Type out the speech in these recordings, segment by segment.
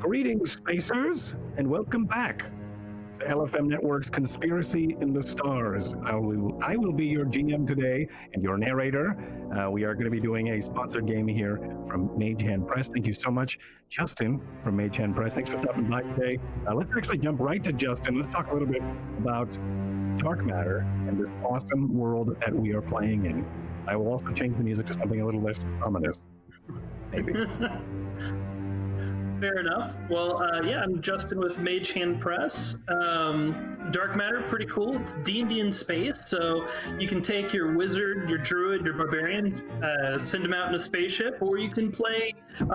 Greetings, spacers, and welcome back to LFM Network's Conspiracy in the Stars. I will be your GM today and your narrator. We are going to be doing a sponsored game here from Mage Press. Thank you so much, Justin from Mage Press. Thanks for stopping by today. Let's actually jump right to Justin. Let's talk a little bit about dark matter and this awesome world that we are playing in. I will also change the music to something a little less ominous, maybe. Fair enough. Well, I'm Justin with Mage Press. Dark matter, pretty cool. It's D&D in space, so you can take your wizard, your druid, your barbarian, send them out in a spaceship, or you can play, a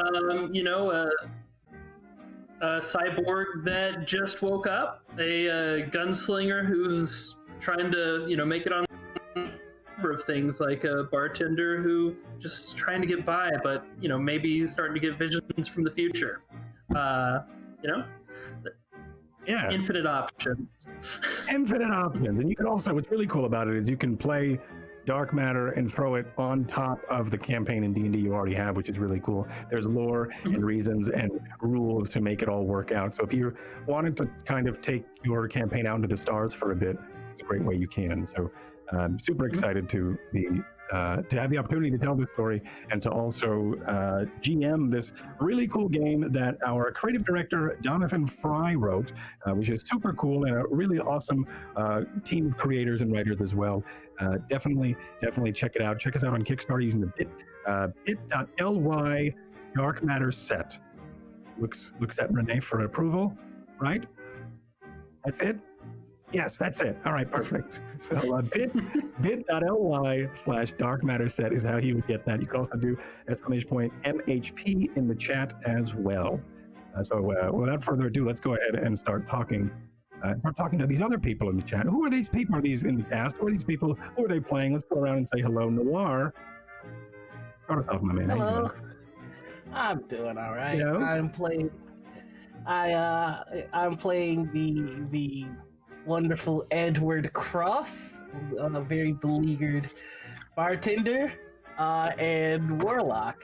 cyborg that just woke up, a gunslinger who's trying to, make it on of things, like a bartender who just trying to get by, but maybe starting to get visions from the future. Infinite options. Infinite options. And you can also, what's really cool about it is you can play dark matter and throw it on top of the campaign in D&D you already have, which is really cool. There's lore and reasons and rules to make it all work out. So if you wanted to kind of take your campaign out into the stars for a bit, it's a great way you can. So I'm super excited to have the opportunity to tell this story and to also GM this really cool game that our creative director Jonathan Fry wrote, which is super cool, and a really awesome team of creators and writers as well. Definitely check it out. Check us out on Kickstarter using the bit.ly Dark Matter Set. Looks at Renee for approval, right? That's it? Yes, that's it. All right, perfect. So bit.ly/Dark Matter Set is how you would get that. You can also do !MHP in the chat as well. So without further ado, let's go ahead and start talking to these other people in the chat. Who are these people? Are these in the cast? Who are these people? Who are they playing? Let's go around and say hello. Noir. Start us off, my man. Hello. I'm doing all right. Hello? I'm playing the wonderful Edward Cross, a very beleaguered bartender and warlock.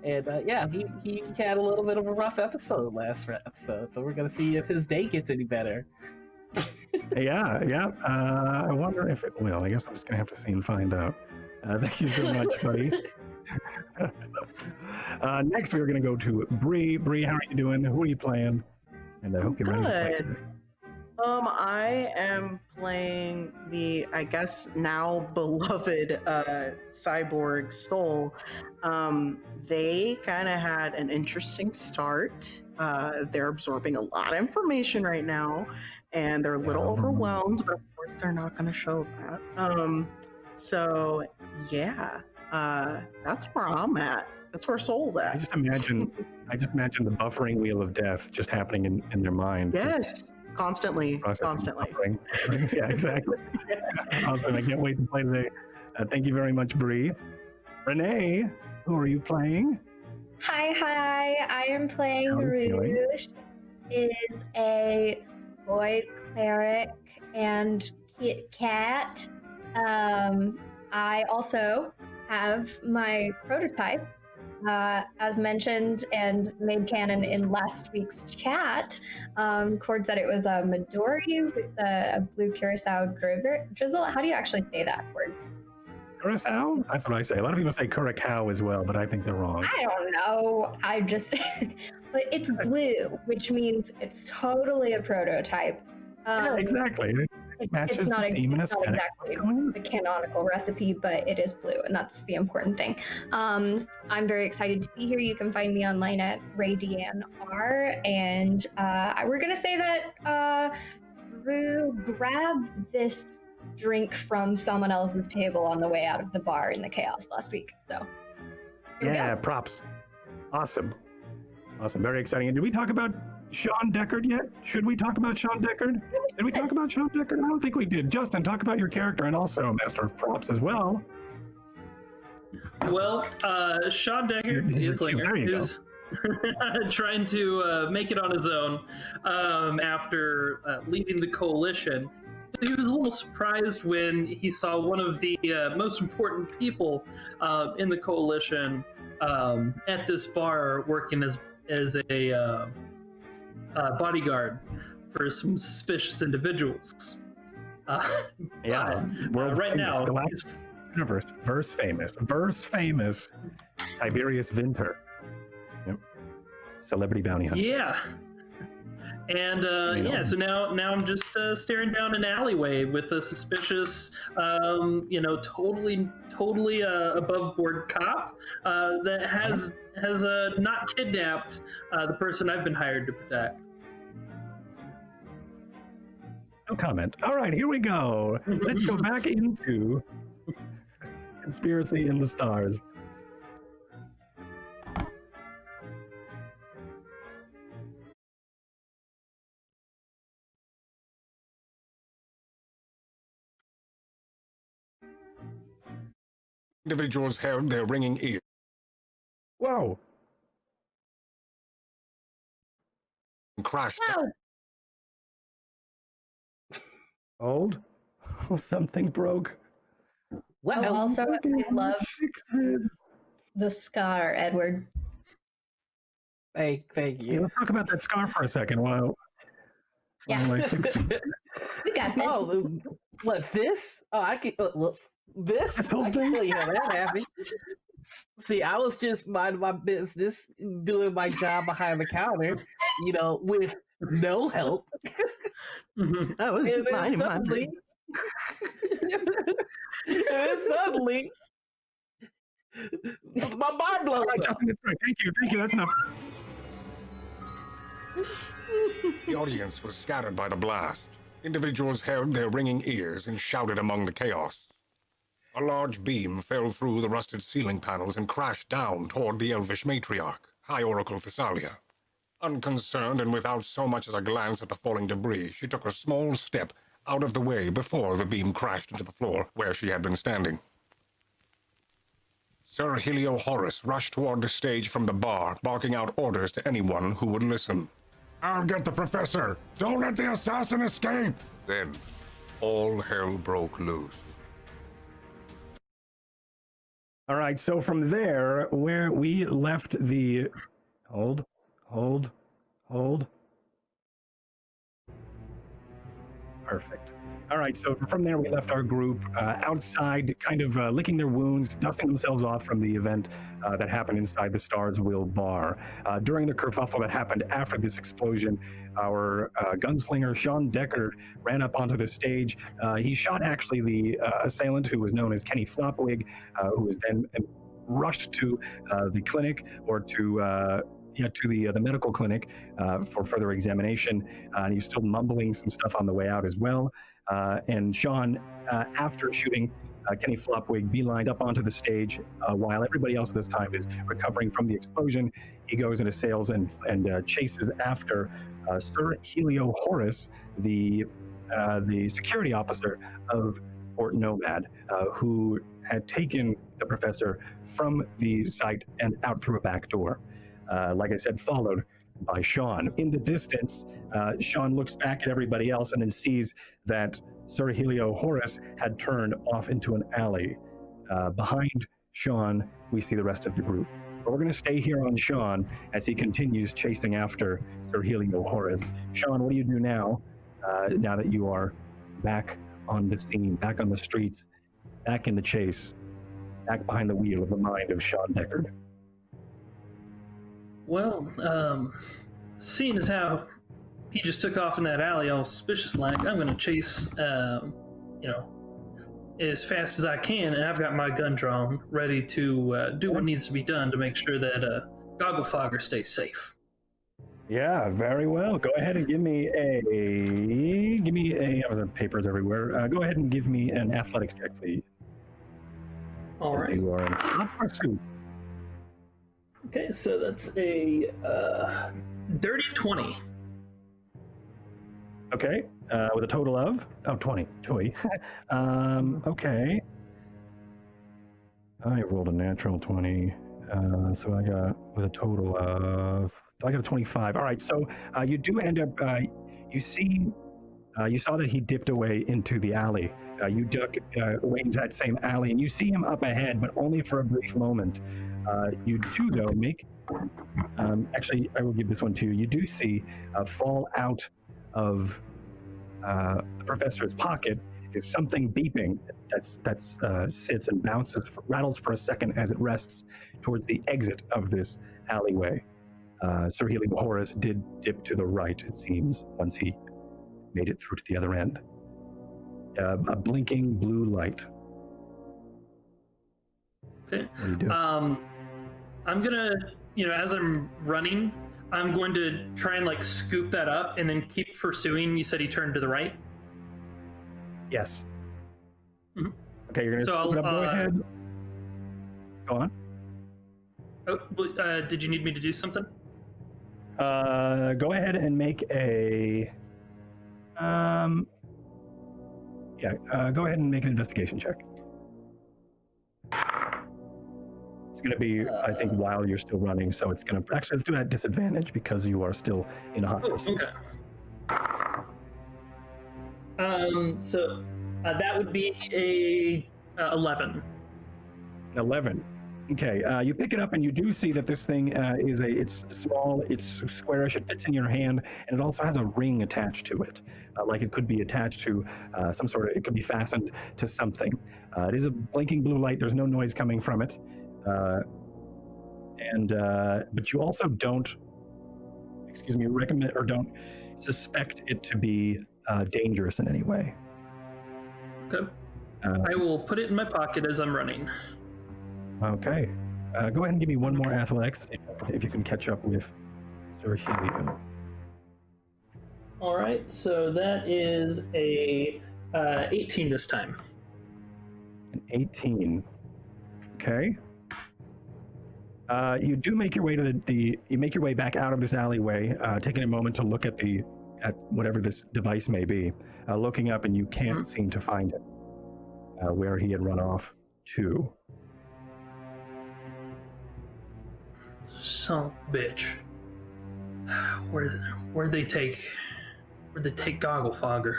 He had a little bit of a rough episode last episode, so we're gonna see if his day gets any better. I wonder if it will. I guess I'm just gonna have to see and find out. Thank you so much, buddy. Next, we're gonna go to Bree. Bree, how are you doing? Who are you playing? And I hope you're ready to play today. I am playing the, I guess, now beloved cyborg Soul. They kind of had an interesting start. They're absorbing a lot of information right now, and they're a little overwhelmed, but of course they're not going to show that. That's where I'm at. That's where Soul's at. I just imagine the buffering wheel of death just happening in their mind. Yes. Constantly. Yeah, exactly. Awesome. I can't wait to play today. Thank you very much, Bree. Renee, who are you playing? Hi. I am playing Rouge. Is a void cleric and cat. I also have my prototype. As mentioned and made canon in last week's chat, Cord said it was a Midori with a blue curacao drizzle. How do you actually say that word? Curacao? That's what I say. A lot of people say curacao as well, but I think they're wrong. I don't know. I just, but it's blue, which means it's totally a prototype. Exactly. It's not exactly the canonical recipe, but it is blue, and that's the important thing. I'm very excited to be here. You can find me online at RayDeanR, and we're going to say that Rue grabbed this drink from someone else's table on the way out of the bar in the chaos last week. So, props. Awesome. Very exciting. And did we talk about Sean Deckard yet? Should we talk about Sean Deckard? Did we talk about Sean Deckard? I don't think we did. Justin, talk about your character and also Master of Props as well. Well, Sean Deckard is trying to make it on his own after leading the coalition. He was a little surprised when he saw one of the most important people in the coalition at this bar working as a bodyguard for some suspicious individuals. Yeah, but, right now, Galactic Universe, verse famous Tiberius Vinter. Yep. Celebrity bounty hunter. yeah. And so now I'm just staring down an alleyway with a suspicious, totally above board cop that has not kidnapped the person I've been hired to protect. No comment. All right, here we go. Let's go back into Conspiracy in the Stars. Individuals held their ringing ears. Whoa. And crashed. Wow. Old? Something broke. Well, Oh, also, I love Fix it. the scar, Edward. thank Hey, you. let's talk about that scar for a second. Yeah. While I fix it. We got this. Oh, what, this? Oh, I can, whoops. This? This whole I thing? can tell you how that happened. See, I was just minding my business, doing my job behind the counter, with no help. I was And then minding my suddenly, business. and then suddenly, my bar blows All right, up. Justin, that's right. Thank you. That's enough. The audience was scattered by the blast. Individuals held their ringing ears and shouted among the chaos. A large beam fell through the rusted ceiling panels and crashed down toward the elvish matriarch, High Oracle Thessalia. Unconcerned and without so much as a glance at the falling debris, she took a small step out of the way before the beam crashed into the floor where she had been standing. Sir Helio Horus rushed toward the stage from the bar, barking out orders to anyone who would listen. "I'll get the professor! Don't let the assassin escape!" Then, all hell broke loose. All right, so from there, where we left the... Hold. Perfect. All right, so from there we left our group outside, kind of licking their wounds, dusting themselves off from the event that happened inside the Stars Will bar. During the kerfuffle that happened after this explosion, our gunslinger, Sean Deckard, ran up onto the stage. He shot actually the assailant, who was known as Kenny Flopwig, who was then rushed to the clinic, or to the medical clinic for further examination. And he's still mumbling some stuff on the way out as well. And Sean, after shooting Kenny Flopwig, beelined up onto the stage while everybody else at this time is recovering from the explosion. He goes and assails and chases after Sir Helio Horus, the security officer of Fort Nomad, who had taken the professor from the site and out through a back door. Like I said, followed by Sean. In the distance, Sean looks back at everybody else and then sees that Sir Helio Horus had turned off into an alley. Behind Sean, we see the rest of the group. But we're going to stay here on Sean as he continues chasing after Sir Helio Horus. Sean, what do you do now, now that you are back on the scene, back on the streets, back in the chase, back behind the wheel of the mind of Sean Deckard? Well, seeing as how he just took off in that alley all suspicious like, I'm going to chase, as fast as I can, and I've got my gun drawn, ready to do what needs to be done to make sure that Gogglefogger stays safe. Yeah, very well. Go ahead and give me a, oh, there are papers everywhere. Go ahead and give me an athletics check, please. All right. You are in hot pursuit. Okay, so that's a dirty 20. Okay, with a total of 20. Okay. I rolled a natural 20, so I got with a total of, I got a 25. All right, so you do end up, you see You saw that he dipped away into the alley. You duck away into that same alley, and you see him up ahead, but only for a brief moment. You do, though, actually, I will give this one to you. You do see fall out of the professor's pocket is something beeping that sits and rattles for a second as it rests towards the exit of this alleyway. Sir Helium Horus did dip to the right, it seems, once he made it through to the other end. A blinking blue light. Okay. What do you do? I'm gonna, as I'm running, I'm going to try and like scoop that up and then keep pursuing. You said he turned to the right? Yes. Mm-hmm. Okay, you're gonna scoop it up. Go ahead. Go on. Oh, did you need me to do something? Go ahead and make a. Go ahead and make an investigation check. It's going to be, I think, while you're still running, so it's going to... Actually, let's do it at disadvantage because you are still in a hot pursuit. Okay. So that would be a 11. 11. Okay, you pick it up and you do see that this thing it's small, it's squarish, it fits in your hand, and it also has a ring attached to it. Like it could be attached to it could be fastened to something. It is a blinking blue light, there's no noise coming from it. But you also don't suspect it to be dangerous in any way. Okay. I will put it in my pocket as I'm running. Okay. Go ahead and give me one more athletics if you can catch up with Sir Helium. All right, so that is a 18 this time. An 18. Okay. You do make your way to you make your way back out of this alleyway, taking a moment to look at whatever this device may be. Looking up, and you can't seem to find it. Where he had run off to. Son of a bitch. Where'd they take Gogglefogger?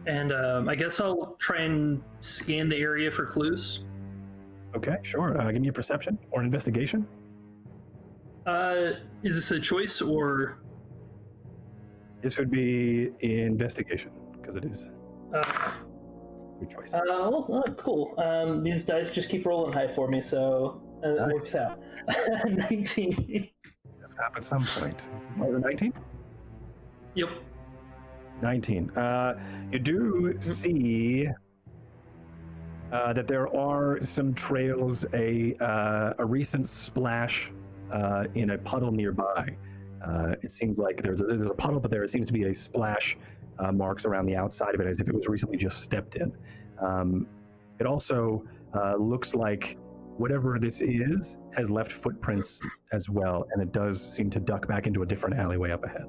And I guess I'll try and scan the area for clues. Okay, sure. Give me a perception or an investigation. Is this a choice or? This would be investigation because it is your choice. Cool. These dice just keep rolling high for me, so it works out. 19. That's happened at some point. More than 19? Yep. 19. You do see that there are some trails, a recent splash in a puddle nearby. It seems like there's a puddle, but there seems to be a splash marks around the outside of it as if it was recently just stepped in. It also looks like whatever this is has left footprints as well, and it does seem to duck back into a different alleyway up ahead.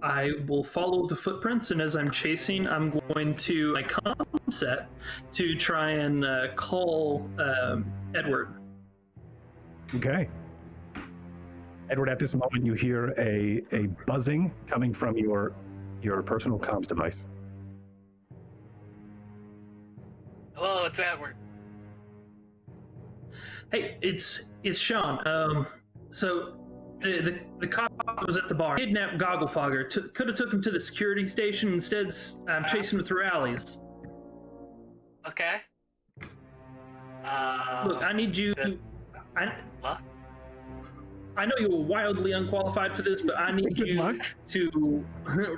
I will follow the footprints, and as I'm chasing, I'm going to my comm set to try and call Edward. Okay. Edward, at this moment, you hear a buzzing coming from your personal comms device. Hello, it's Edward. Hey, it's Sean. So the cop was at the bar, kidnapped Gogglefogger. Could have took him to the security station. Instead, I'm chasing him through alleys. Okay. Look, I need you. What? I know you were wildly unqualified for this, but I need you to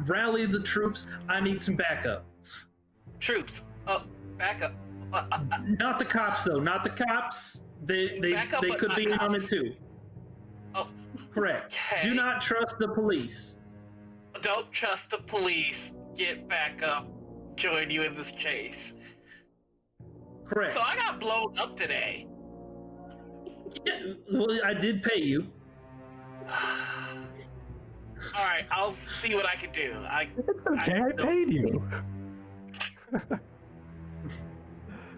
rally the troops. I need some backup. Troops? Oh, backup. Not the cops, though. Not the cops. They could be in on it too. Oh, correct. Okay. Do not trust the police. Don't trust the police. Get backup. Join you in this chase. Correct. So I got blown up today. Yeah, well, I did pay you. All right, I'll see what I can do. I paid you.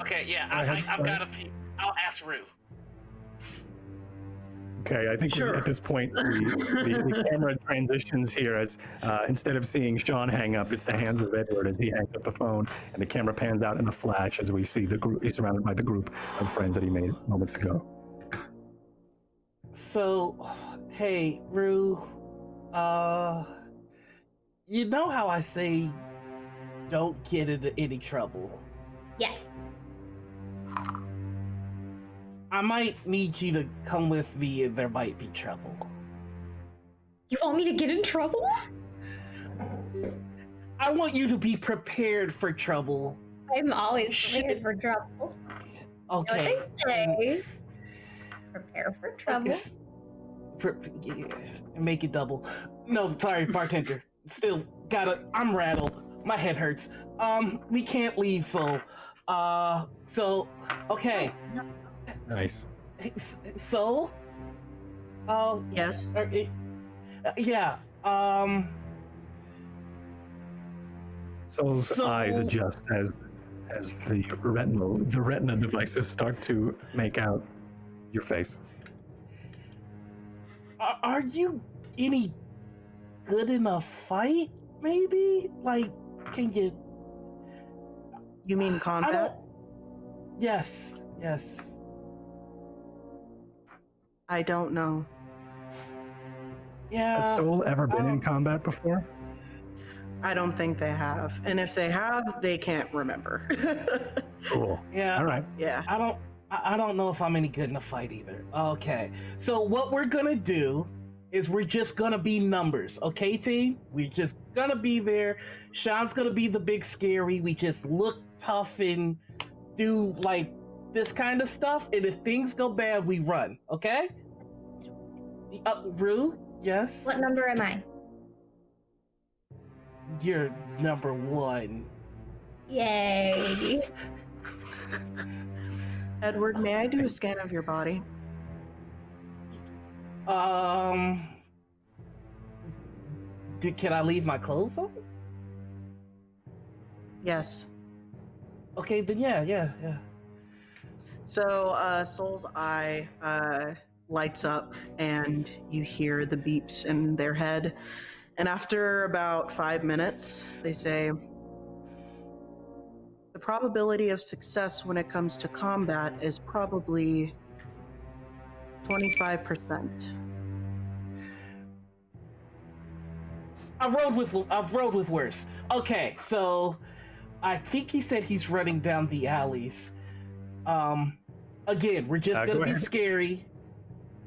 Okay, yeah, I've got a few. I'll ask Rue. Okay, I think Sure. at this point the camera transitions here as instead of seeing Sean hang up, it's the hands of Edward as he hangs up the phone, and the camera pans out in a flash as we see the group. He's surrounded by the group of friends that he made moments ago. So, hey, Rue, you know how I say don't get into any trouble? Yeah. I might need you to come with me and there might be trouble. You want me to get in trouble? I want you to be prepared for trouble. I'm always prepared for trouble. Okay. You know what they say? Prepare for trouble. Yeah, make it double. No, sorry, bartender. Still I'm rattled. My head hurts. We can't leave, so okay. Nice. So, Yes. yeah. Soul's eyes adjust as the retina devices start to make out your face. Are you any good in a fight? Maybe, like, can you? You mean I combat? don't. Yes. I don't know. Yeah. Has Soul ever been in combat before? I don't think they have. And if they have, they can't remember. Cool. Yeah. All right. Yeah. I don't know if I'm any good in a fight either. Okay. So what we're gonna do is we're just gonna be numbers, okay, team? We're just gonna be there. Sean's gonna be the big scary. We just look tough and do like this kind of stuff. And if things go bad, we run, okay? Rue, yes? What number am I? You're number 1. Yay. Edward, may I do a scan of your body? Can I leave my clothes on? Yes. Okay, then yeah. So, Soul's eye lights up, and you hear the beeps in their head. And after about 5 minutes, they say, the probability of success when it comes to combat is probably 25%. I've rode with worse. Okay, so I think he said he's running down the alleys. Again, we're just Go gonna be ahead. scary.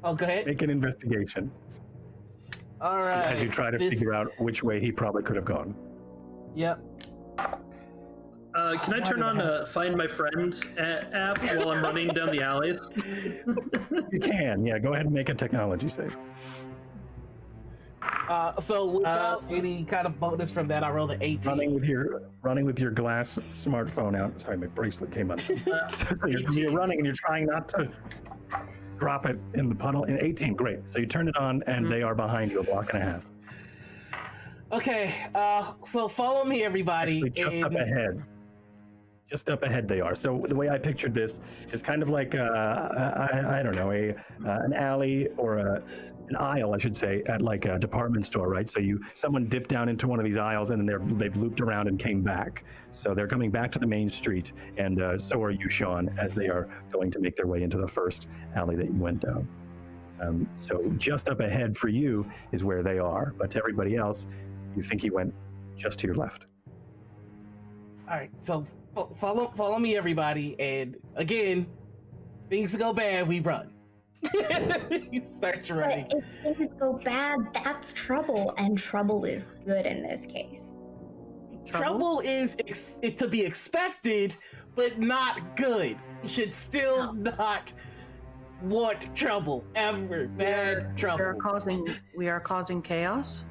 Oh, go ahead. Make an investigation All right. as you try to figure out which way he probably could have gone. Yep. Can I turn on Find My Friend app while I'm running down the alleys? You can, yeah. Go ahead and make a technology save. So without any kind of bonus from that, I rolled an 18. Running with your glass smartphone out. Sorry, my bracelet came up. So you're running and you're trying not to drop it in the puddle. In 18, great. So you turn it on and they are behind you, a block and a half. Okay, so follow me, everybody. Actually, just up ahead they are. So the way I pictured this is kind of like I don't know, an alley or an aisle, I should say, at like a department store, right? So someone dipped down into one of these aisles and then they've looped around and came back. So they're coming back to the main street, and so are you, Sean, as they are going to make their way into the first alley that you went down. So just up ahead for you is where they are, but to everybody else, you think he went just to your left. All right, so follow me, everybody, and again, things go bad, we run. He starts running. But if things go bad, that's trouble, and trouble is good in this case. Trouble is to be expected, but not good. You should still not want trouble ever. Bad trouble. We are causing chaos.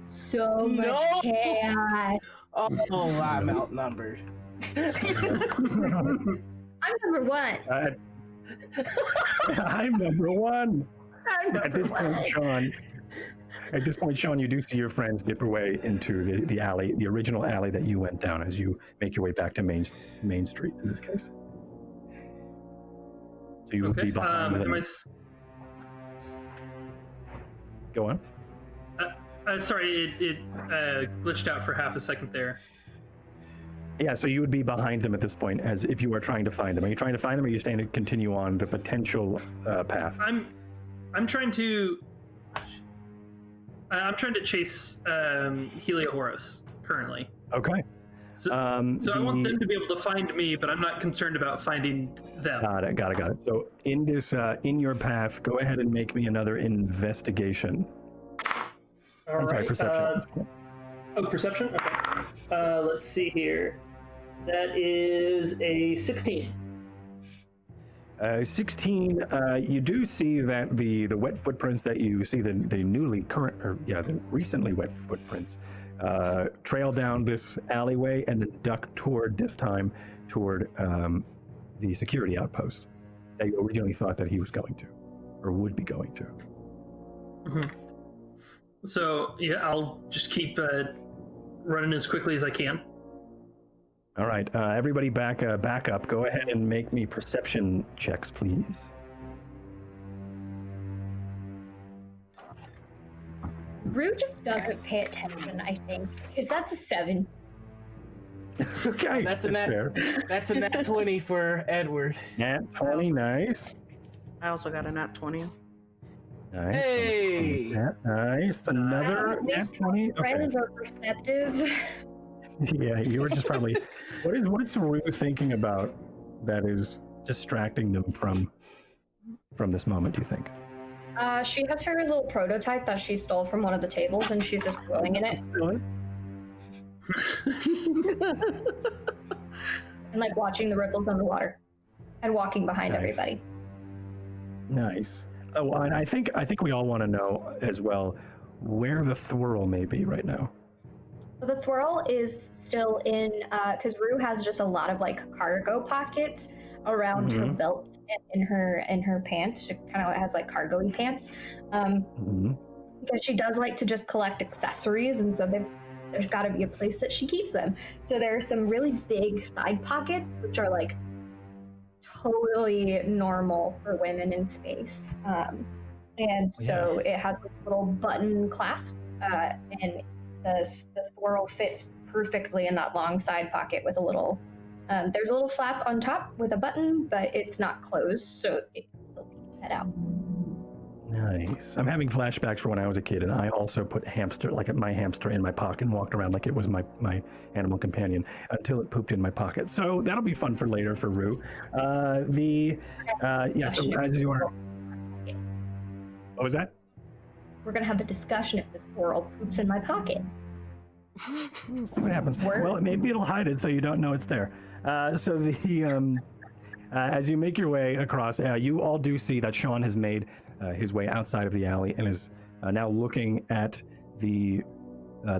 So much No! chaos. Oh, I'm outnumbered. I'm number 1. I'm number 1. At this point, Sean, you do see your friends dip away into the alley, the original alley that you went down as you make your way back to Main Street in this case. So you will be behind them. Go on. Sorry, it glitched out for half a second there. Yeah, so you would be behind them at this point, as if you were trying to find them. Are you trying to find them, or are you staying to continue on the potential path? I'm trying to chase Heliohoros currently. Okay. So I want them to be able to find me, but I'm not concerned about finding them. Got it. So in this, in your path, go ahead and make me another investigation. All Sorry, right. perception. Perception? Okay. Let's see here. That is a 16. 16. You do see that the wet footprints that you see, the recently wet footprints, trail down this alleyway and then duck toward the security outpost that you originally thought that he was going to, or would be going to. Mm-hmm. So yeah, I'll just keep running as quickly as I can. All right, everybody back up. Go ahead and make me perception checks, please. Rue just doesn't pay attention, I think, because that's a 7. Okay, That's a nat. fair. That's a nat 20 for Edward. Nat 20, nice. I also got a nat 20. Nice. Hey! Nice. Another nat 20. Okay. Friends are perceptive. Yeah, you were just probably. What is Rue thinking about that is distracting them from this moment? Do you think? She has her little prototype that she stole from one of the tables, and she's just growing in it. Really? And like watching the ripples on the water, and walking behind Nice. everybody. Nice. Oh, and I think we all want to know as well where the Thwirl may be right now. So the Thwirl is still in, because Rue has just a lot of like cargo pockets around her belt and in her pants. She kind of has like cargo-y pants, because she does like to just collect accessories, and so there's got to be a place that she keeps them. So there are some really big side pockets, which are like totally normal for women in space. And so it has a little button clasp, and the Thwirl fits perfectly in that long side pocket with a little, there's a little flap on top with a button, but it's not closed, so it can still peek that out. Nice. I'm having flashbacks for when I was a kid, and I also put my hamster in my pocket and walked around like it was my animal companion until it pooped in my pocket. So that'll be fun for later for Rue. So as you are. What was that? We're gonna have a discussion if this Thwirl poops in my pocket. We'll see what happens. Word. Well, maybe it'll hide it so you don't know it's there. As you make your way across, you all do see that Sean has made his way outside of the alley and is now looking at the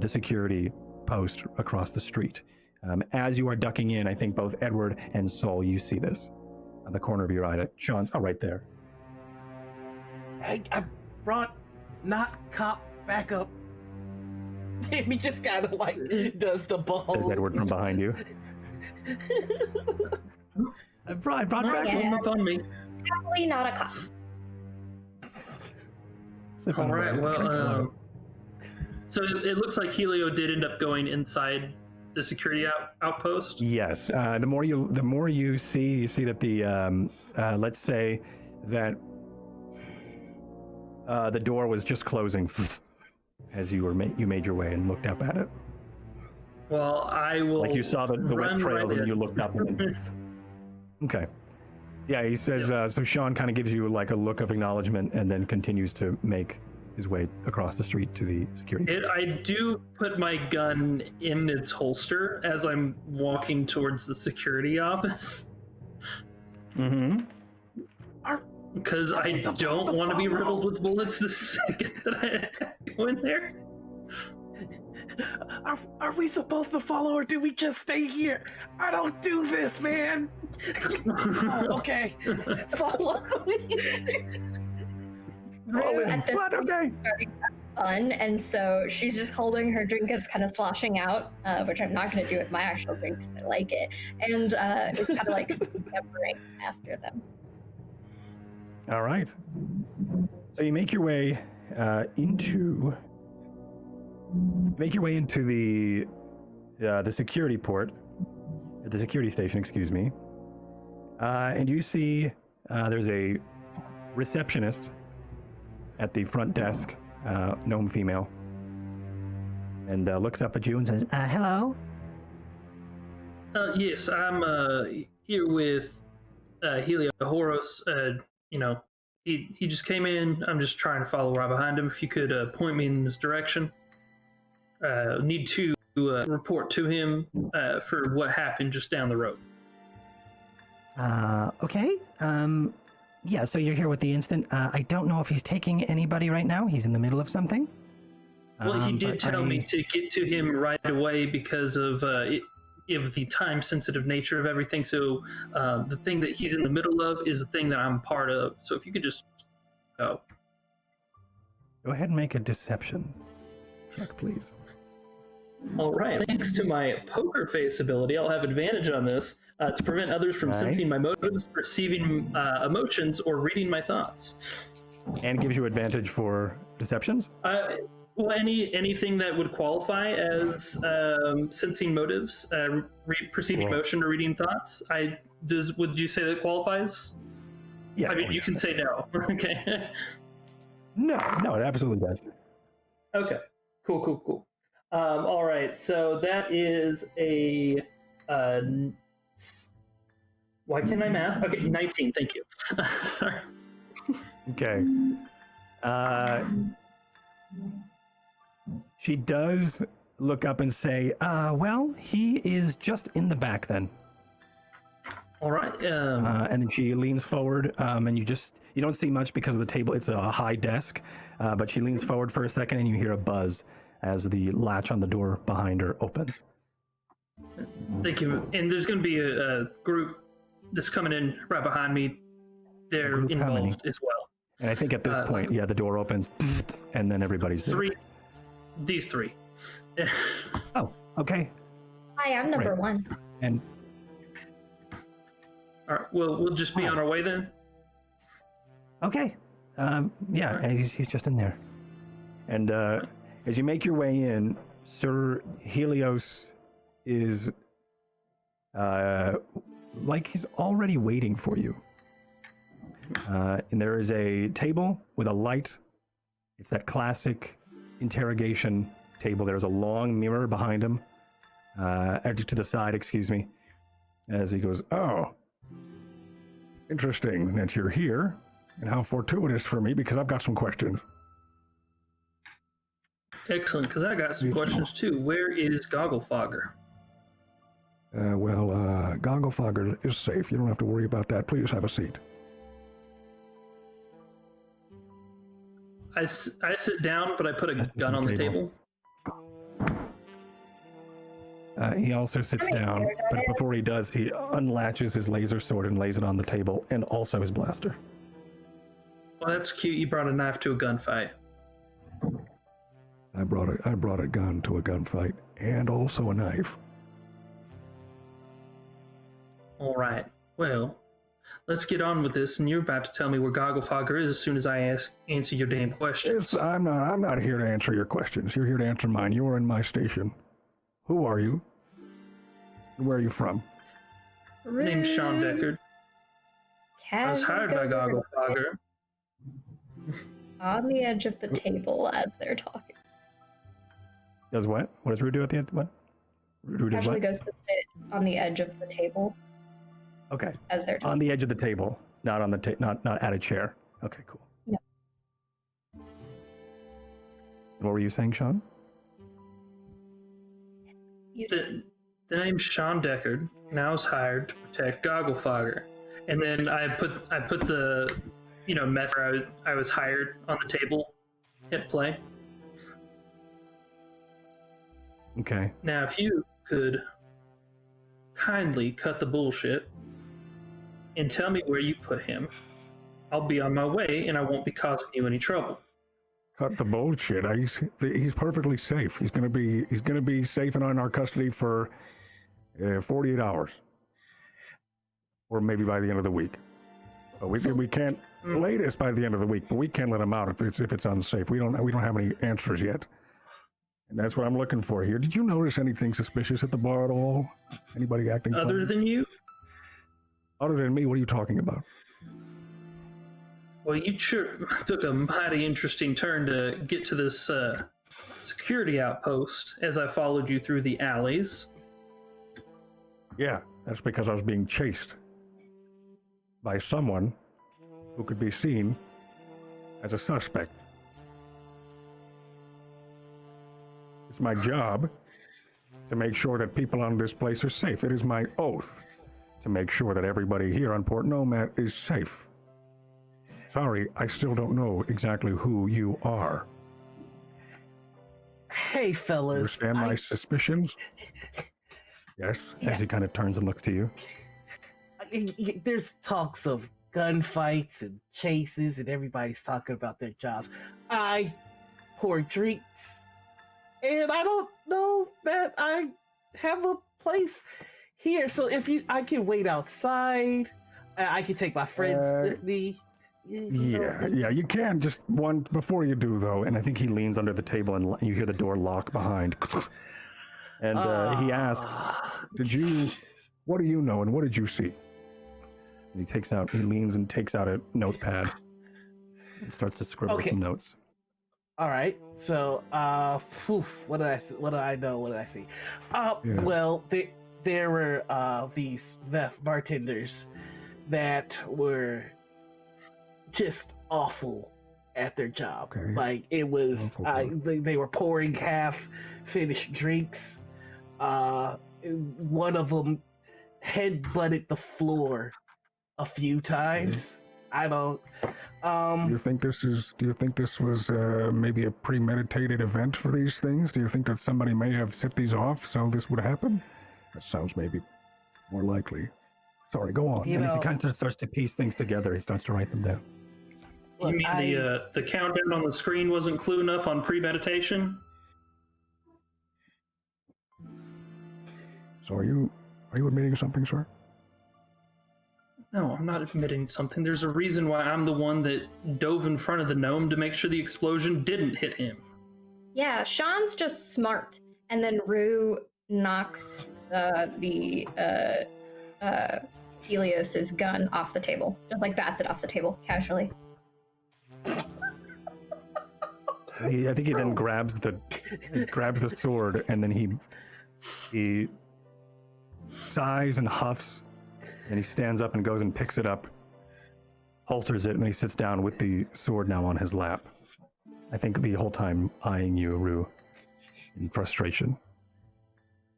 security post across the street. As you are ducking in, I think both Edward and Sol, you see this on the corner of your eye. Sean's right there. I brought not cop back up. He just kind of like does the ball. There's Edward from behind you. I brought back One up on me. Happily not a cop. All right. Well, so it looks like Helio did end up going inside the security outpost. Yes. The more you see that the let's say that the door was just closing as you made your way and looked up at it. Well, I will. Like you saw the wet trails and you looked up and then... Okay. Yeah, he says, so Sean kind of gives you like a look of acknowledgement and then continues to make his way across the street to the security. I do put my gun in its holster as I'm walking towards the security office. Mm-hmm. Because I don't want to be riddled with bullets the second that I go in there. Are we supposed to follow or do we just stay here? I don't do this, man. Oh, okay. Follow me. Rue at this point is starting to have fun, and so she's just holding her drink that's kind of sloshing out, which I'm not going to do with my actual drink because I like it, and is kind of like scampering after them. All right. So you make your way make your way into the security port, the security station, excuse me, and you see there's a receptionist at the front desk, gnome female, and looks up at you and says, "Hello." Yes, I'm here with Heliohoros. He just came in. I'm just trying to follow right behind him. If you could point me in this direction. Need to report to him for what happened just down the road. Okay. Yeah, so you're here with the instant. I don't know if he's taking anybody right now. He's in the middle of something. Well, he did tell me to get to him right away because of the time-sensitive nature of everything. So the thing that he's in the middle of is the thing that I'm part of. So if you could just go. Go ahead and make a deception check, please. All right. Thanks to my poker face ability, I'll have advantage on this to prevent others from sensing my motives, perceiving emotions, or reading my thoughts. And gives you advantage for deceptions? Well, anything that would qualify as sensing motives, perceiving emotion, or reading thoughts. Would you say that qualifies? Yeah. I mean, you can say no. Okay. No, it absolutely does. Okay. Cool. All right. So that is a. Why can't I math? Okay, 19. Thank you. Sorry. Okay. She does look up and say, well, he is just in the back then. All right. And then she leans forward, and you don't see much because of the table. It's a high desk, but she leans forward for a second, and you hear a buzz as the latch on the door behind her opens. Thank you. And there's going to be a group that's coming in right behind me. They're involved as well. And I think at this point, the door opens, and then everybody's there. These three. Oh, okay. Hi, I'm number one. And all right, we'll just be on our way then. Okay. He's just in there. And as you make your way in, Sir Helios is like he's already waiting for you. And there is a table with a light. It's that classic interrogation table. There's a long mirror behind him, to the side, excuse me, as he goes, "Oh, interesting that you're here, and how fortuitous for me, because I've got some questions." Excellent, because I got some questions too. Where is Gogglefogger? Gogglefogger is safe. You don't have to worry about that. Please have a seat. I sit down, but I put a gun on the table. He also sits down, but before he does, he unlatches his laser sword and lays it on the table, and also his blaster. Well, that's cute. You brought a knife to a gunfight. I brought a gun to a gunfight, and also a knife. All right. Well, let's get on with this, and you're about to tell me where Gogglefogger is as soon as I answer your damn questions. I'm not here to answer your questions. You're here to answer mine. You are in my station. Who are you? Where are you from? My name's Sean Deckard. I was hired by Gogglefogger. On the edge of the table as they're talking. Does what? What does Rue do at the end? What? Rue does Actually what? goes to sit on the edge of the table. Okay. As they're talking. On the edge of the table, not on the not at a chair. Okay, cool. Yeah. What were you saying, Sean? The name's Sean Deckard, and I was hired to protect Gogglefogger. And then I put the mess where I was hired on the table, hit play. Okay. Now, if you could kindly cut the bullshit and tell me where you put him, I'll be on my way and I won't be causing you any trouble. Cut the bullshit. He's perfectly safe. He's gonna be safe and in our custody for 48 hours, or maybe by the end of the week. But we can't latest by the end of the week, but we can't let him out if it's unsafe. We don't have any answers yet. And that's what I'm looking for here. Did you notice anything suspicious at the bar at all? Anybody acting Other funny? than you? Other than me, what are you talking about? Well, you sure took a mighty interesting turn to get to this security outpost as I followed you through the alleys. Yeah, that's because I was being chased by someone who could be seen as a suspect. It's my job to make sure that people on this place are safe. It is my oath to make sure that everybody here on Port Nomad is safe. Sorry, I still don't know exactly who you are. Hey, fellas. Understand my suspicions? Yes, as he kind of turns and looks to you. There's talks of gunfights and chases, and everybody's talking about their jobs. I pour drinks, and I don't know that I have a place here. So if I can wait outside, I can take my friends with me. Yeah, you can. Just one before you do, though. And I think he leans under the table, and you hear the door lock behind. And he asks, what do you know, and what did you see? And he leans and takes out a notepad and starts to scribble some notes. All right. So, what did I see? What do I know? What did I see? Well, there were these bartenders that were just awful at their job. Okay. Like, it was, they were pouring half-finished drinks. One of them head-butted the floor a few times. I don't. Do you think this was maybe a premeditated event for these things? Do you think that somebody may have set these off so this would happen? That sounds maybe more likely. Sorry, go on. And as he kind of starts to piece things together, he starts to write them down. You mean the countdown on the screen wasn't clue enough on premeditation? So are you admitting something, sir? No, I'm not admitting something. There's a reason why I'm the one that dove in front of the gnome to make sure the explosion didn't hit him. Yeah, Sean's just smart. And then Rue knocks Helios's gun off the table. Just like bats it off the table, casually. I think he then grabs the sword, and then he sighs and huffs, and he stands up and goes and picks it up, holsters it, and then he sits down with the sword now on his lap. I think the whole time eyeing you, Rue, in frustration.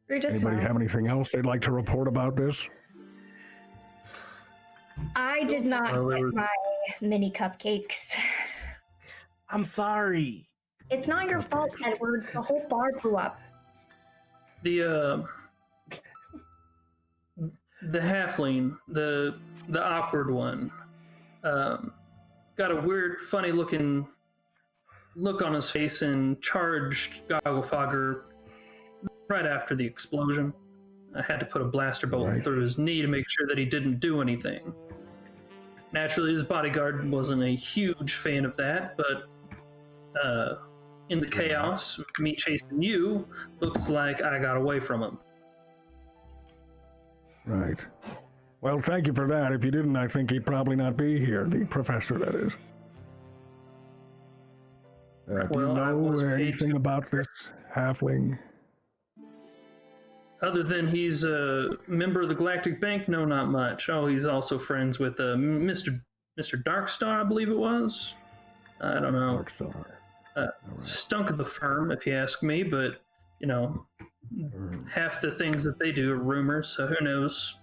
Rue just Anybody smiles. have anything else they'd like to report about this? I did not get my mini cupcakes. I'm sorry. It's not your fault, Edward. The whole bar blew up. The halfling, the awkward one, got a weird, funny looking look on his face and charged Gogglefogger right after the explosion. I had to put a blaster bolt through his knee to make sure that he didn't do anything. Naturally, his bodyguard wasn't a huge fan of that, but in the chaos, me chasing you, looks like I got away from him. Right. Well, thank you for that. If you didn't, I think he'd probably not be here. The professor, that is. Do you know anything about this halfling? Other than he's a member of the Galactic Bank, no, not much. Oh, he's also friends with Mr. Darkstar, I believe it was. I don't know. Darkstar. Stunk of the firm, if you ask me, but, you know, half the things that they do are rumors, so who knows?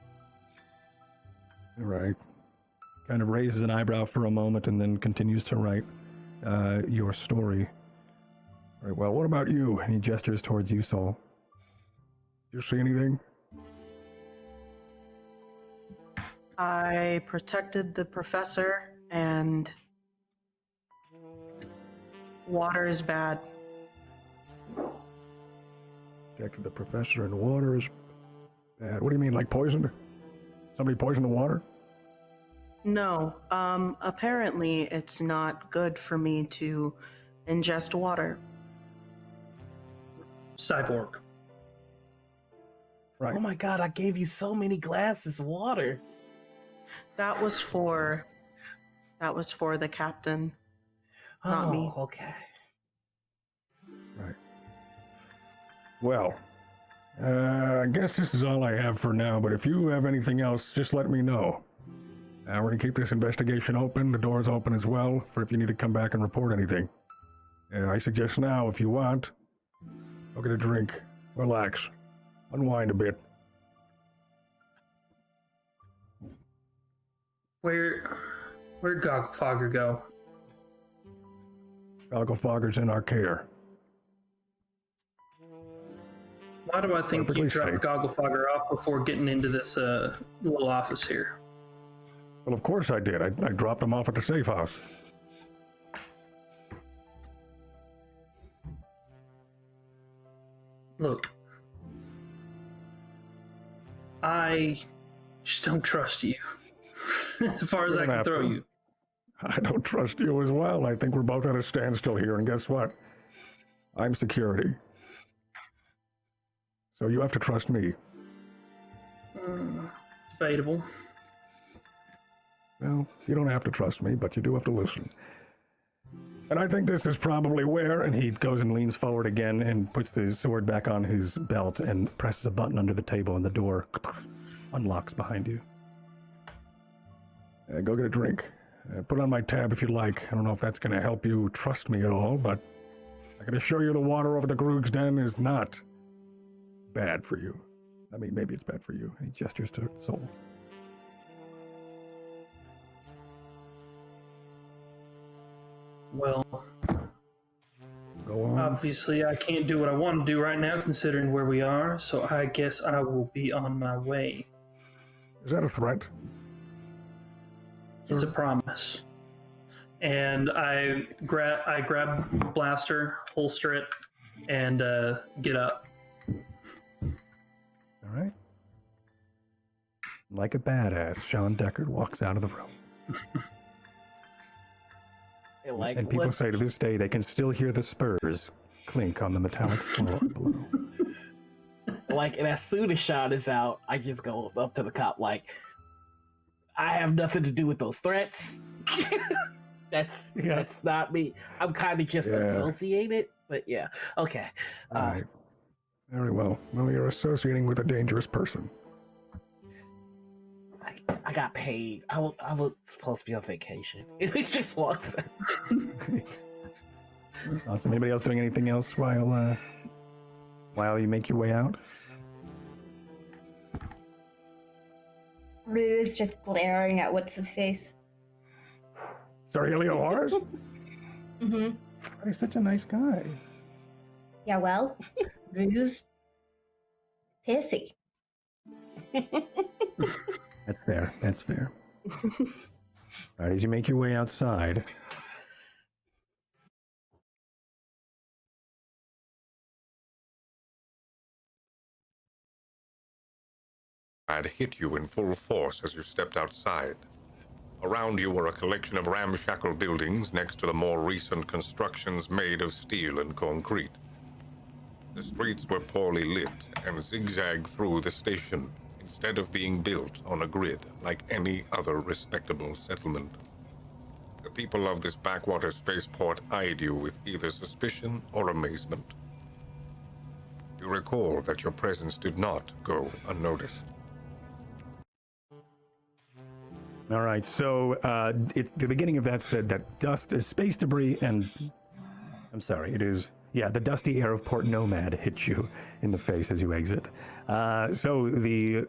All right. Kind of raises an eyebrow for a moment and then continues to write your story. All right, well, what about you? And he gestures towards you, Saul. Did you see anything? I protected the professor, and water is bad. Protected the professor, and water is bad. What do you mean, like poisoned? Somebody poisoned the water? No, apparently it's not good for me to ingest water. Cyborg. Right. Oh my god, I gave you so many glasses of water. That was for the captain, not me. Okay. Right. Well, I guess this is all I have for now, but if you have anything else, just let me know. We're going to keep this investigation open. The door's open as well, for if you need to come back and report anything. I suggest now, if you want, go get a drink, relax, unwind a bit. Where'd Gogglefogger go? Gogglefogger's in our care. Why do I think Perfectly you dropped safe. Gogglefogger off before getting into this little office here? Well, of course I did. I dropped him off at the safe house. Look, I just don't trust you. As far as I can throw you. I don't trust you as well. I think we're both at a standstill here, and guess what? I'm security. So you have to trust me. Debatable. Well, you don't have to trust me, but you do have to listen. And I think this is probably where, and he goes and leans forward again and puts his sword back on his belt and presses a button under the table, and the door unlocks behind you. Go get a drink. Put on my tab if you like. I don't know if that's going to help you trust me at all, but I can assure you the water over the Groog's Den is not bad for you. I mean, maybe it's bad for you. And he gestures to Soul. Well, Go on. obviously I can't do what I want to do right now considering where we are, so I guess I will be on my way. Is that a threat? It's a promise. And I grab blaster, holster it, and get up. All right. Like a badass, Sean Deckard walks out of the room. Like, And people say to this day they can still hear the spurs clink on the metallic floor below. like, and as soon as Sean is out, I just go up to the cop like, I have nothing to do with those threats. That's not me. I'm kind of just associated, but yeah. Okay. All right. Very well. Well, you're associating with a dangerous person. I got paid. I was supposed to be on vacation. It just walks out. Awesome. Anybody else doing anything else while you make your way out? Rue is just glaring at what's his face. Sorry, Elio Ars? Mm-hmm. He's such a nice guy. Yeah, well, Rue's pissy. That's fair. That's fair. All right, as you make your way outside, had hit you in full force as you stepped outside. Around you were a collection of ramshackle buildings next to the more recent constructions made of steel and concrete. The streets were poorly lit and zigzagged through the station instead of being built on a grid like any other respectable settlement. The people of this backwater spaceport eyed you with either suspicion or amazement. You recall that your presence did not go unnoticed. all right. So it's the beginning of that said that dust is space debris, and I'm sorry, it is the dusty air of Port Nomad hits you in the face as you exit. So the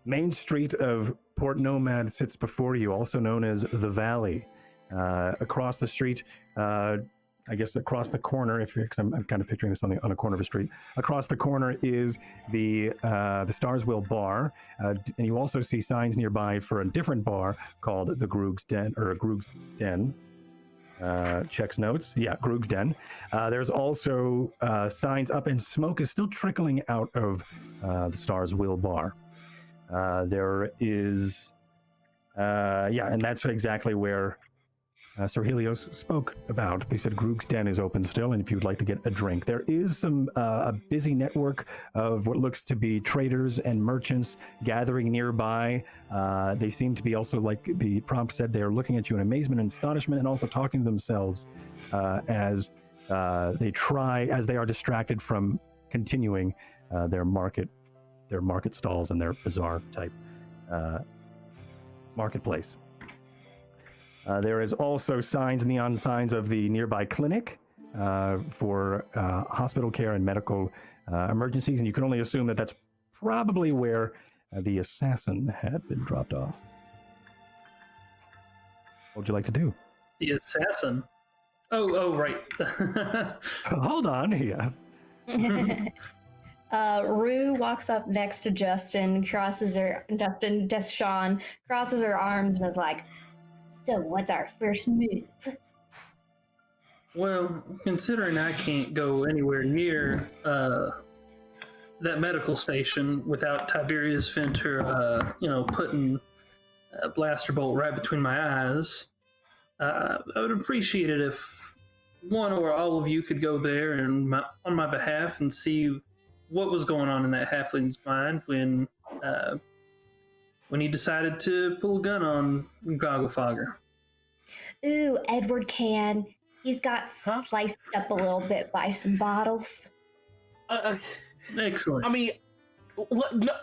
main street of Port Nomad sits before you, also known as the Valley. Across the street, I guess across the corner, because I'm kind of picturing this on a corner of a street. Across the corner is the Starswill Bar, and you also see signs nearby for a different bar called the Groog's Den, or Groog's Den. Checks notes. Yeah, Groog's Den. There's also signs up, and smoke is still trickling out of the Starswill Bar. There is Yeah, and that's exactly where Sir Helios spoke about. They said Groog's Den is open still, and if you'd like to get a drink. There is some a busy network of what looks to be traders and merchants gathering nearby. They seem to be also, like the prompt said, they're looking at you in amazement and astonishment, and also talking to themselves as they are distracted from continuing their market stalls and their bizarre type marketplace. There is also neon signs of the nearby clinic for hospital care and medical emergencies, and you can only assume that that's probably where the assassin had been dropped off. What would you like to do? The assassin? Oh, right. Hold on, yeah. Rue walks up next to Deshawn, crosses her arms and is like, so what's our first move? Well, considering I can't go anywhere near that medical station without Tiberius Finter, putting a blaster bolt right between my eyes, I would appreciate it if one or all of you could go there and on my behalf and see what was going on in that halfling's mind when he decided to pull a gun on Gogglefogger. Ooh, Edward can. He's got sliced up a little bit by some bottles. Excellent. I mean, what? No,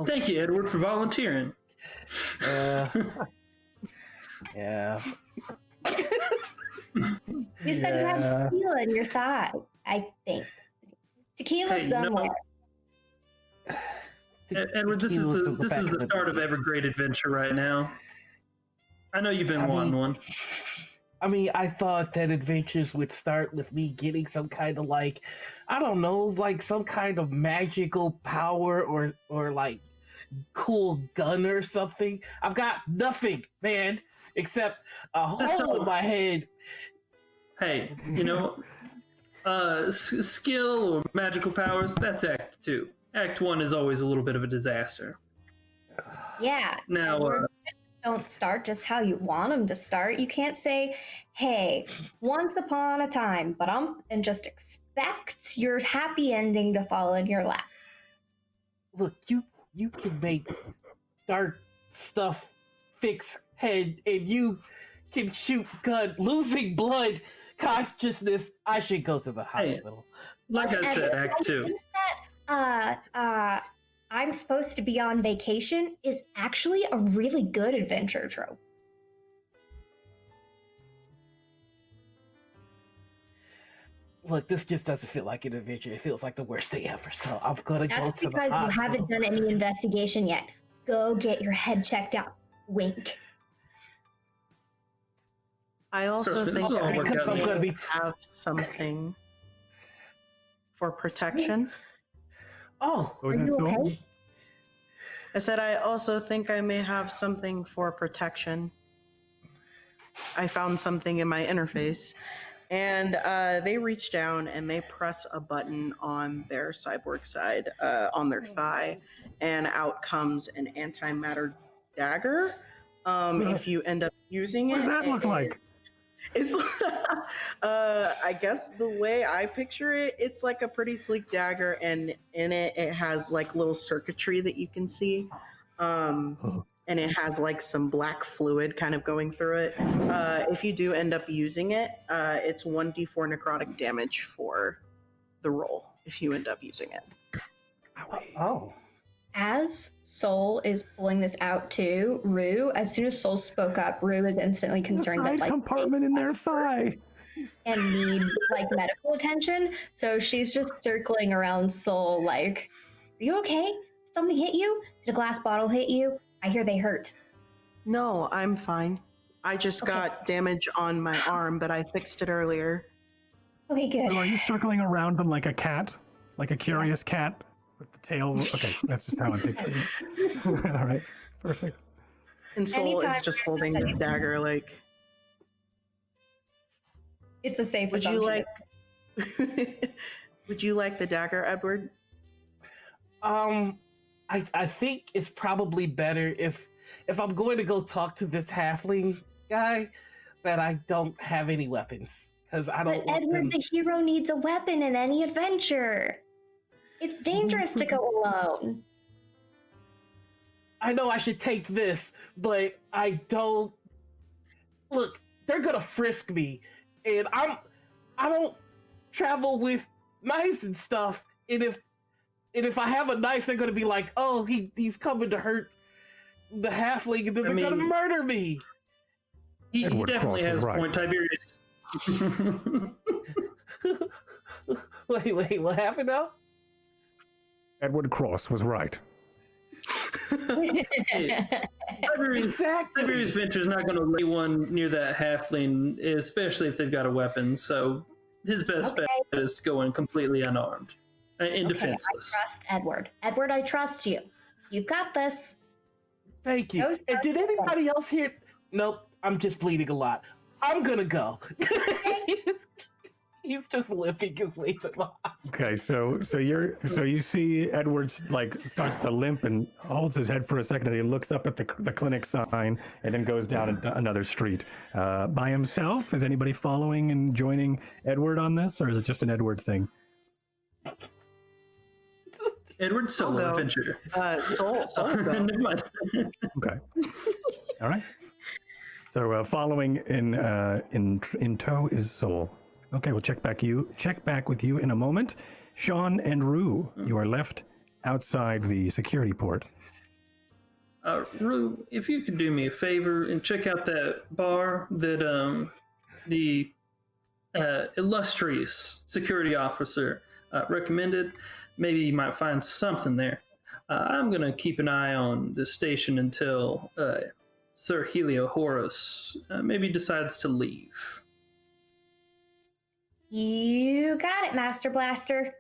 Thank you, Edward, for volunteering. Yeah. You said you had tequila in your thigh, I think. Tequila somewhere. Edward, this is the start of every great adventure right now. I know you've been wanting one. I mean, I thought that adventures would start with me getting some kind of some kind of magical power or like cool gun or something. I've got nothing, man, except a hole in my head. Hey, skill or magical powers, that's Act 2. Act 1 is always a little bit of a disaster. Yeah. Now, don't start just how you want them to start. You can't say, hey, once upon a time, and just expect your happy ending to fall in your lap. Look, you can make dark stuff fix head, and you can shoot gun, losing blood consciousness. I should go to the hospital. Like I said, Act 2. I'm supposed to be on vacation is actually a really good adventure trope. Look, this just doesn't feel like an adventure. It feels like the worst thing ever. So I'm gonna go to the hospital. That's because you haven't done any investigation yet. Go get your head checked out. Wink. I also think I may have something for protection. Oh, was that so? Okay? I said I also think I may have something for protection. I found something in my interface, and they reach down and they press a button on their cyborg side, on their thigh, and out comes an antimatter dagger. If you end up using it, What does that look like? It's, I guess the way I picture it, it's like a pretty sleek dagger, and in it has like little circuitry that you can see. And it has like some black fluid kind of going through it. If you do end up using it, it's 1d4 necrotic damage for the roll if you end up using it. Oh. As Soul is pulling this out too, Rue, as soon as Soul spoke up, Rue is instantly concerned that like compartment in their thigh and need like medical attention. So she's just circling around Soul like, are you okay? Something hit you? Did a glass bottle hit you? I hear they hurt. No, I'm fine. I just got damage on my arm, but I fixed it earlier. Okay, good. So are you circling around them like a cat? Like a curious cat? With the tail. Okay, that's just how I'm picturing it. All right, perfect. And Soul is just holding this dagger, like. It's a safe Would assumption. Would you like the dagger, Edward? I think it's probably better if I'm going to go talk to this halfling guy, that I don't have any weapons. Because I don't But want Edward them... the hero needs a weapon in any adventure. It's dangerous to go alone. I know I should take this, but I don't... Look, they're gonna frisk me, and I don't travel with knives and stuff, and if I have a knife, they're gonna be like, oh, he's coming to hurt the halfling, and then they're gonna murder me. He Edward definitely Cross has was a right. point, Tiberius. Wait, what happened now? Edward Cross was right. Tiberius Venture's not going to lay one near that halfling, especially if they've got a weapon. So his best bet is to go in completely unarmed and defenseless. I trust Edward. Edward, I trust you. You've got this. Thank you. And did anybody else hear? Nope, I'm just bleeding a lot. I'm gonna go. He's just limping his way to the hospital. Okay, so you see Edward starts to limp and holds his head for a second, and he looks up at the clinic sign and then goes down another street by himself. Is anybody following and joining Edward on this, or is it just an Edward thing? Edward's solo adventure. Soul Never mind. Okay. All right. So following in tow is Soul. Okay, we'll check back with you in a moment. Sean and Rue, you are left outside the security port. Rue, if you could do me a favor and check out that bar that the illustrious security officer recommended, maybe you might find something there. I'm going to keep an eye on the station until Sir Helio Horus maybe decides to leave. You got it, Master Blaster.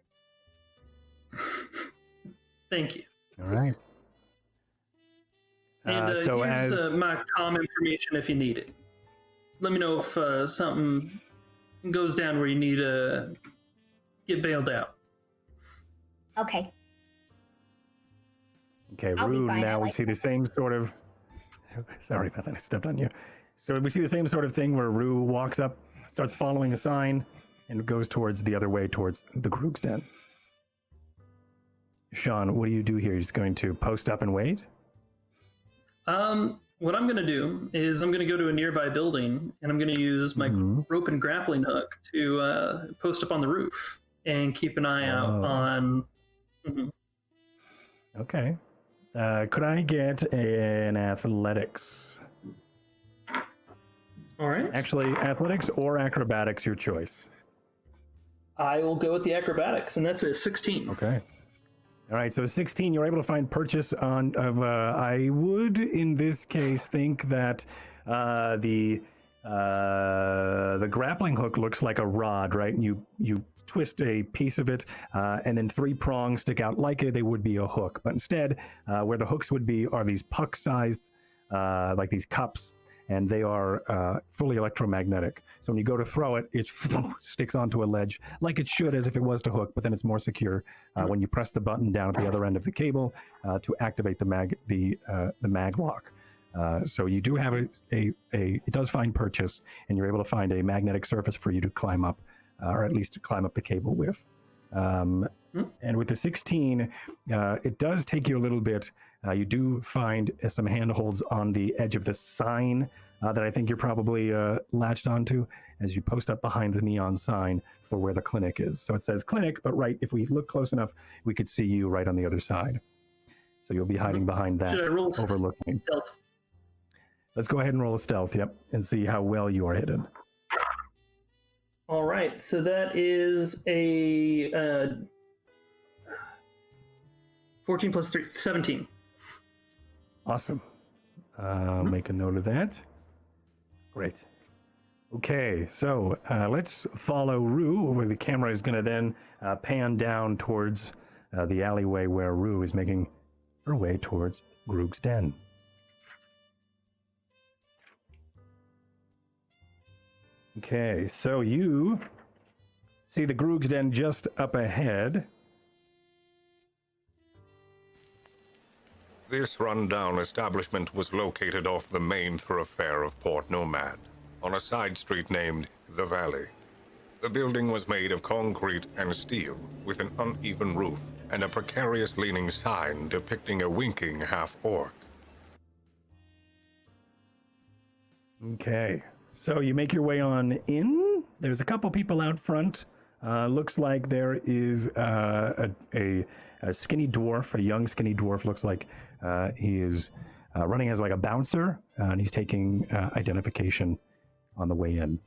Thank you. All right. And here's my comm information if you need it. Let me know if something goes down where you need to get bailed out. Okay. Okay, I'll be Rue, fine, now I we like see the same sort of... Sorry about that, I stepped on you. So we see the same sort of thing where Rue walks up, starts following a sign, and goes towards the other way, towards the Groog's Den. Sean, what do you do here? You're just going to post up and wait? What I'm going to do is I'm going to go to a nearby building, and I'm going to use my rope and grappling hook to post up on the roof and keep an eye out on... Okay. Could I get an athletics? All right. Actually, athletics or acrobatics, your choice. I will go with the acrobatics, and that's a 16. Okay. All right, so 16, you're able to find purchase of, I would, in this case, think that the grappling hook looks like a rod, right? And you twist a piece of it, and then 3 prongs stick out like they would be a hook. But instead, where the hooks would be are these puck-sized, like these cups, and they are fully electromagnetic. So when you go to throw it, it sticks onto a ledge like it should, as if it was to hook, but then it's more secure when you press the button down at the other end of the cable to activate the mag lock. So you do have it does find purchase, and you're able to find a magnetic surface for you to climb up, or at least to climb up the cable with. And with the 16, it does take you a little bit. You do find some handholds on the edge of the sign that I think you're probably latched onto as you post up behind the neon sign for where the clinic is. So it says clinic, but right, if we look close enough, we could see you right on the other side. So you'll be hiding behind that, Should I roll overlooking. Stealth? Let's go ahead and roll a stealth, yep, and see how well you are hidden. All right, so that is a 14 plus 3, 17. Awesome. Make a note of that. Great. Okay, so let's follow Rue, where the camera is going to then pan down towards the alleyway where Rue is making her way towards Groog's Den. Okay, so you see the Groog's Den just up ahead. This run-down establishment was located off the main thoroughfare of Port Nomad, on a side street named The Valley. The building was made of concrete and steel, with an uneven roof and a precarious-leaning sign depicting a winking half-orc. Okay, so you make your way on in. There's a couple people out front. Looks like there is a skinny dwarf, a young skinny dwarf. Looks like he is running as like a bouncer, and he's taking identification on the way in.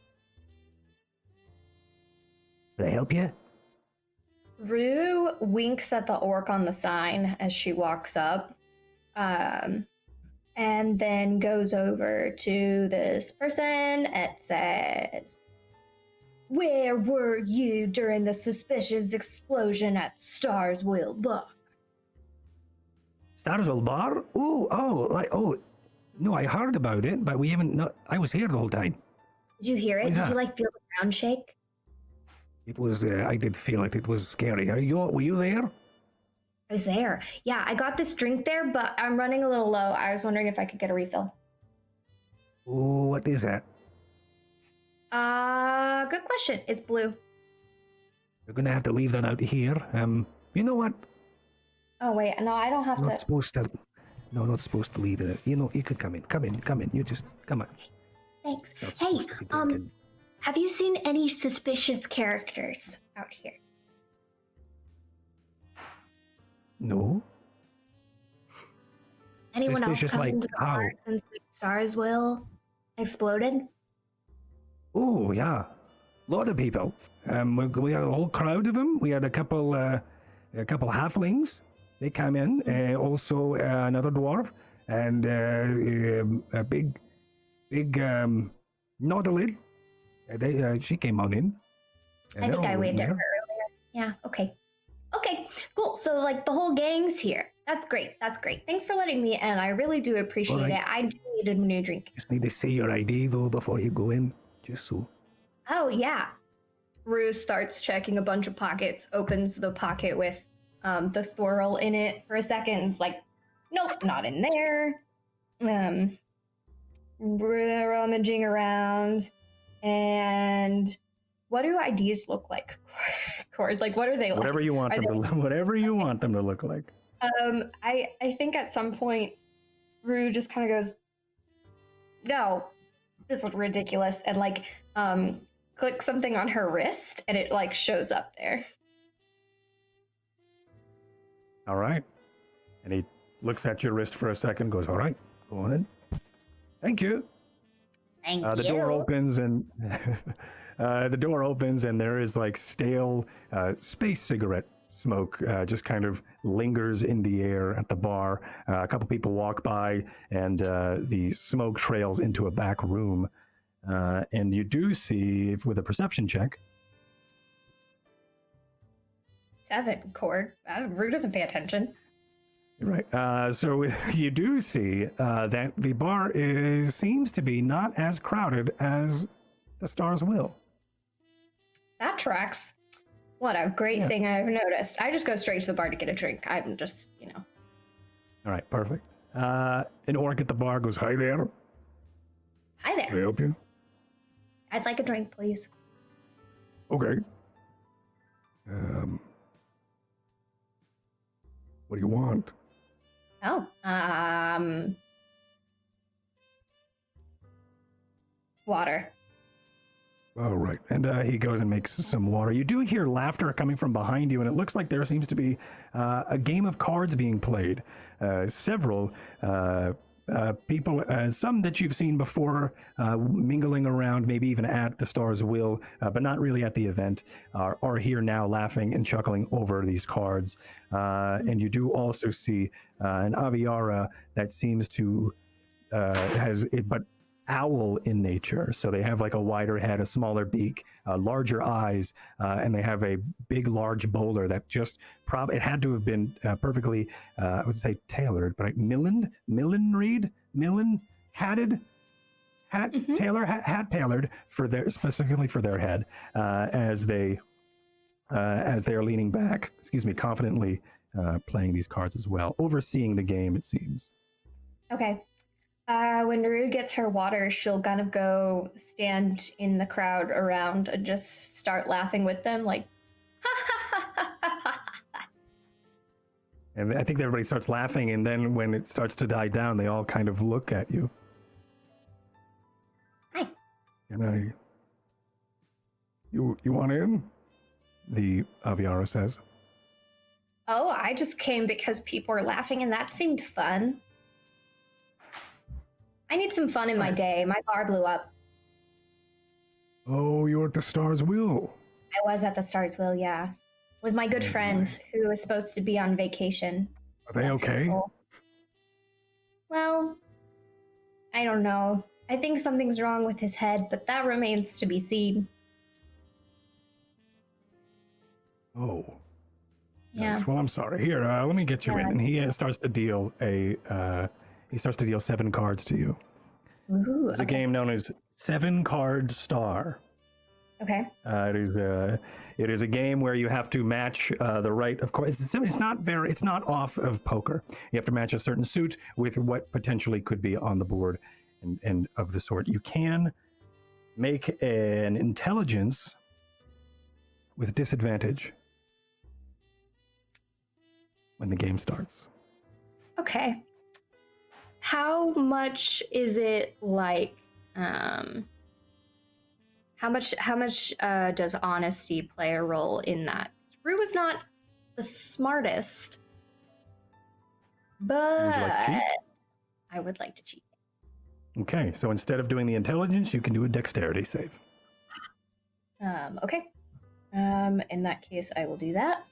Can I help you? Rue winks at the orc on the sign as she walks up, and then goes over to this person and says, "Where were you during the suspicious explosion at Starswell Bar?" Starswell Bar? No, I heard about it, but we haven't. I was here the whole time. Did you hear it? What's Did that? you like feel the ground shake? It was. I did feel it. It was scary. Were you there? I was there. Yeah, I got this drink there, but I'm running a little low. I was wondering if I could get a refill. Oh, what is that? Good question. It's blue. You're gonna have to leave that out here. You know what? Oh wait, no, I don't have Not to. supposed to. No, not supposed to leave it. You know, you could come in. Come in. You just come on. Thanks. Not Hey, supposed to be drinking. have you seen any suspicious characters out here? No. Anyone else Suspicious, come like into the how? bar since the Starswell exploded? Oh yeah, a lot of people. We had a whole crowd of them. We had a couple halflings. They came in. Also another dwarf and a big Nautilid. She came on in. I think I waved at her earlier. Yeah, okay. Okay, cool. So, like, the whole gang's here. That's great. Thanks for letting me in. I really do appreciate Alright. it. I do need a new drink. Just need to say your ID though before you go in, just so. Oh, yeah. Rue starts checking a bunch of pockets, opens the pocket with the thwirl in it for a second. And it's like, nope, not in there. Rummaging around. And what do IDs look like? Cord, like, what are they like? Whatever you want whatever you want them to look like. I think at some point, Rue just kind of goes, "No, this is ridiculous," and like clicks something on her wrist, and it like shows up there. All right. And he looks at your wrist for a second, goes, "All right, go on in." Thank you. Thank The you. door opens and there is like stale space cigarette smoke just kind of lingers in the air at the bar. A couple people walk by and the smoke trails into a back room. And you do see, with a perception check, 7, Cord. Rue doesn't pay attention. right? So you do see that the bar seems to be not as crowded as the Stars Will. That tracks. What a great thing I've noticed. I just go straight to the bar to get a drink. I'm just, All right, perfect. An orc at the bar goes, "Hi there. Hi Can I there. help you?" I'd like a drink, please. Okay. What do you want? Oh, water. All right. And he goes and makes some water. You do hear laughter coming from behind you, and it looks like there seems to be a game of cards being played. Several people, some that you've seen before, mingling around, maybe even at the Stars Will, but not really at the event, are here now laughing and chuckling over these cards. And you do also see an Aviara that seems to has it, but owl in nature. So they have like a wider head, a smaller beak, larger eyes, and they have a big, large bowler that just it had to have been perfectly, I would say tailored, but hat tailored for specifically for their head, as they are leaning back, confidently playing these cards as well, overseeing the game, it seems. Okay. When Rue gets her water, she'll kind of go stand in the crowd around and just start laughing with them, like, And I think everybody starts laughing, and then when it starts to die down, they all kind of look at you. Hi. And you want in? The Aviara says. Oh, I just came because people were laughing and that seemed fun. I need some fun in my day. My bar blew up. Oh, you're at the Star's Will. I was at the Star's Will, yeah. With my good friend who was supposed to be on vacation. Are they okay? Well, I don't know. I think something's wrong with his head, but that remains to be seen. Oh. Yeah. Well, I'm sorry. Here, let me get you in. And he starts to deal 7 cards to you. Ooh, It's a game known as 7-Card Star. Okay. It is a game where you have to match the right. Of course, it's not off of poker. You have to match a certain suit with what potentially could be on the board, and of the sort. You can make an intelligence with disadvantage when the game starts. Okay. How much is it like? How much does honesty play a role in that? Rue is not the smartest, but Would you like to cheat? I would like to cheat. Okay, so instead of doing the intelligence, you can do a dexterity save. Okay. In that case, I will do that.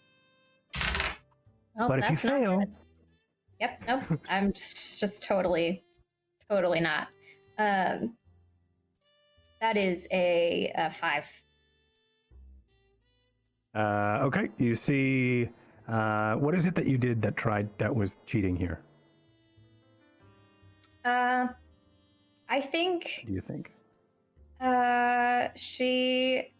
Oh, But if you that's not fail, good. Yep. Nope. I'm just totally not. That is a 5. okay. You see, what is it that you did that was cheating here? I think. What do you think? She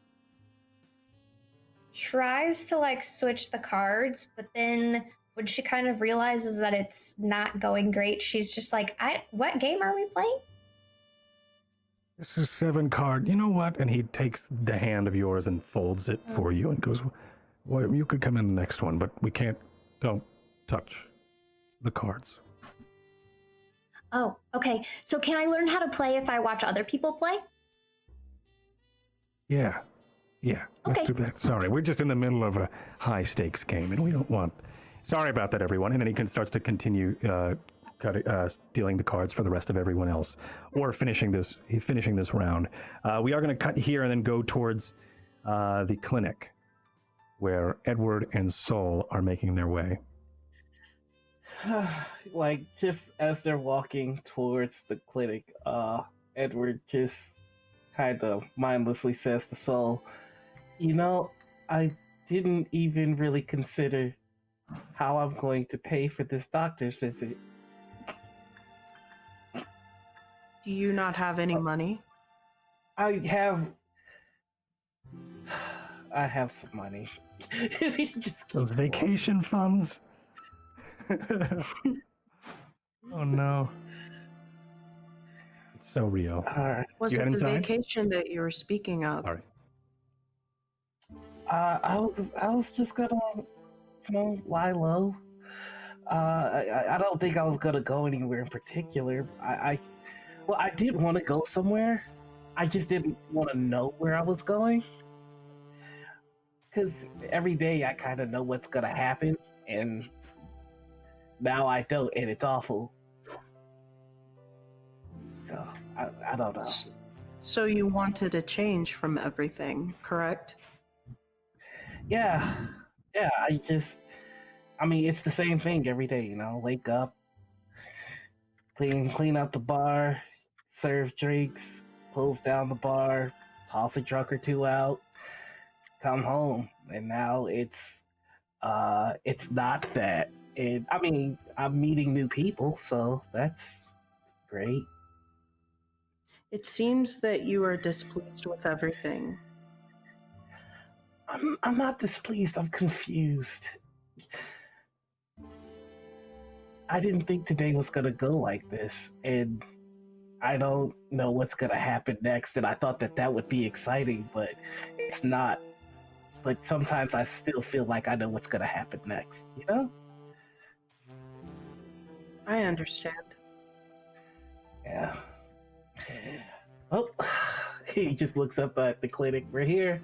tries to like switch the cards, but then when she kind of realizes that it's not going great, she's just like, what game are we playing? This is 7-card. You know what? And he takes the hand of yours and folds it for you and goes, well, you could come in the next one, but don't touch the cards. Oh, okay. So can I learn how to play if I watch other people play? Yeah, let's Okay. do that. Sorry, we're just in the middle of a high-stakes game, and we don't want... Sorry about that, everyone. And then he starts to continue dealing the cards for the rest of everyone else, or finishing this round. We are going to cut here and then go towards the clinic, where Edward and Sol are making their way. Like, just as they're walking towards the clinic, Edward just kind of mindlessly says to Sol, you know, I didn't even really consider how I'm going to pay for this doctor's visit. Do you not have any money? I have some money. Just Those vacation funds. Oh no. It's so real. Alright. Was You it head the inside? vacation that you were speaking of? All right. I was just gonna, lie low. I don't think I was gonna go anywhere in particular. I did want to go somewhere. I just didn't want to know where I was going. Because every day I kind of know what's gonna happen, and now I don't, and it's awful. So, I don't know. So you wanted a change from everything, correct? Yeah, it's the same thing every day, wake up, clean out the bar, serve drinks, close down the bar, toss a drunk or two out, come home, and now it's not that. And I'm meeting new people, so that's great. It seems that you are displeased with everything. I'm not displeased, I'm confused. I didn't think today was gonna go like this, and I don't know what's gonna happen next. And I thought that would be exciting, but it's not. But sometimes I still feel like I know what's gonna happen next. You know? I understand. Yeah. Oh, he just looks up at the clinic. We're here.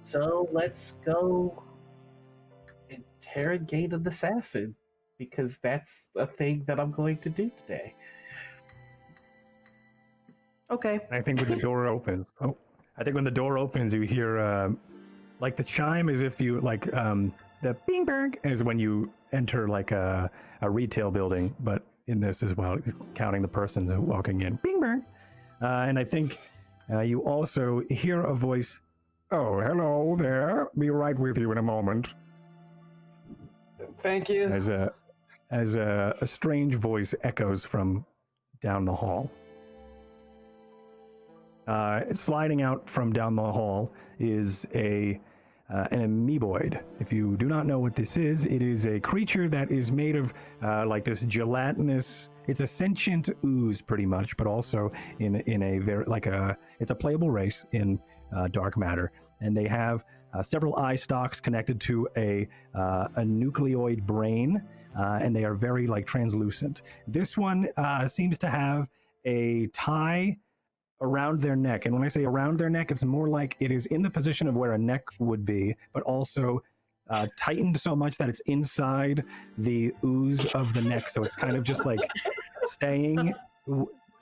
So let's go interrogate an assassin, because that's a thing that I'm going to do today. Okay. I think when the door opens, when the door opens, you hear like the chime, as if you like the bing bang is when you enter like a retail building, but in this as well, counting the persons walking in, bing bang. And I think you also hear a voice. Oh, hello there. Be right with you in a moment. Thank you. As a strange voice echoes from down the hall. Sliding out from down the hall is an amoeboid. If you do not know what this is, it is a creature that is made of like this gelatinous. It's a sentient ooze, pretty much, but also in a very it's a playable race in dark matter, and they have several eye stalks connected to a nucleoid brain, and they are very like translucent. This one seems to have a tie around their neck, and when I say around their neck, it's more like it is in the position of where a neck would be, but also tightened so much that it's inside the ooze of the neck, so it's kind of just like staying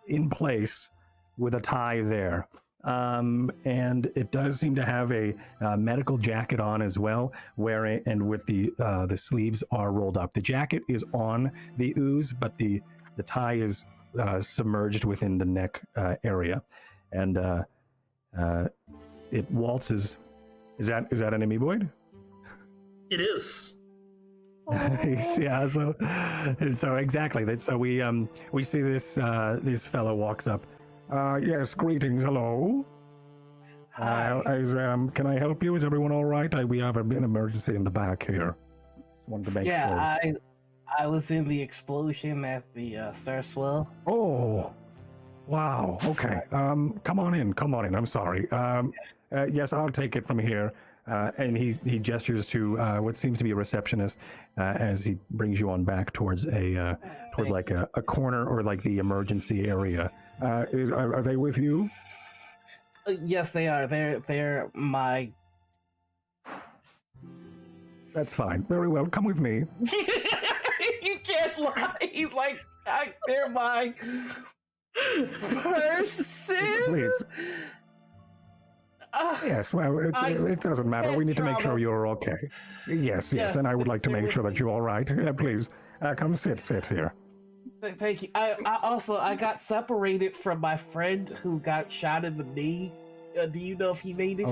in place with a tie there. And it does seem to have a medical jacket on as well, and with the sleeves are rolled up. The jacket is on the ooze, but the tie is submerged within the neck area, and it waltzes. Is that an amoeboid? It is. Yeah. So exactly. So we see this fellow walks up. Yes. Greetings. Hello. Can I help you? Is everyone all right? We have an emergency in the back here. Wanted to make sure. I was in the explosion at the Star Swell. Oh, wow. Okay. Come on in. I'm sorry. Yes, I'll take it from here. And he gestures to what seems to be a receptionist as he brings you on back towards a corner or like the emergency area. Are they with you? Yes, they are. They're my. That's fine. Very well. Come with me. You can't lie. He's like, they're my person. Please. Yes, well, it doesn't matter. We need to make sure you're okay. Yes, and I would like to make sure that you're all right. Please, come sit here. Thank you. I got separated from my friend who got shot in the knee. Do you know if he made it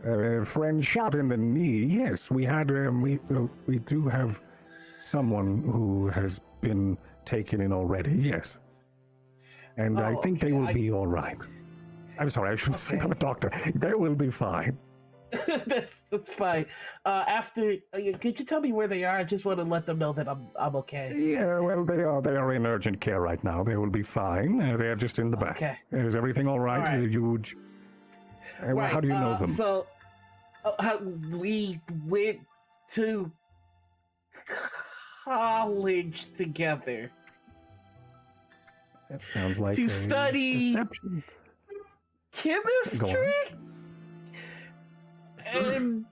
here? Friend shot in the knee. Yes, we had. We do have someone who has been taken in already. Yes, and I think they will be all right. I'm sorry, I shouldn't say I'm a doctor. They will be fine. That's fine. After, could you tell me where they are? I just want to let them know that I'm okay. Yeah, well, they are in urgent care right now. They will be fine. They are just in the back. Okay. Is everything all right? Right. Right. How do you know them? So, we went to college together. That sounds like to study deception. Chemistry, and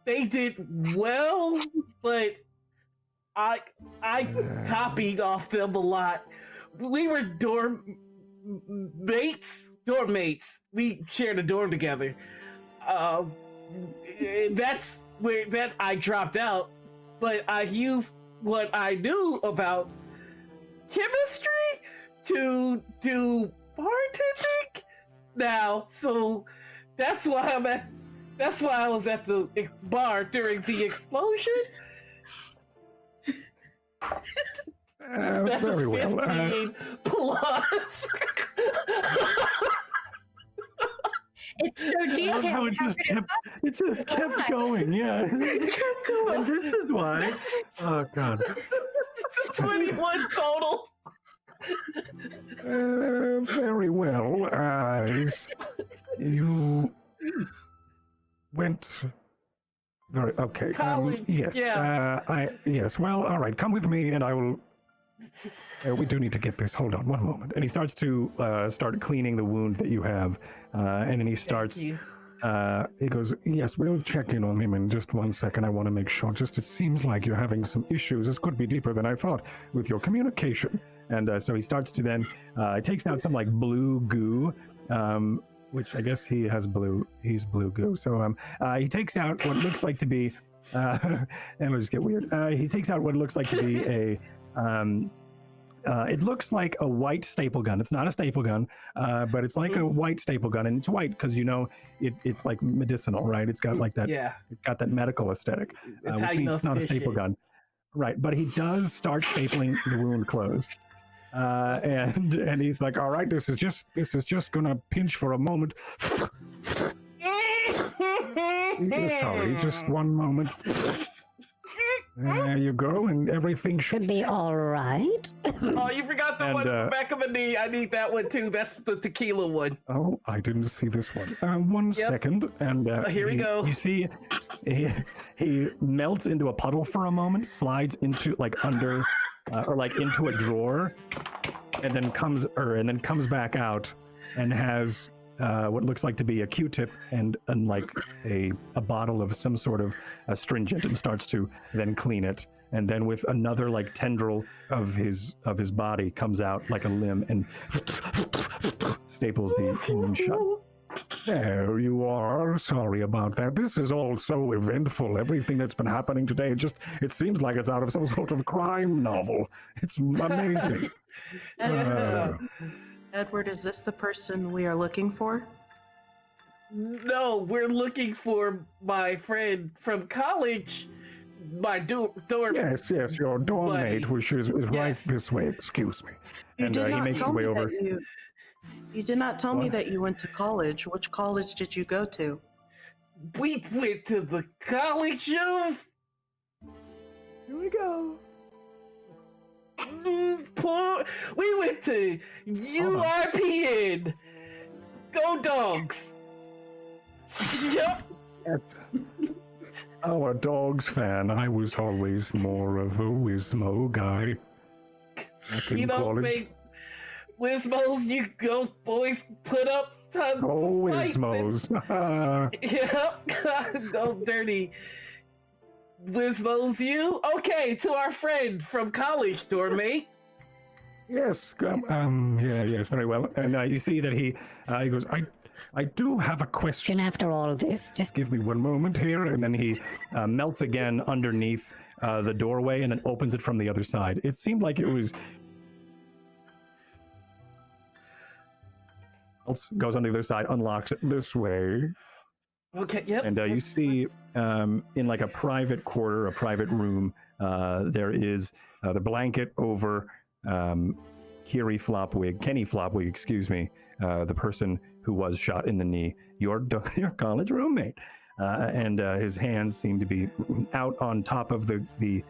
they did well, but I copied off them a lot. We were dorm mates. We shared a dorm together. That's where I dropped out, but I used what I knew about chemistry to do bartending now, so that's why I was at the bar during the explosion. Very well. 15 plus. It's so detailed. It just kept going, yeah. And this is why. Oh, God. 21 total. Very well. You went. Very okay. College, yes. yeah. Yes. Well, all right. Come with me, and I will. We do need to get this. Hold on, one moment. And he starts to start cleaning the wound that you have, and then he starts. He goes, yes, we'll check in on him in just 1 second. I want to make sure. Just it seems like you're having some issues. This could be deeper than I thought with your communication. And so he starts to then takes out some like blue goo, which I guess he has blue. He's blue goo. So he takes out what looks like to be. And we'll just get weird. He takes out what looks like to be a. It looks like a white staple gun. It's not a staple gun, but it's like a white staple gun, and it's white because it's like medicinal, right? It's got like that. Yeah. It's got that medical aesthetic, It's which means it's not a staple gun, right? But he does start stapling the wound closed, and he's like, "All right, this is just gonna pinch for a moment." Sorry, just one moment. There you go, and everything should be all right. Oh, you forgot the one in the back of the knee. I need that one too. That's the tequila one. Oh, I didn't see this one. One second, and here we go. You see, he melts into a puddle for a moment, slides into like under, or like into a drawer, and then comes back out, and has what looks like to be a Q-tip and like a bottle of some sort of astringent, and starts to then clean it, and then with another like tendril of his body comes out like a limb and staples the wound shut. There you are. Sorry about that. This is all so eventful. Everything that's been happening today, it seems like it's out of some sort of crime novel. It's amazing. Edward, is this the person we are looking for? No, we're looking for my friend from college. My dorm. Yes, your dorm mate, which is right this way. Excuse me. And he makes his way over. You did not tell me that you went to college. Which college did you go to? We went to the college of. Here we go. We went to URPN. Go Dogs. Yep. Our Dogs fan. I was always more of a Wismo guy. You don't make Wismos. You go boys put up tons of Wismos. Yep. Go dirty. Wismos, you? Okay, to our friend from college, dorm mate. Yes, yes, very well. And you see that he goes, I do have a question after all of this. Just give me one moment here. And then he melts again underneath the doorway and then opens it from the other side. It seemed like it was... Goes on the other side, unlocks it this way. Okay, yep. And you see in like a private quarter, a private room, there is the blanket over Kenny Flopwig, excuse me, the person who was shot in the knee, your college roommate. And his hands seem to be out on top of the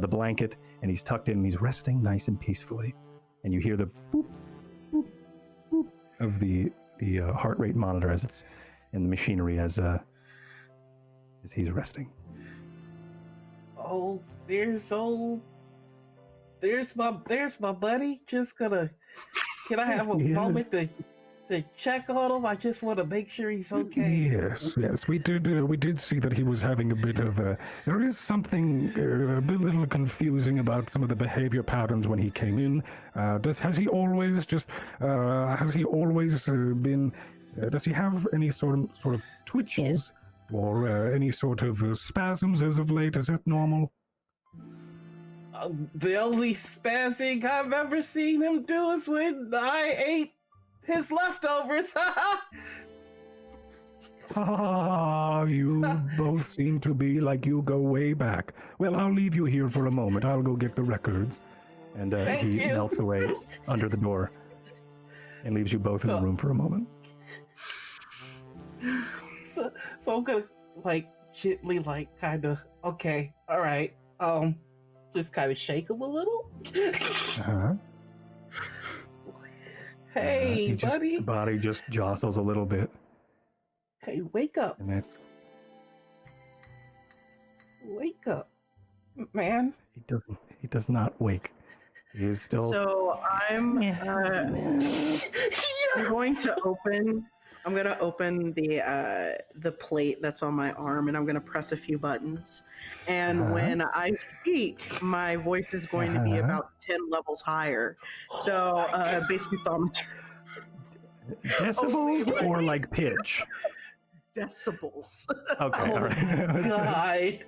blanket, and he's tucked in, and he's resting nice and peacefully. And you hear the boop, boop, boop of the heart rate monitor as it's in the machinery as he's resting. Oh, there's my buddy. Just can I have a moment to check on him? I just want to make sure he's okay. Yes, we did see that he was having a bit of there is something a little confusing about some of the behavior patterns when he came in. Has he always been? Does he have any sort of twitches or any sort of spasms as of late? Is that normal? The only spazzing I've ever seen him do is when I ate his leftovers. You both seem to be like you go way back. Well, I'll leave you here for a moment. I'll go get the records. And he melts away under the door and leaves you both in the room for a moment. So I'm gonna like gently, like kind of, okay, all right, just kind of shake him a little. Uh-huh. Hey, The buddy. body just jostles a little bit, Hey, wake up. and that's Wake up, man. he does not wake. He is still. So I'm going to open. I'm gonna open the plate that's on my arm, and I'm gonna press a few buttons. And when I speak, my voice is going to be about 10 levels higher. So basically, thaumaturgy. Decibel or like pitch? Decibels. Okay, all right. God.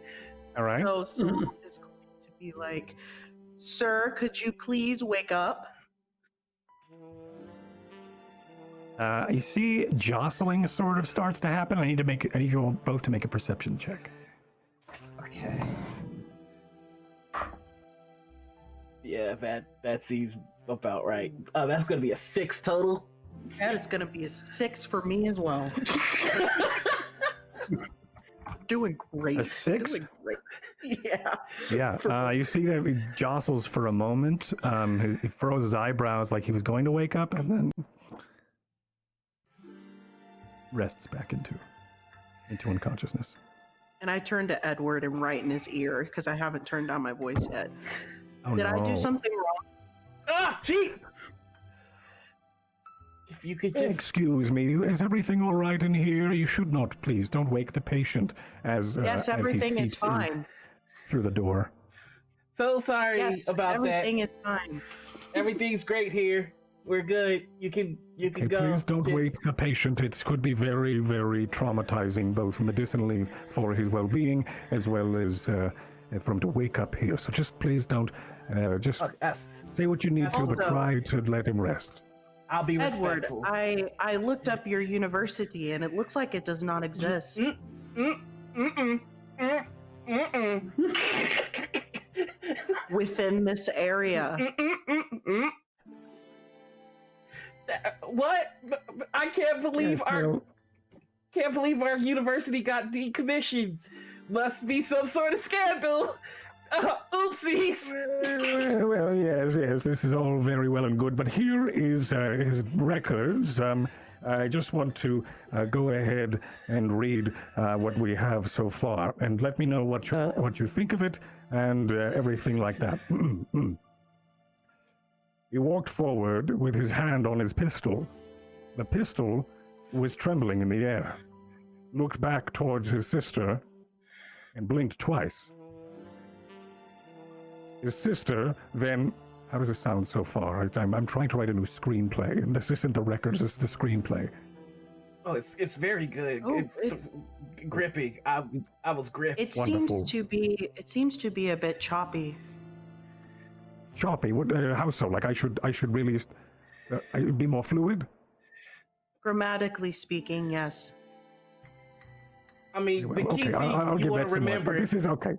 All right. So Soul is going to be like, "Sir, could you please wake up?" You see, jostling sort of starts to happen. I need you all both to make a perception check. Okay. Yeah, that seems about right. That's gonna be a 6 total. That is going to be a 6 for me as well. Doing great. A 6? Doing great. Yeah. Yeah. You see that he jostles for a moment. He furrows his eyebrows like he was going to wake up, and then rests back into unconsciousness. And I turn to Edward and write in his ear because I haven't turned down my voice yet. Oh, Did I do no. something wrong? Ah, gee! If you could just... Excuse me, is everything all right in here? You should not, please. Don't wake the patient as Yes, as he everything is seeps in fine. through the door. So sorry Yes, about everything that. is fine. Everything's great here. We're good. You can Okay, go. please don't Just- wake the patient. It could be very, very traumatizing, both medicinally for his well-being, as well as for him to wake up here. So just please don't. Just say what you need to, but Also- try to let him rest. I'll be Edward, respectful. I looked up your university and it looks like it does not exist. Within this area. What? I can't believe can't believe our university got decommissioned. Must be some sort of scandal. Oopsies. Well, yes, this is all very well and good, but here is his records. I just want to go ahead and read what we have so far, and let me know what you think of it, and everything like that. He walked forward with his hand on his pistol. The pistol was trembling in the air. Looked back towards his sister, and blinked twice. His sister then... How does it sound so far? I'm trying to write a new screenplay, and this isn't the records, it's the screenplay. Oh, it's very good. Oh, It's gripping. I was gripped. It Wonderful. seems to be a bit choppy. Choppy? What? How so? Like I should really be more fluid? Grammatically speaking, yes. I mean, the key thing I'll you give want that to some more, remember. but this is okay.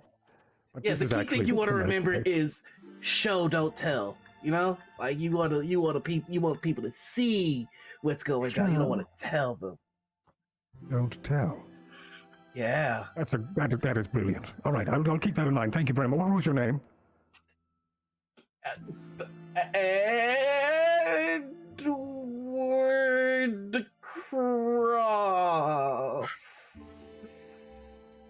But Yeah, this the is key actually thing you want to grammatically remember okay. is show, don't tell. You know, like you want people to see what's going on. You don't want to tell them. Don't tell. Yeah. That is brilliant. All right, I'll keep that in mind. Thank you very much. What was your name? Edward Cross.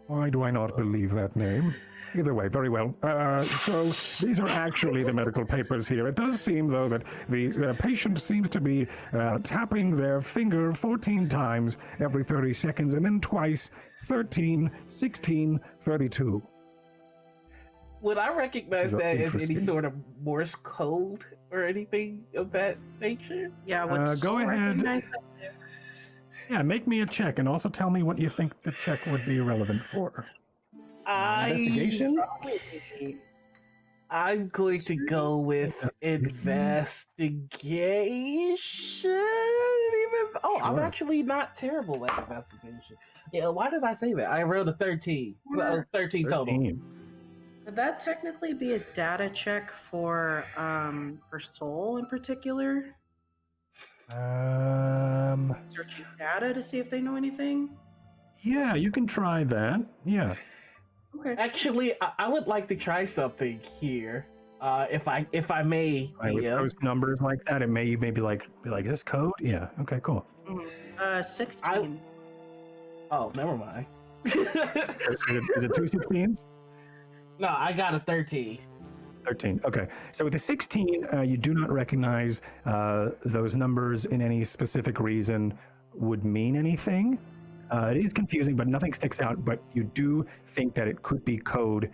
Why do I not believe that name? Either way, very well. So these are actually the medical papers here. It does seem, though, that the patient seems to be tapping their finger 14 times every 30 seconds, and then twice, 13, 16, 32. Would I recognize These are that as any interesting. sort of Morse code or anything of that nature? Yeah, would Go Soul ahead. recognize that? Yeah, make me a check, and also tell me what you think the check would be relevant for. Investigation? I'm going to go with investigation. I'm Sure. actually not terrible at investigation. Yeah, why did I say that? I rolled a 13. 13 total. 13. Could that technically be a data check for Soul in particular? Um, Searching data to see if they know anything? Yeah, you can try that. Yeah. Okay. Actually, I would like to try something here. If I may, Right, with DM. those numbers like that, it may be like, is this code? Yeah. Okay, cool. 16. Oh, never mind. Is it 2 16s? No, I got a 13. 13. Okay. So with the 16, you do not recognize those numbers in any specific reason would mean anything. It is confusing, but nothing sticks out. But you do think that it could be code,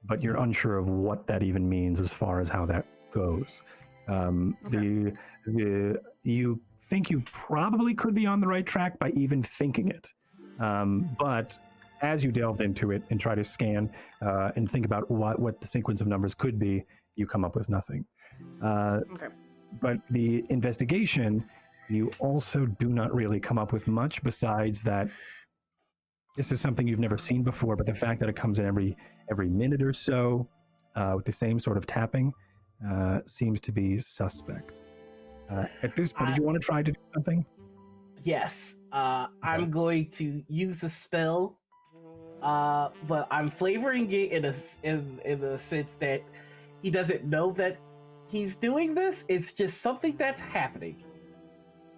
but you're unsure of what that even means as far as how that goes. Okay. You think you probably could be on the right track by even thinking it. But as you delve into it and try to scan and think about what the sequence of numbers could be, you come up with nothing. Okay. But the investigation, you also do not really come up with much besides that this is something you've never seen before, but the fact that it comes in every minute or so with the same sort of tapping seems to be suspect. At this point, did you want to try to do something? Yes. I'm going to use a spell, but I'm flavoring it in the sense that he doesn't know that he's doing this. It's just something that's happening.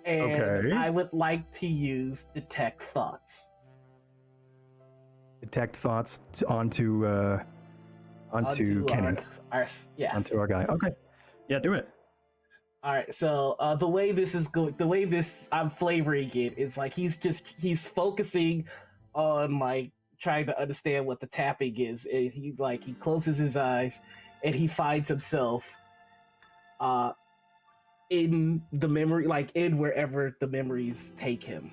And Okay. I would like to use detect thoughts. Detect thoughts onto Kenny, Yes. onto our guy. Okay, yeah, do it. All right. So the way this is going, I'm flavoring it is like he's focusing on like trying to understand what the tapping is, and he closes his eyes, and he finds himself in the memory, like in wherever the memories take him.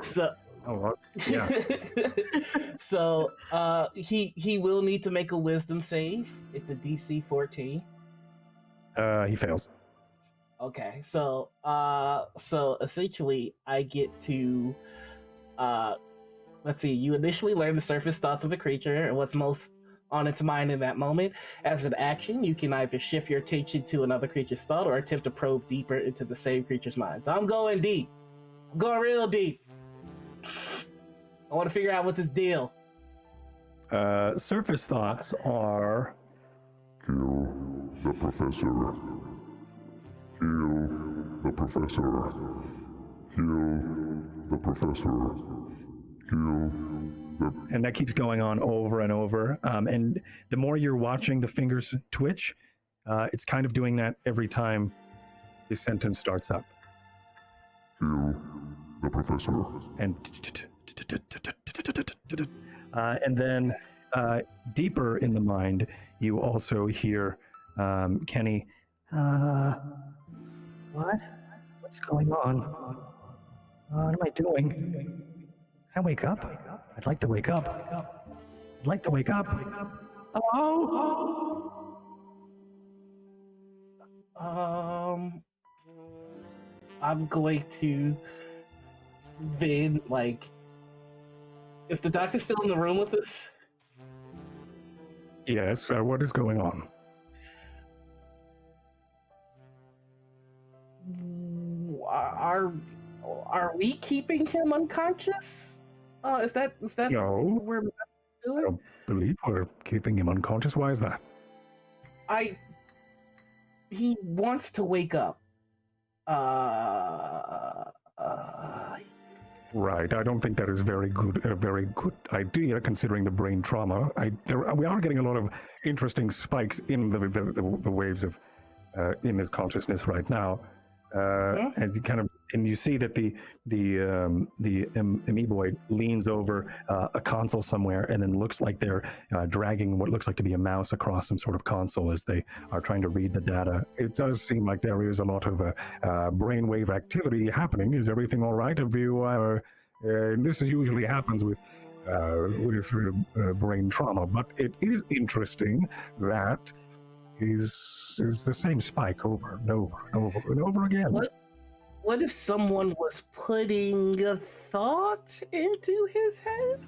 So. Oh, well, yeah. So he will need to make a wisdom save. It's a DC 14. He fails. Okay, so essentially I get to let's see, you initially learn the surface thoughts of a creature and what's most on its mind in that moment. As an action, you can either shift your attention to another creature's thought or attempt to probe deeper into the same creature's mind. So I'm going deep. I'm going real deep. I want to figure out what's his deal. Surface thoughts are Kill the professor. Kill the professor. Kill the professor. Kill the... and that keeps going on over and over. And the more you're watching the fingers twitch, it's kind of doing that every time the sentence starts up. Kill the professor. And then deeper in the mind, you also hear Kenny. What? What's going on? What am I doing? Can I wake up? I'd like to wake up. I'd like to wake up. Hello? I'm going to then, like, is the doctor still in the room with us? Yes, what is going on? Are we keeping him unconscious? Is that No. what we're I doing? don't believe we're keeping him unconscious. Why is that? He wants to wake up. Right. I don't think that is a very good idea considering the brain trauma. We are getting a lot of interesting spikes in the waves of in his consciousness right now. And you see that the amoeboid leans over a console somewhere and then looks like they're dragging what looks like to be a mouse across some sort of console as they are trying to read the data. It does seem like there is a lot of brainwave activity happening. Is everything all right? Have you? This usually happens with brain trauma, but it is interesting that it's the same spike over and over and over and over again. What if someone was putting a thought into his head?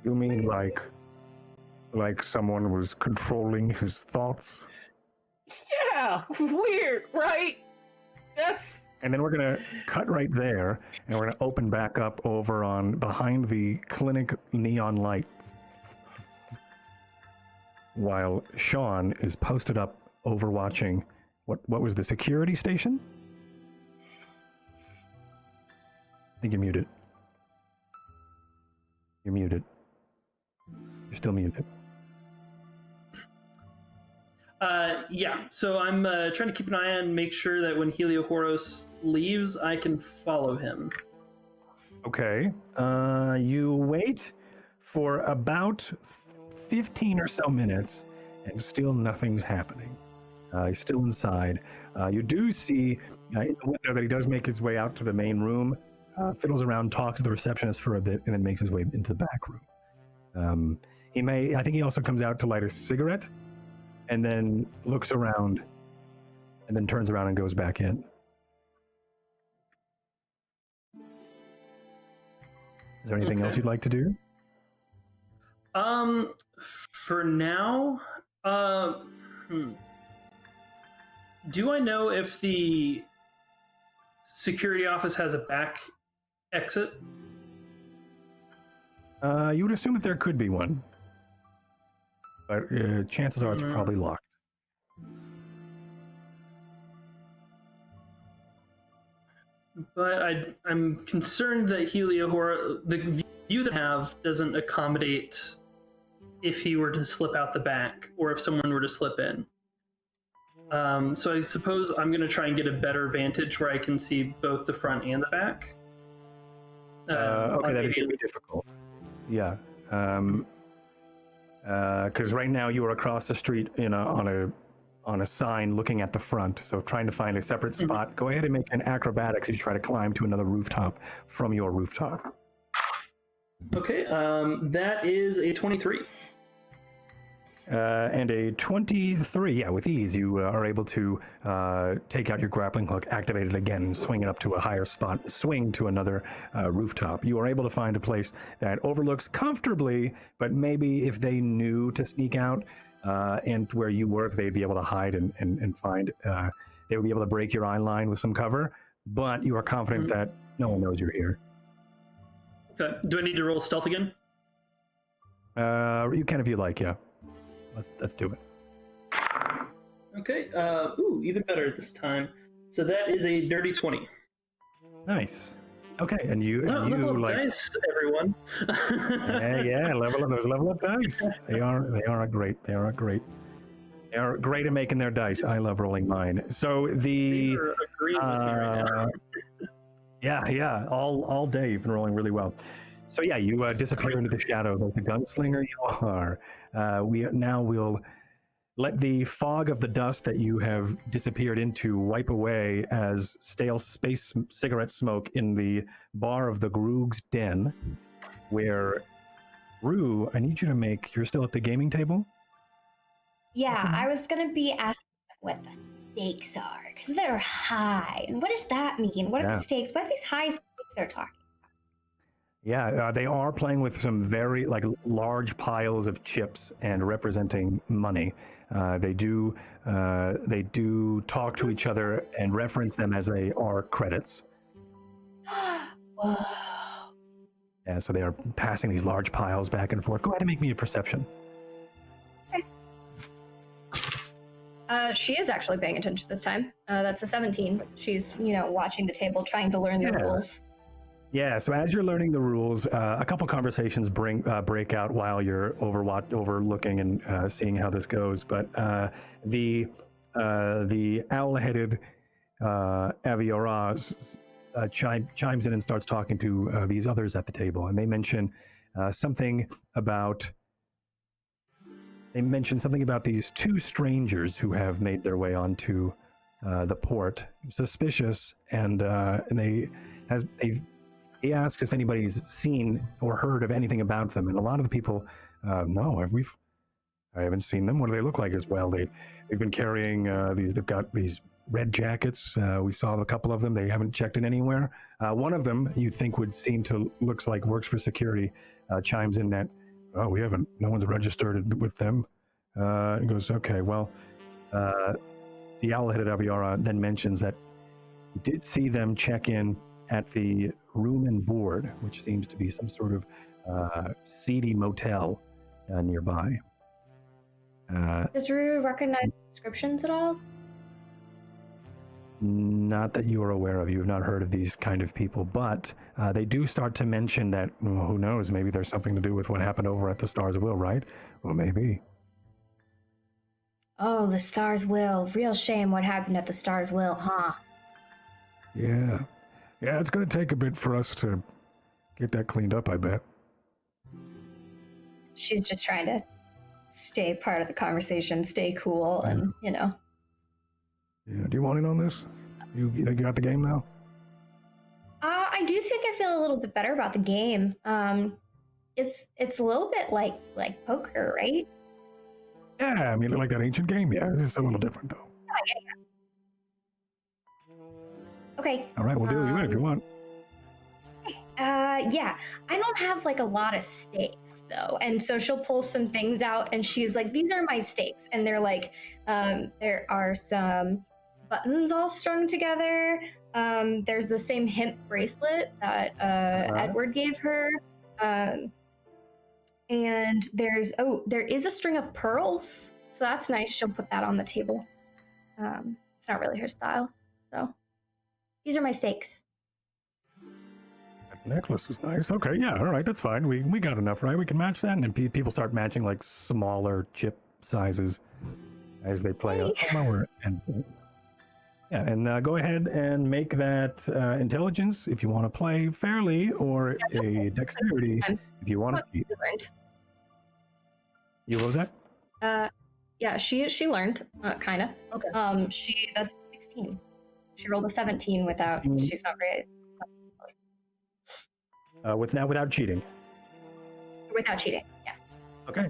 You mean like someone was controlling his thoughts? Yeah, weird, right? And then we're going to cut right there, and we're going to open back up over on behind the clinic neon light, while Sean is posted up overwatching what was the security station? I think you're muted. You're muted. You're still muted. Yeah, so I'm trying to keep an eye on, make sure that when Heliohoros leaves, I can follow him. Okay. You wait for about 15 or so minutes, and still nothing's happening. He's still inside. You do see in the window that he does make his way out to the main room, fiddles around, talks to the receptionist for a bit, and then makes his way into the back room. I think he also comes out to light a cigarette, and then looks around, and then turns around and goes back in. Is there anything else you'd like to do? For now, do I know if the security office has a back exit? You would assume that there could be one, but chances are it's probably locked. But I'm concerned that the view that I have doesn't accommodate if he were to slip out the back, or if someone were to slip in. So I suppose I'm going to try and get a better vantage where I can see both the front and the back. Okay, that is going to be difficult. Yeah. Because right now you are across the street on a sign looking at the front, so trying to find a separate spot. Go ahead and make an acrobatics as you try to climb to another rooftop from your rooftop. Okay, that is a 23. And a 23, yeah, with ease, you are able to take out your grappling hook, activate it again, swing it up to a higher spot, swing to another rooftop. You are able to find a place that overlooks comfortably, but maybe if they knew to sneak out and where you work, they'd be able to hide and find, they would be able to break your eye line with some cover, but you are confident that no one knows you're here. Okay, do I need to roll stealth again? You can if you like, yeah. Let's do it. Okay, even better this time. So that is a dirty 20. Nice. Okay, and you level like up dice, everyone. yeah, level up dice. They are great. They are great at making their dice. I love rolling mine. So the agreeing with me right now. yeah, all day you've been rolling really well. So yeah, you disappear into the shadows like the gunslinger you are. We'll let the fog of the dust that you have disappeared into wipe away as stale space cigarette smoke in the bar of the Groog's Den, where, Rue, I need you to you're still at the gaming table? Yeah, I was going to be asking what the stakes are, because they're high. And what does that mean? What are the stakes? What are these high stakes they're talking? Yeah, they are playing with some very large piles of chips and representing money. They do talk to each other and reference them as they are credits. Whoa. Yeah, so they are passing these large piles back and forth. Go ahead and make me a perception. She is actually paying attention this time. That's a 17. She's, watching the table, trying to learn the rules. Yeah, so as you're learning the rules, a couple conversations break out while you're overlooking and seeing how this goes. But the owl-headed Aviora chimes in and starts talking to these others at the table, and they mention something about these two strangers who have made their way onto the port. Suspicious, and he asks if anybody's seen or heard of anything about them, and a lot of the people, no, I haven't seen them. What do they look like as well? They've been carrying they've got these red jackets. We saw a couple of them. They haven't checked in anywhere. One of them you think looks like works for security, chimes in that, no one's registered with them. He goes, okay, well, the owl-headed Aviara then mentions that You did see them check in at the room and board, which seems to be some sort of seedy motel nearby. Does Rue recognize descriptions at all? Not that you are aware of. You have not heard of these kind of people, but they do start to mention that, well, who knows, maybe there's something to do with what happened over at the Stars Will, right? Well, maybe. Oh, the Stars Will. Real shame what happened at the Stars Will, huh? Yeah. Yeah, it's going to take a bit for us to get that cleaned up, I bet. She's just trying to stay part of the conversation, stay cool, and, you know. Yeah, do you want in on this? You think you got the game now? I do think I feel a little bit better about the game. It's a little bit like poker, right? Yeah, I mean, like that ancient game. Yeah, it's just a little different, though. Okay. All right, we'll deal you in if you want. Yeah, I don't have like a lot of stakes though, and so she'll pull some things out, and she's like, "These are my stakes," and they're like, there are some buttons all strung together. There's the same hemp bracelet that Edward gave her, and there is a string of pearls, so that's nice. She'll put that on the table. It's not really her style, so these are my stakes. That necklace is nice. Okay, yeah, all right, that's fine. We got enough, right? We can match that, and then people start matching like smaller chip sizes as they play a lower end. Yeah, and go ahead and make that intelligence if you want to play fairly, or a dexterity if you want to cheat. You what was that? Yeah, she learned, kind of. Okay. That's 16. She rolled a 17 without. 16. She's not great. Without cheating. Without cheating, yeah. Okay.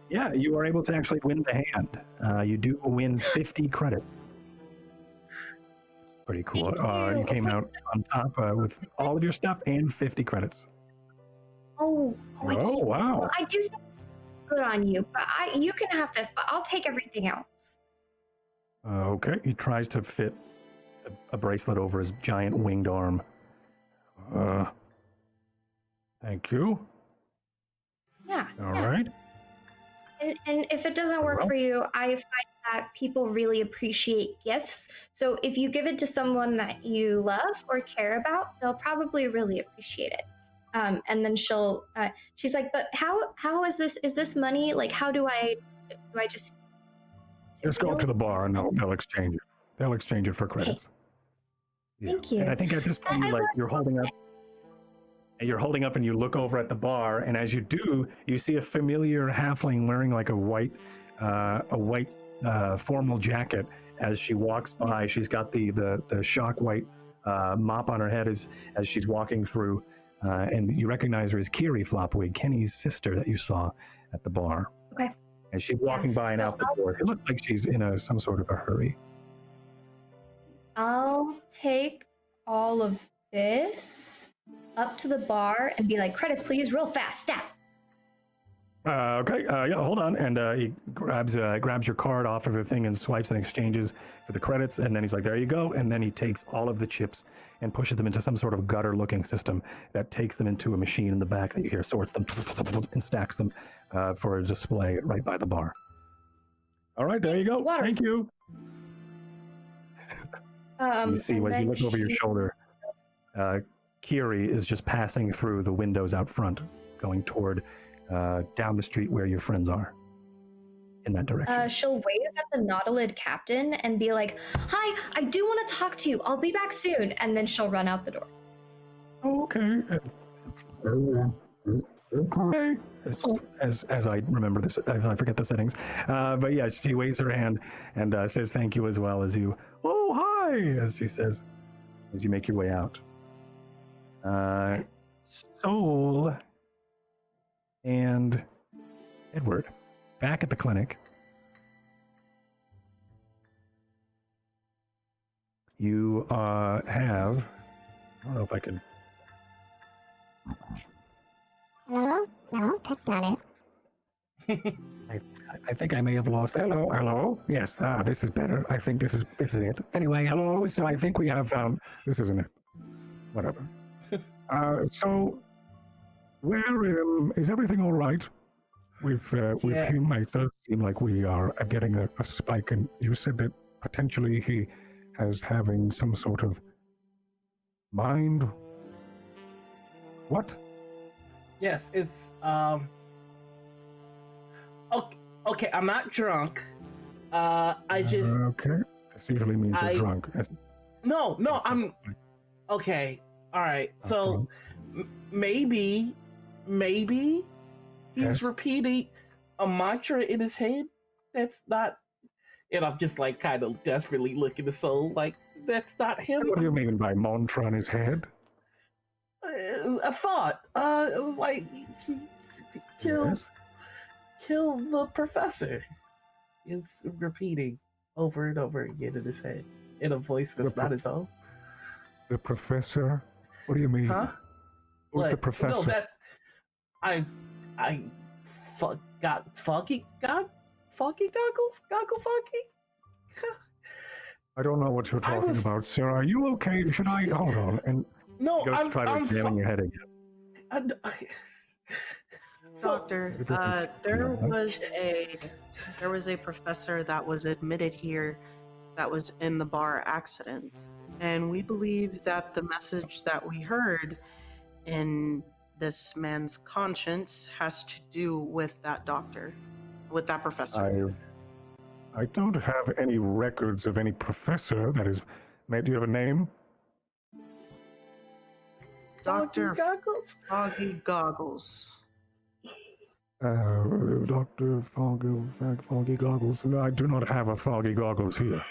Yeah, you are able to actually win the hand. You do win 50 credits. Pretty cool. You came out on top with all of your stuff and 50 credits. Oh wow. I do think good on you, but you can have this, but I'll take everything else. Okay. He tries to fit a bracelet over his giant winged arm. Thank you. Yeah. All right. And if it doesn't work for you, I find that people really appreciate gifts. So if you give it to someone that you love or care about, they'll probably really appreciate it. And then she's like, but how is this? Is this money? Like, how do I just go up to the bar and they'll exchange it. They'll exchange it for credits. Yeah. Thank you. And I think at this point, you're holding up. You're holding up and you look over at the bar, and as you do, you see a familiar halfling wearing like a white formal jacket. As she walks by, she's got the shock white mop on her head as she's walking through, and you recognize her as Kiri Flopwig, Kenny's sister that you saw at the bar. Okay. As she's walking by and out the door, it looks like she's in some sort of a hurry. I'll take all of this up to the bar and be like, credits please, real fast, stat. Okay, yeah, hold on. And he grabs your card off of the thing and swipes and exchanges for the credits. And then he's like, there you go. And then he takes all of the chips and pushes them into some sort of gutter-looking system that takes them into a machine in the back that you hear sorts them and stacks them for a display right by the bar. All right, there you go. Thank you. You see, when you look over your shoulder, Kiri is just passing through the windows out front, going toward down the street where your friends are, in that direction. She'll wave at the Nautilid captain and be like, hi, I do want to talk to you. I'll be back soon. And then she'll run out the door. Oh, okay. Okay. As I remember this, I forget the settings. But yeah, she waves her hand and says thank you as well as you. Oh, hi, as she says, as you make your way out. Soul and Edward, back at the clinic. You have, I don't know if I can. No, that's not it. I think I may have lost. Hello. Yes. This is better. I think this is it. Anyway, hello. So I think we have found. This isn't it. Whatever. So, where is everything all right with him? It does seem like we are getting a spike, and you said that potentially he has having some sort of mind. What? Yes, it's Okay, I'm not drunk. I just okay. This usually means you're drunk. No, I'm okay. All right. So maybe he's repeating a mantra in his head. That's not. And I'm just like kind of desperately looking at Soul like that's not him. What do you mean by mantra in his head? A thought. Like kill the professor. Is repeating over and over again in his head in a voice that's not his own. The professor? What do you mean? Huh? Who's the professor? No, that I got foggy goggles? Goggle foggy? I don't know what you're talking about, sir. Are you okay? Should I hold on? And no, go try to examine your head again. Doctor, there was a professor that was admitted here that was in the bar accident, and we believe that the message that we heard in this man's conscience has to do with that doctor, with that professor. I don't have any records of any professor that is. Do you have a name? Dr. Foggy Goggles. Dr. Foggy Goggles. No, I do not have a Foggy Goggles here.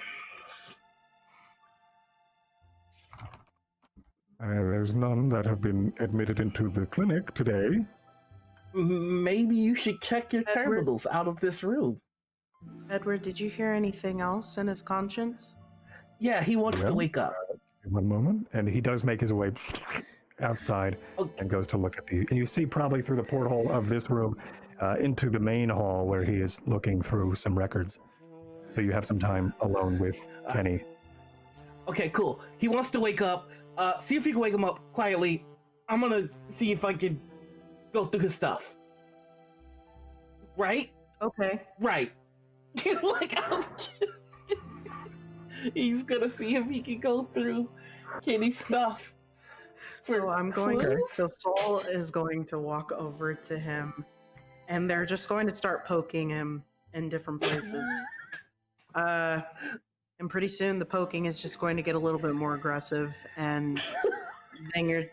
There's none that have been admitted into the clinic today. Maybe you should check your terminals out of this room. Edward, did you hear anything else in his conscience? Yeah, he wants to wake up. One moment, and he does make his way outside and goes to look at and you see probably through the porthole of this room into the main hall where he is looking through some records. So you have some time alone with Kenny. Okay, cool. He wants to wake up. See if you can wake him up quietly. I'm gonna see if I can go through his stuff. Right? Okay. Right. He's gonna see if he can go through Kenny's stuff. So So Saul is going to walk over to him, and they're just going to start poking him in different places. And pretty soon the poking is just going to get a little bit more aggressive, and then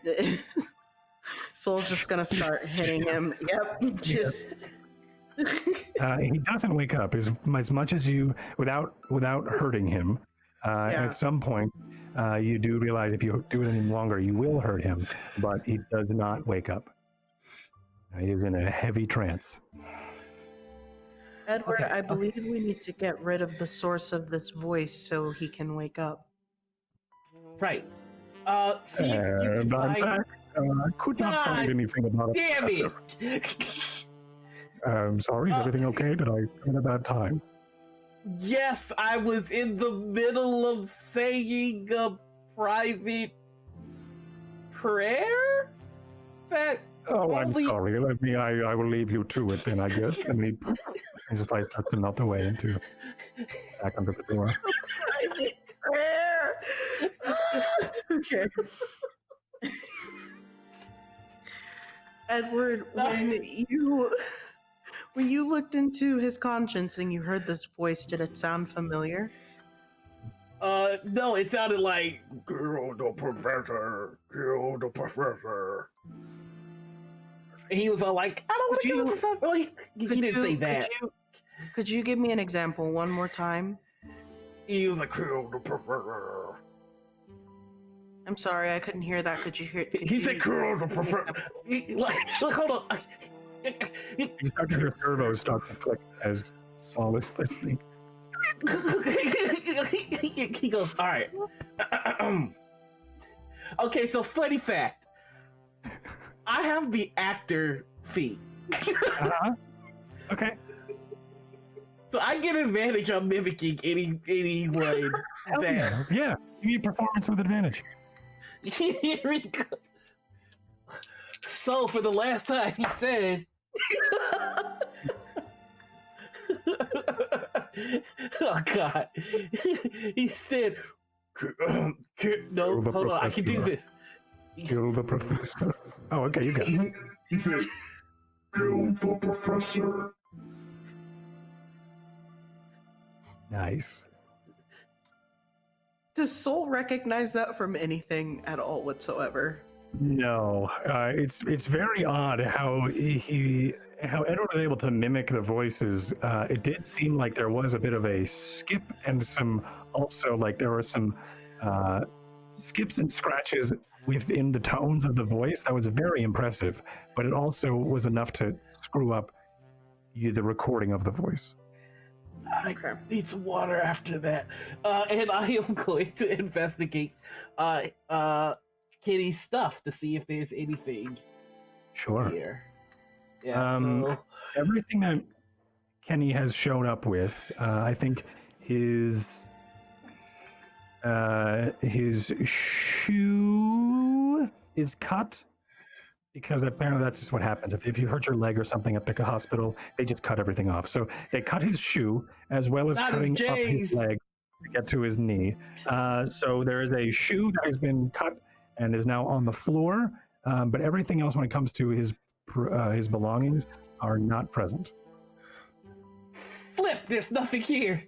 Saul's just going to start hitting him. Yep, just. He doesn't wake up as much as you without hurting him. At some point, you do realize if you do it any longer, you will hurt him, but he does not wake up. He is in a heavy trance. Edward, I believe we need to get rid of the source of this voice so he can wake up. Right. See if you can find... I could not find anything about it. Damn it! I'm sorry, is everything okay? Did I come at a bad time? Yes, I was in the middle of saying a private prayer? I'm sorry. I will leave you to it then, I guess. And he just like starts to melt away into back under the door. Private prayer! Okay. Edward, when you looked into his conscience and you heard this voice, did it sound familiar? No, it sounded like, kill the professor, kill the professor. He was all like, I don't want to kill the professor. Well, he didn't say that. Could you give me an example one more time? He was like, kill the professor. I'm sorry, I couldn't hear that. Could you hear? He said, kill the professor. Look, hold on. You start to hear servos start to click as Saul is listening. He goes, all right. Okay, so funny fact. I have the actor feat. Okay. So I get advantage on mimicking anyone that. Yeah. You need performance with advantage. Here we go. So for the last time, he said. Oh God! He said, "No, hold on, I can do this." Kill the professor. Oh, okay, you got it. He said, kill the professor. Nice. Does Soul recognize that from anything at all whatsoever? No, it's very odd how how Edward was able to mimic the voices. It did seem like there was a bit of a skip and some also like there were some skips and scratches within the tones of the voice. That was very impressive, but it also was enough to screw up the recording of the voice. I need some water after that, and I am going to investigate Kitty's stuff to see if there's anything Sure. here. Yeah, so Everything that Kenny has shown up with, I think his shoe is cut because apparently that's just what happens. If you hurt your leg or something at the hospital, they just cut everything off. So they cut his shoe as well as cutting up his leg to get to his knee. So there is a shoe that has been cut and is now on the floor, but everything else when it comes to his belongings are not present. Flip, there's nothing here.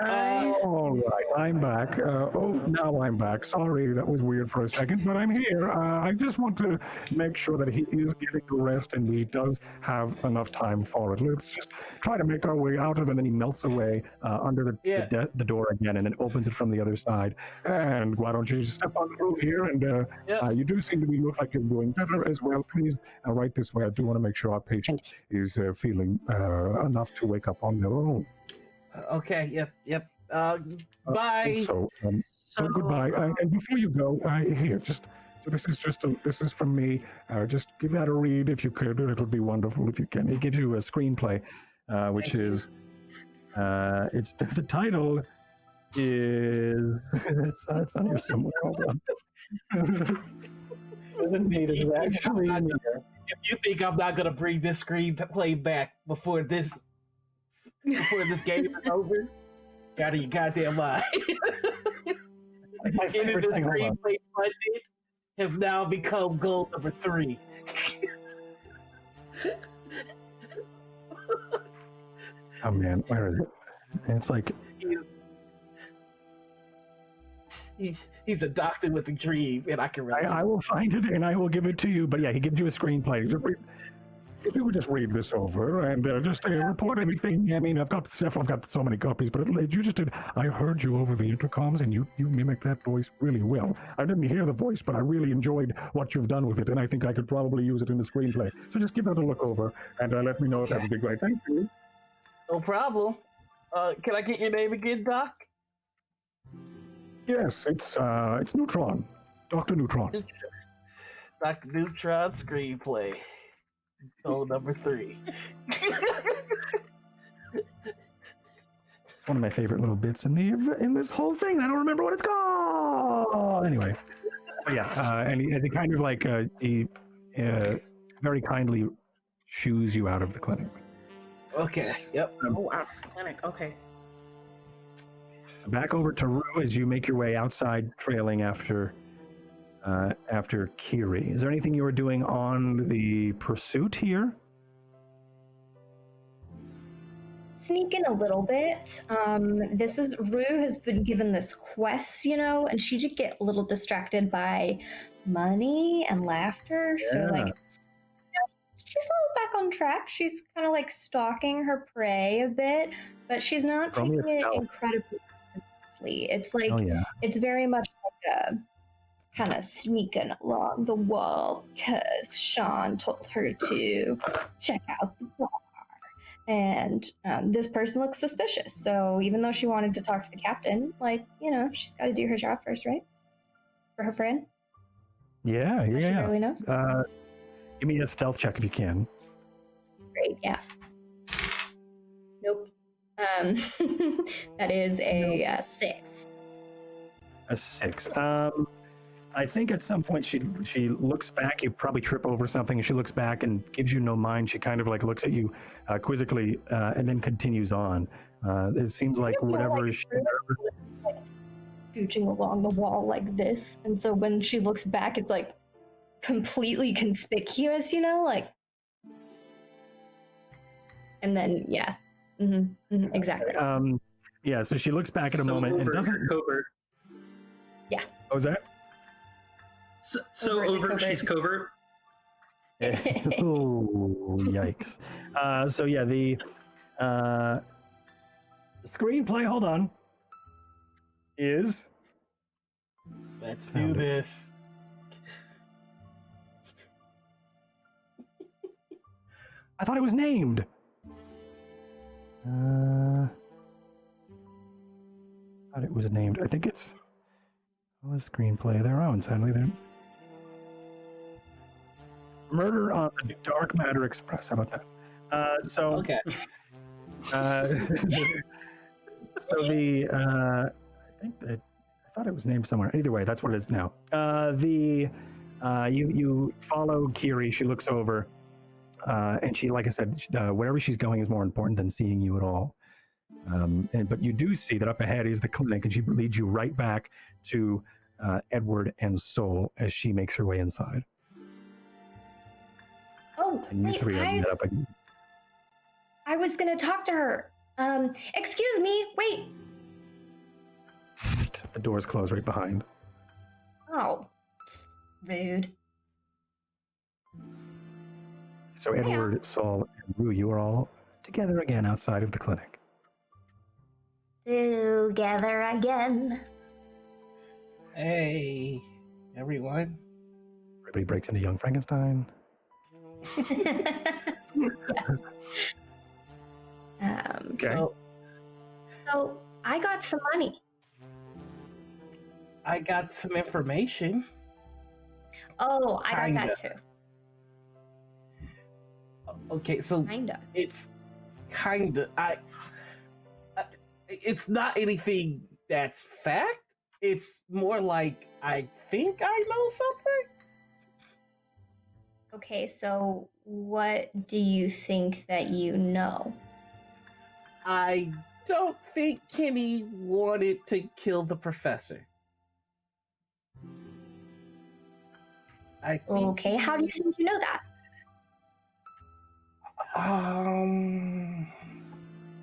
All right, I'm back. Now I'm back. Sorry, that was weird for a second, but I'm here. I just want to make sure that he is getting the rest and he does have enough time for it. Let's just try to make our way out of it, and then he melts away under the door again, and then opens it from the other side. And why don't you step on through here? And you do seem to look like you're doing better as well. Please, right this way. I do want to make sure our patient is feeling enough to wake up on their own. Okay, yep. Bye. So goodbye. And before you go, here, this is from me. Just give that a read if you could. It'll be wonderful if you can. It gives you a screenplay, which is, it's the title is it's on here somewhere. Hold on. It's actually in here. If you think I'm not gonna bring this screenplay back before this game is over, out of your goddamn mind. Getting this screenplay funded has now become goal number 3. Oh man, where is it? And it's like he's a doctor with a dream, and I can write. I will find it and I will give it to you. But yeah, he gives you a screenplay. If you would just read this over and just report everything. I mean, I've got so many copies, but you just did. I heard you over the intercoms, and you mimicked that voice really well. I didn't hear the voice, but I really enjoyed what you've done with it, and I think I could probably use it in the screenplay. So just give that a look over and let me know if that would be great. Thank you. No problem. Can I get your name again, Doc? Yes, it's Neutron, Dr. Neutron. Dr. Neutron screenplay. Goal number 3. It's one of my favorite little bits in this whole thing. I don't remember what it's called. Anyway, but yeah, and he kind of like he very kindly shoos you out of the clinic. Okay. Yep. Oh, out of the clinic. Okay. So back over to Rue as you make your way outside, trailing after Kiri. Is there anything you were doing on the pursuit here? Sneaking a little bit. Rue has been given this quest, and she did get a little distracted by money and laughter. Yeah. So she's a little back on track. She's kind of like stalking her prey a bit, but she's not taking it incredibly seriously. It's like, it's very much like a kind of sneaking along the wall because Sean told her to check out the bar. And this person looks suspicious. So even though she wanted to talk to the captain, she's got to do her job first, right? For her friend. Yeah. She really knows. Give me a stealth check if you can. Great, yeah. That is a 6. A 6. I think at some point she looks back. You probably trip over something, and she looks back and gives you no mind. She kind of like looks at you quizzically, and then continues on. It seems like whatever like, she. like, scooching along the wall like this, and so when she looks back, it's like completely conspicuous, like. And then exactly. Yeah. So she looks back at a moment and doesn't. Covert. Yeah. What was that? So overt, she's covert. Oh, yikes. So yeah, the screenplay, hold on, is... Let's do this. I thought it was named. Thought it was named. I think it's... Well, the screenplay their own, sadly. They're... Murder on the Dark Matter Express. How about that? Okay. So the I thought it was named somewhere. Either way, that's what it is now. You follow Kiri. She looks over, and she, like I said, wherever she's going is more important than seeing you at all. But you do see that up ahead is the clinic, and she leads you right back to Edward and Soul as she makes her way inside. Oh, And you wait, three are met up again. I was gonna talk to her. Excuse me, wait. The doors close right behind. Oh, rude. So Edward, Saul, and Rue, you are all together again outside of the clinic. Together again. Hey, everyone. Everybody breaks into Young Frankenstein. Okay. So I got some money. I got some information. Oh, I got that too. Okay, so Kinda. it's kinda. It's not anything that's fact. It's more like I think I know something. Okay, so what do you think that you know? I don't think Kenny wanted to kill the professor. I think Okay, how do you think you know that?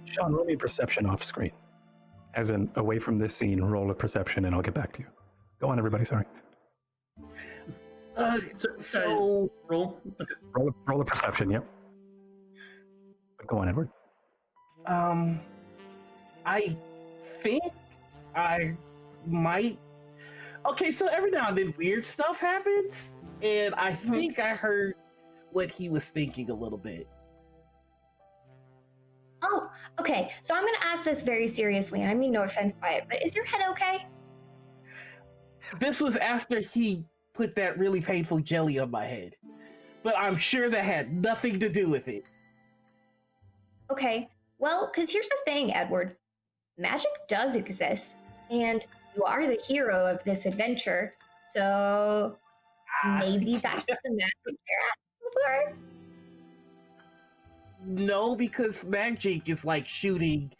Sean, roll me a perception off screen. As in, away from this scene, roll a perception and I'll get back to you. Go on, everybody, sorry. So roll. Okay. Roll a perception, yep. Go on, Edward. I think I might. Okay, so every now and then weird stuff happens, and I think I heard what he was thinking a little bit. Oh, okay. So I'm gonna ask this very seriously, and I mean no offense by it, but is your head okay? This was after he put that really painful jelly on my head, but I'm sure that had nothing to do with it. Okay. Well, because here's the thing, Edward. Magic does exist, and you are the hero of this adventure, so maybe that's the magic you're asking for? No, because magic is like shooting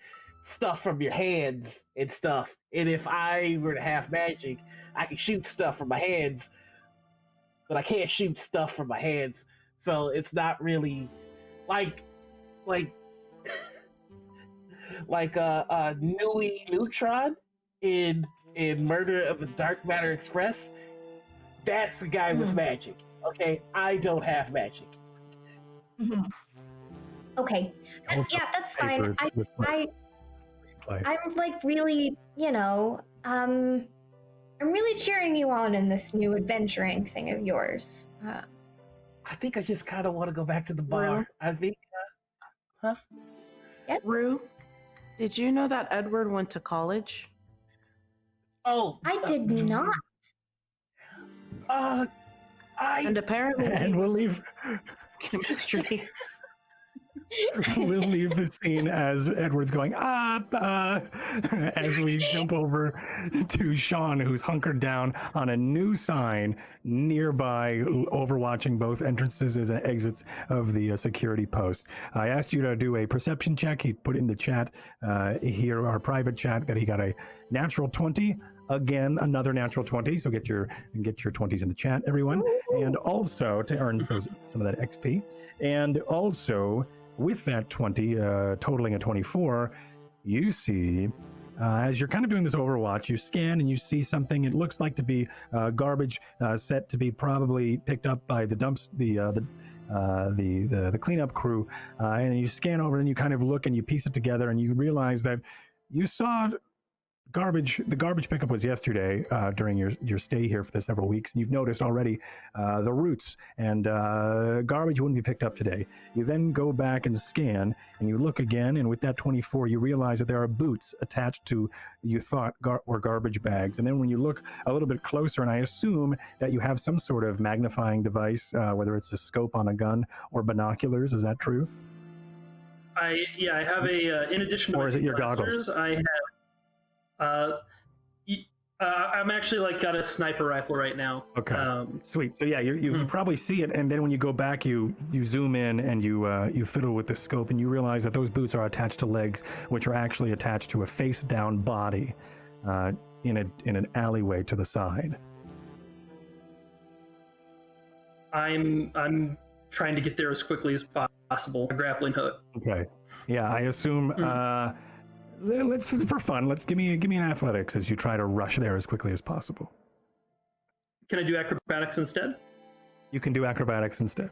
stuff from your hands and stuff. And if I were to have magic, I could shoot stuff from my hands, but I can't shoot stuff from my hands. So it's not really like Neutron in Murder of the Dark Matter Express. That's a guy with magic. Okay, I don't have magic. Mm-hmm. Okay, yeah, that's fine. I'm like really, I'm really cheering you on in this new adventuring thing of yours. I think I just kind of want to go back to the bar. Rue? I think, huh? Yes? Rue, did you know that Edward went to college? Oh, I did not. And apparently, And we'll leave. chemistry. we'll leave the scene as Edward's going, as we jump over to Sean, who's hunkered down on a new sign nearby, overwatching both entrances and exits of the security post. I asked you to do a perception check. He put in the chat here, our private chat, that he got a natural 20. Again, another natural 20. So get your 20s in the chat, everyone. And also to earn some of that XP. And also, with that 20, totaling a 24, you see, as you're kind of doing this Overwatch, you scan and you see something. It looks like to be garbage set to be probably picked up by the cleanup crew. And you scan over and you kind of look and you piece it together and you realize that you saw the garbage pickup was yesterday during your stay here for the several weeks, and you've noticed already the roots and garbage wouldn't be picked up today. You then go back and scan, and you look again, and with that 24, you realize that there are boots attached to you thought were garbage bags. And then when you look a little bit closer, and I assume that you have some sort of magnifying device, whether it's a scope on a gun or binoculars, is that true? I have a in addition to or is it your goggles? I have. I'm actually got a sniper rifle right now. Okay, sweet. So yeah, you probably see it, and then when you go back, you zoom in and you fiddle with the scope, and you realize that those boots are attached to legs, which are actually attached to a face-down body in an alleyway to the side. I'm trying to get there as quickly as possible. A grappling hook. Okay. Yeah, I assume. Let's for fun. Let's give me an athletics as you try to rush there as quickly as possible. Can I do acrobatics instead? You can do acrobatics instead.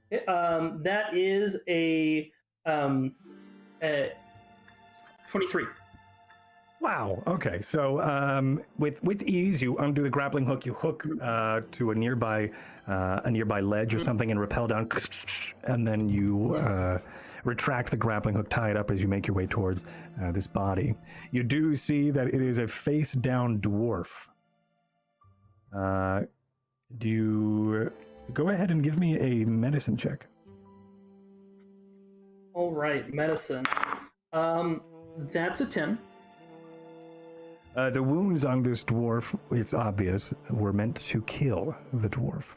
That is a 23. Wow. Okay. So with ease, you undo the grappling hook. You hook to a nearby ledge or something and rappel down, and then you retract the grappling hook, tie it up as you make your way towards this body. You do see that it is a face-down dwarf. Do you go ahead and give me a medicine check? All right, medicine. That's a 10. The wounds on this dwarf, it's obvious, were meant to kill the dwarf.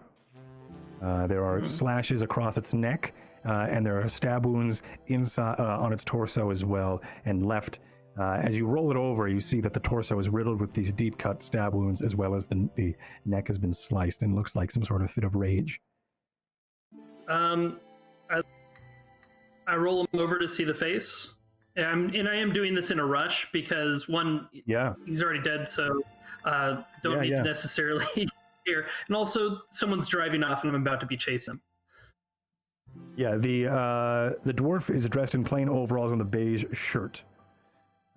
There are slashes across its neck, and there are stab wounds inside on its torso as well. And left, as you roll it over, you see that the torso is riddled with these deep-cut stab wounds, as well as the neck has been sliced and looks like some sort of fit of rage. I roll him over to see the face. And I am doing this in a rush because he's already dead, so don't need to necessarily here. And also, someone's driving off, and I'm about to be chasing him. Yeah, the dwarf is dressed in plain overalls and a beige shirt.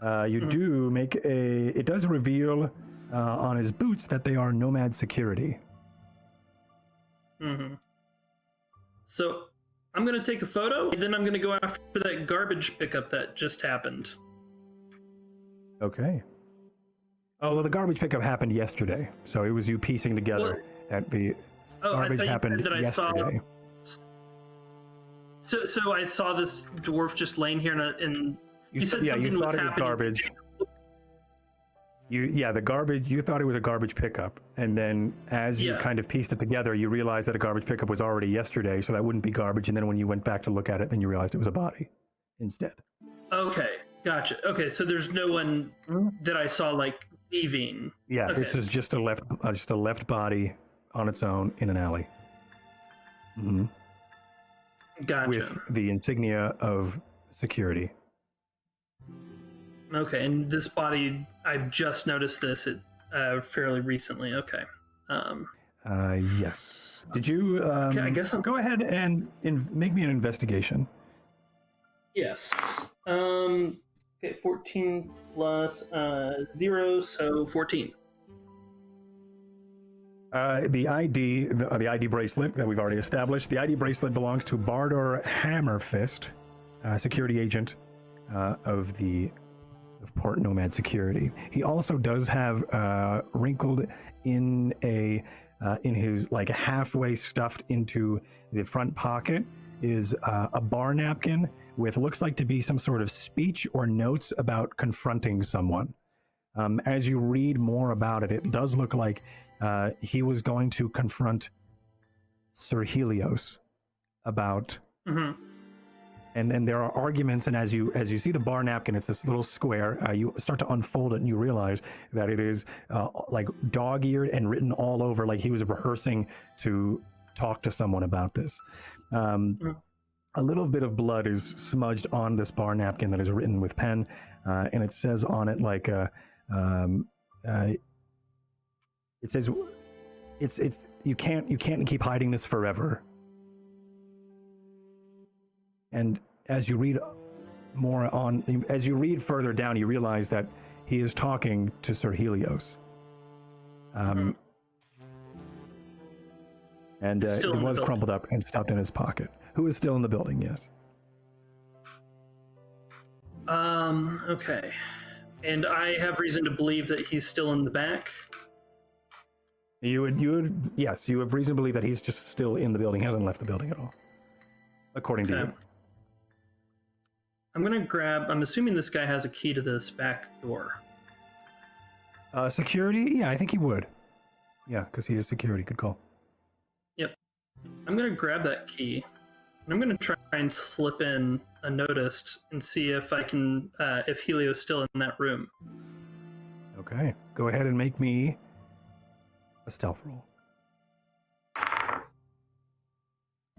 Do make it does reveal on his boots that they are Nomad security. Mm-hmm. So I'm going to take a photo, and then I'm going to go after that garbage pickup that just happened. Okay. Oh, well, the garbage pickup happened yesterday, so it was you piecing together that the garbage happened yesterday. So I saw this dwarf just laying here, and you said something you was thought it was happening. garbage. The garbage. You thought it was a garbage pickup, and then as you kind of pieced it together, you realized that a garbage pickup was already yesterday, so that wouldn't be garbage. And then when you went back to look at it, then you realized it was a body instead. Okay, gotcha. Okay, so there's no one that I saw leaving. Yeah, okay. This is just a left body on its own in an alley. Mm-hmm. Gotcha. With the insignia of security. Okay, and this body, I've just noticed this fairly recently. Okay. Yes. Did you? Okay, I guess go ahead and make me an investigation. Yes. Okay, 14 plus 0, so 14. The ID bracelet that we've already established. The ID bracelet belongs to Bardor Hammerfist, security agent of Port Nomad Security. He also does have wrinkled in his halfway stuffed into the front pocket is a bar napkin with looks like to be some sort of speech or notes about confronting someone. As you read more about it, it does look like he was going to confront Sir Helios about, and there are arguments. And as you see the bar napkin, it's this little square. You start to unfold it, and you realize that it is like dog-eared and written all over, like he was rehearsing to talk to someone about this. A little bit of blood is smudged on this bar napkin that is written with pen, and it says on it like it says it's you can't keep hiding this forever. And as you read as you read further down, you realize that he is talking to Sir Helios. And it was crumpled up and stuffed in his pocket. Who is still in the building? Yes. Okay. And I have reason to believe that he's still in the back. Yes, you have reason to believe that he's just still in the building. He hasn't left the building at all, according to you. I'm assuming this guy has a key to this back door. Security? Yeah, I think he would. Yeah, because he is security. Good call. Yep. I'm gonna grab that key, and I'm gonna try and slip in a notice and see if I can, if Helios is still in that room. Okay, go ahead and make me a stealth roll.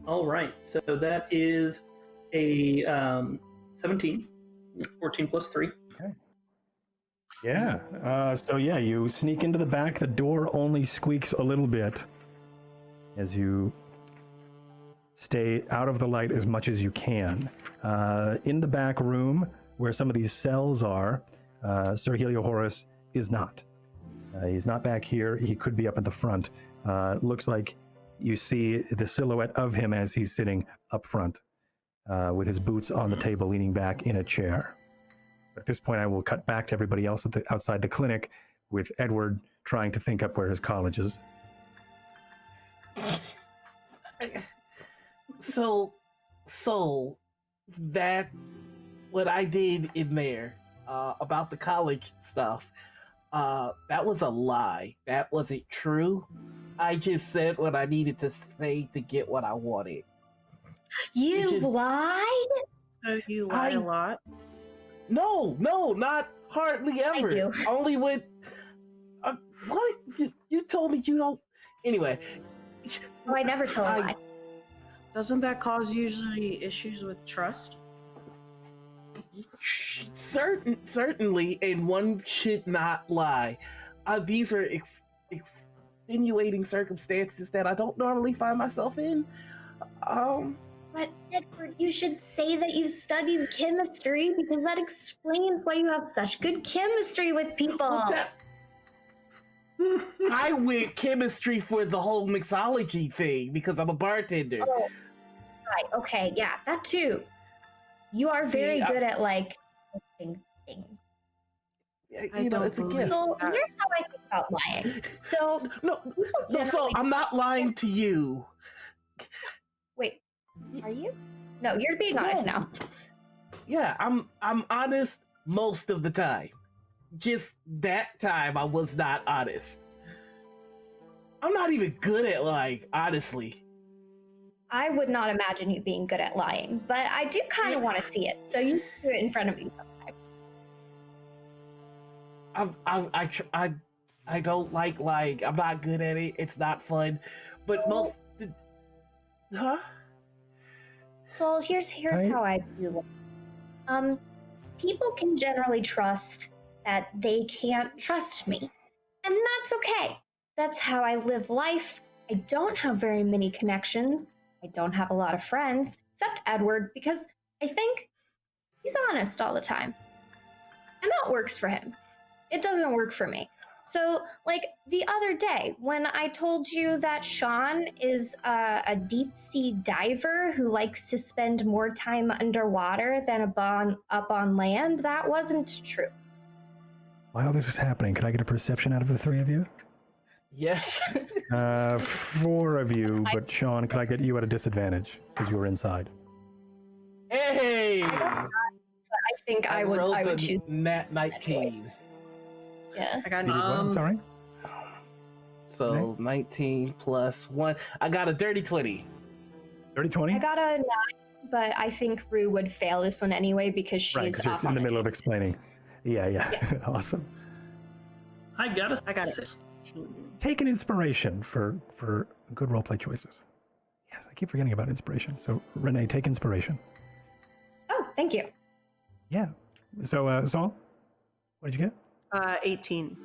All right, so that is a 17, 14 plus 3. Okay. Yeah, so yeah, you sneak into the back. The door only squeaks a little bit as you stay out of the light as much as you can. In the back room, where some of these cells are, Sir Heliohorus is not. He's not back here. He could be up at the front. Looks like you see the silhouette of him as he's sitting up front with his boots on the table, leaning back in a chair. At this point, I will cut back to everybody else outside the clinic, with Edward trying to think up where his college is. So that what I did in there about the college stuff, that was a lie. That wasn't true. I just said what I needed to say to get what I wanted. You lied? So you lie a lot? No, not hardly ever. I do. Only when. What? You told me you don't. Anyway. Oh, I never tell a lie. Doesn't that cause usually issues with trust? Certainly, and one should not lie. These are extenuating circumstances that I don't normally find myself in. But Edward, you should say that you studied chemistry, because that explains why you have such good chemistry with people. I went chemistry for the whole mixology thing because I'm a bartender. Oh, right. Okay. Yeah, that too. You are very good at things. You know, it's a gift. So here's how I think about lying. So no. So I'm not lying to you. Wait, are you? No, you're being honest now. Yeah, I'm honest most of the time. Just that time I was not honest. I'm not even good at lying, honestly. I would not imagine you being good at lying, but I do kind of want to see it, so you can do it in front of me sometime. I don't like lying. I'm not good at it. It's not fun. But So here's how I feel. People can generally trust that they can't trust me, and that's okay. That's how I live life. I don't have very many connections. I don't have a lot of friends, except Edward, because I think he's honest all the time. And that works for him. It doesn't work for me. So, the other day, when I told you that Sean is a deep-sea diver who likes to spend more time underwater than up on land, that wasn't true. While this is happening, can I get a perception out of the three of you? Yes. 4 of you, but Sean, could I get you at a disadvantage because you were inside? Hey! I think I would choose nat 19. Yeah. I got You did what? I'm sorry. So 19 plus 1. I got a dirty 20. Dirty 20? I got a 9, but I think Rue would fail this one anyway because she's Right, because you're off in on the middle of table. explaining. Yeah. Awesome. I got a I got it. 6. Take an inspiration for good roleplay choices. Yes, I keep forgetting about inspiration. So Renee, take inspiration. Oh, thank you. Yeah. So Saul, what did you get? 18.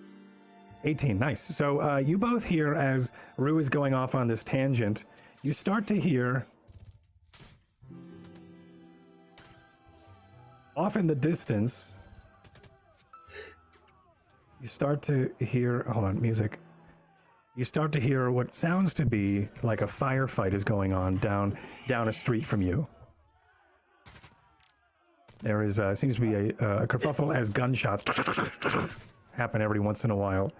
18. Nice. So you both hear as Rue is going off on this tangent. You start to hear off in the distance. You start to hear. Hold on, music. You start to hear what sounds to be like a firefight is going on down a street from you. There is seems to be a kerfuffle as gunshots happen every once in a while,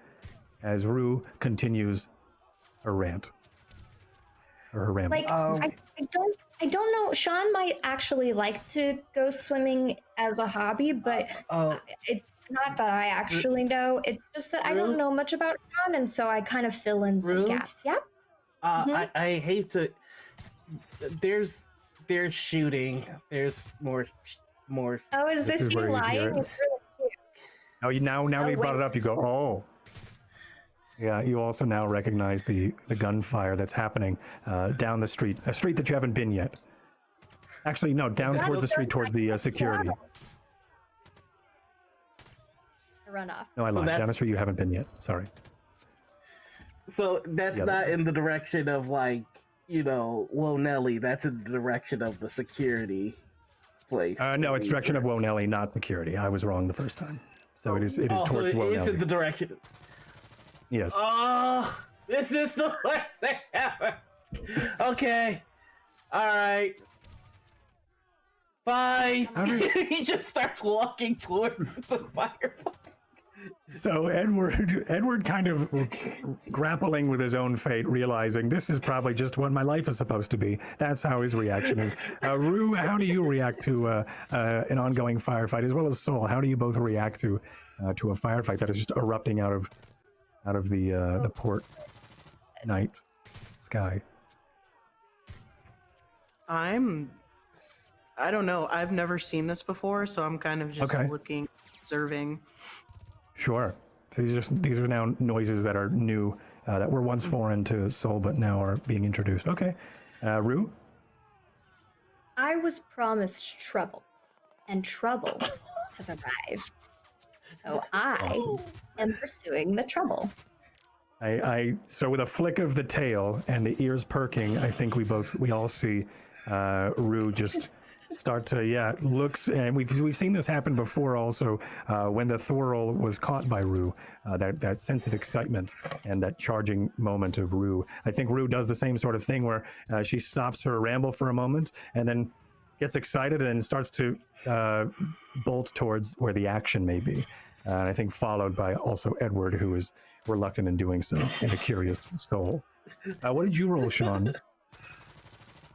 as Rue continues her rant or her ramble. Like I don't know. Sean might actually like to go swimming as a hobby, but it's not that I actually know. It's just that I don't know much about Sean, and so I kind of fill in some gaps. Yep. I hate to. There's shooting. There's more. Oh, is this you lying? It's really cute. Oh, now that you brought it up, you go, oh. Yeah, you also now recognize the gunfire that's happening down the street, a street that you haven't been yet. Actually, no, down towards the street, towards the security. Run off. No, I lied. Down the street you haven't been yet. Sorry. So that's not in the direction of Wonelli. That's in the direction of the security place. No, it's direction of Wonelli, not security. I was wrong the first time. So it is towards Wonelli. It's in the direction. Yes. Oh, this is the worst thing ever. Okay. All right. Fine. He just starts walking towards the firefight. So Edward kind of grappling with his own fate, realizing this is probably just what my life is supposed to be. That's how his reaction is. Rue, how do you react to an ongoing firefight, as well as Sol? How do you both react to a firefight that is just erupting out of the port night sky? I don't know. I've never seen this before, so I'm kind of just looking, observing. Sure. So these are now noises that are new, that were once foreign to Sol, but now are being introduced. Okay. Rue? I was promised trouble, and trouble has arrived. So I am pursuing the trouble. So with a flick of the tail and the ears perking, I think we all see Rue just start to looks, and we've seen this happen before also when the Thorol was caught by Rue, that sense of excitement and that charging moment of Rue. I think Rue does the same sort of thing where she stops her ramble for a moment and then gets excited and starts to bolt towards where the action may be. I think followed by also Edward, who is reluctant in doing so, and a curious soul. What did you roll, Sean?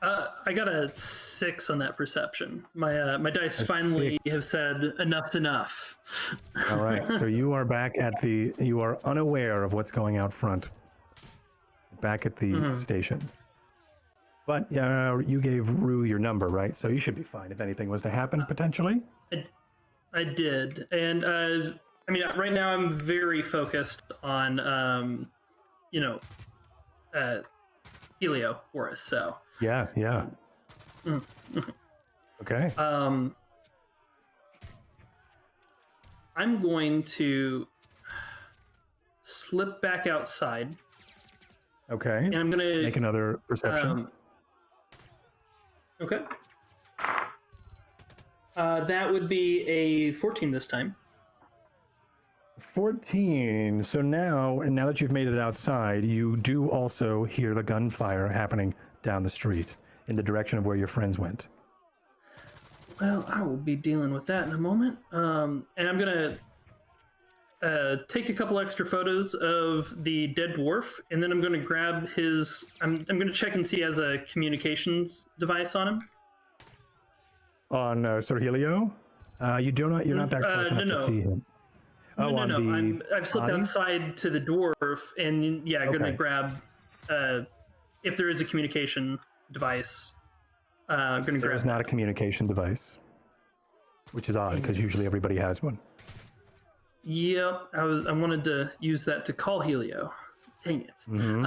I got a 6 on that perception. My dice finally have said enough's enough. All right, so you are back you are unaware of what's going out front, back at the station. But you gave Rue your number, right? So you should be fine if anything was to happen, potentially. I did, and I mean, right now I'm very focused on, Helio Horus. So yeah. Okay. I'm going to slip back outside. Okay. And I'm gonna make another perception. Okay. That would be a 14 this time. 14. So now that you've made it outside, you do also hear the gunfire happening down the street in the direction of where your friends went. Well, I will be dealing with that in a moment. And I'm gonna take a couple extra photos of the dead dwarf, and then I'm going to grab his. I'm going to check and see he has a communications device on him. On Sergilio? You do not. You're not that close enough to see him. No. I've slipped outside to the dwarf, and I'm going to grab. If there is a communication device, I'm going to grab. There's not a communication device, which is odd because usually everybody has one. Yep, I wanted to use that to call Helio. Dang it. Mm-hmm.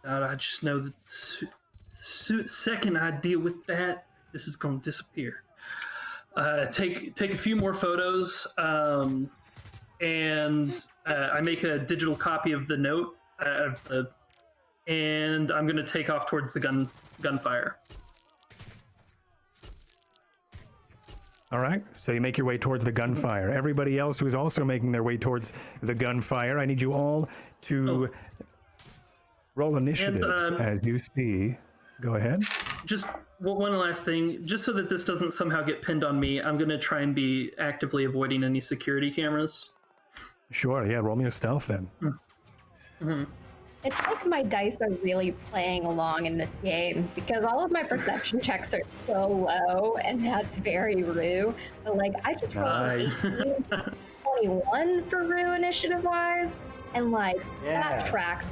God, I just know that second I deal with that, this is going to disappear. Take a few more photos, and I make a digital copy of the note, and I'm going to take off towards the gunfire. All right, so you make your way towards the gunfire. Everybody else who is also making their way towards the gunfire, I need you all to roll initiative as you see. Go ahead. Just one last thing, just so that this doesn't somehow get pinned on me, I'm going to try and be actively avoiding any security cameras. Sure, yeah, roll me a stealth then. Mm-hmm. It's like my dice are really playing along in this game because all of my perception checks are so low, and that's very Rue. But like, I just rolled 18, 21 for Rue initiative-wise, and like, that tracks.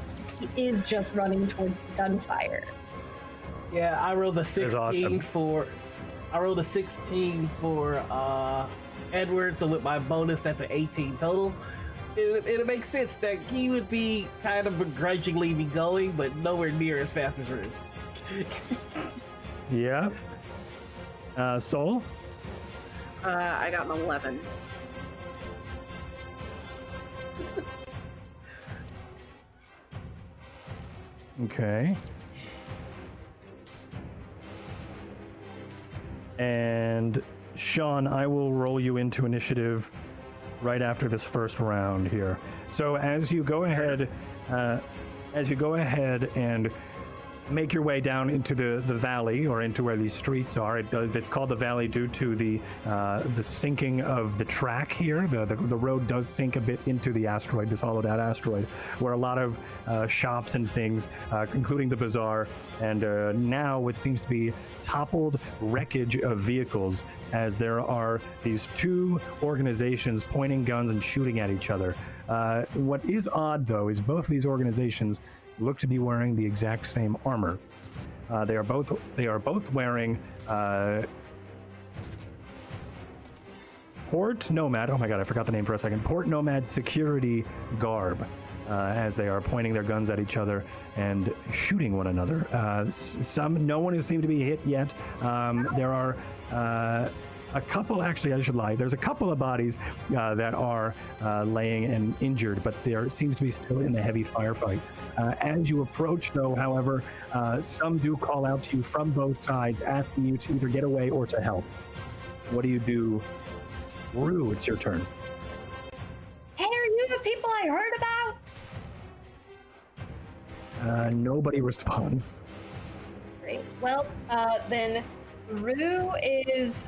He is just running towards the gunfire. Yeah, I rolled a 16 awesome. for Edward, so with my bonus, that's an 18 total. It makes sense that he would be kind of begrudgingly be going, but nowhere near as fast as Rue. Yeah. Soul? I got an 11. Okay. And Sean, I will roll you into initiative right after this first round here. So as you go ahead and make your way down into the valley, or into where these streets are, it's called the valley due to the sinking of the track here. The road does sink a bit into the asteroid, this hollowed out asteroid, where a lot of shops and things, including the bazaar, and now what seems to be toppled wreckage of vehicles, as there are these two organizations pointing guns and shooting at each other. What is odd, though, is both of these organizations look to be wearing the exact same armor. They are both wearing Port Nomad. Oh my God, I forgot the name for a second. Port Nomad security garb, as they are pointing their guns at each other and shooting one another. No one has seemed to be hit yet. There are a couple, actually, I should lie. There's a couple of bodies that are laying and injured, but there seems to be still in the heavy firefight. As you approach, though, however, some do call out to you from both sides, asking you to either get away or to help. What do you do? Rue, it's your turn. Hey, are you the people I heard about? Nobody responds. Great. Well, then Rue is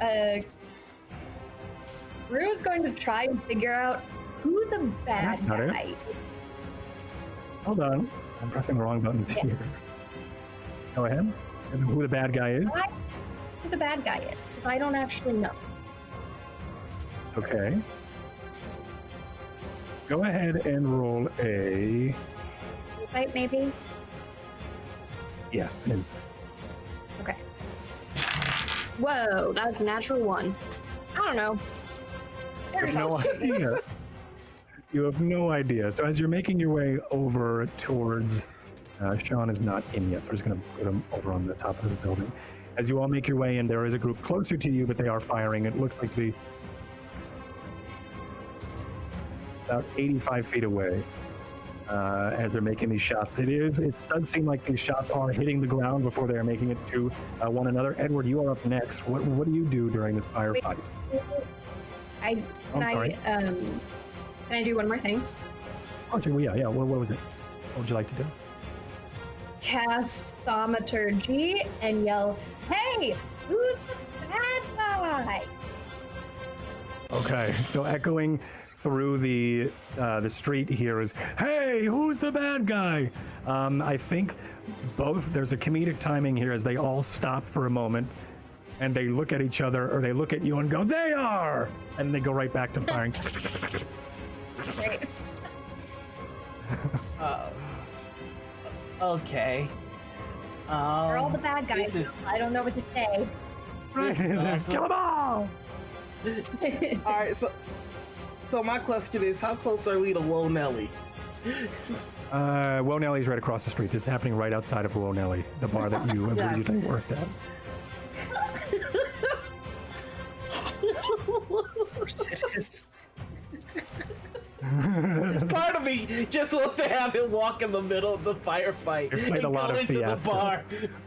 going to try and figure out who the bad guy is. Hold on. I'm pressing the wrong buttons here. Go ahead. And who the bad guy is? Who the bad guy is, because I don't actually know. Okay. Go ahead and roll a... Insight, maybe? Yes, insight. Okay. Whoa, that's a natural one. I don't know. You have no idea. You have no idea. So as you're making your way over towards... Sean is not in yet, so we're just going to put him over on the top of the building. As you all make your way in, there is a group closer to you, but they are firing. It looks like about 85 feet away as they're making these shots. It does seem like these shots are hitting the ground before they are making it to one another. Edward, you are up next. What do you do during this firefight? Can I do one more thing? Oh, yeah. What was it? What would you like to do? cast thaumaturgy and yell, "Hey, who's the bad guy?" Okay, so echoing through the street here is, "Hey, who's the bad guy?" I think there's a comedic timing here as they all stop for a moment and they look at each other or they look at you and go, "They are!" And they go right back to firing. Great. Okay. We're all the bad guys. I don't know what to say. Kill them all! All right, so my question is, how close are we to Whoa Nelly? Whoa Nelly's right across the street. This is happening right outside of Whoa Nelly, the bar that you originally worked at. Of course it is. Part of me just wants to have him walk in the middle of the firefight You've played a lot of into the fiasco. bar.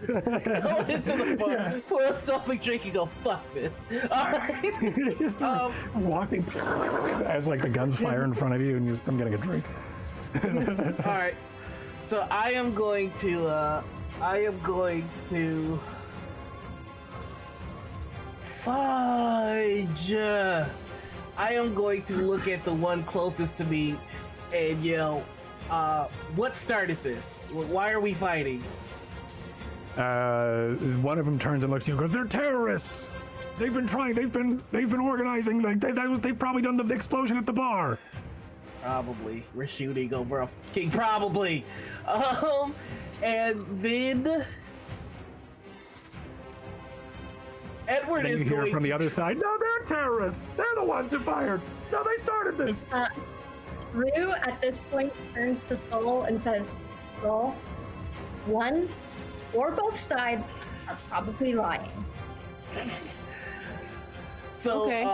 Go into the bar, pour himself a drink and go, "Fuck this." All right. Just walking as like the guns fire in front of you and you just, "I'm getting a drink." All right. So I am going to fudge. I am going to look at the one closest to me and yell, "What started this? Why are we fighting?" One of them turns and looks at you and goes, "They're terrorists. They've been organizing. Like they've probably done the explosion at the bar." Probably. We're shooting over a king. Probably. And then Edward And is you hear going from to the other side, "No, they're terrorists. They're the ones who fired. No, they started this." Rue at this point turns to Soul and says, "Soul, one or both sides are probably lying." So, Okay.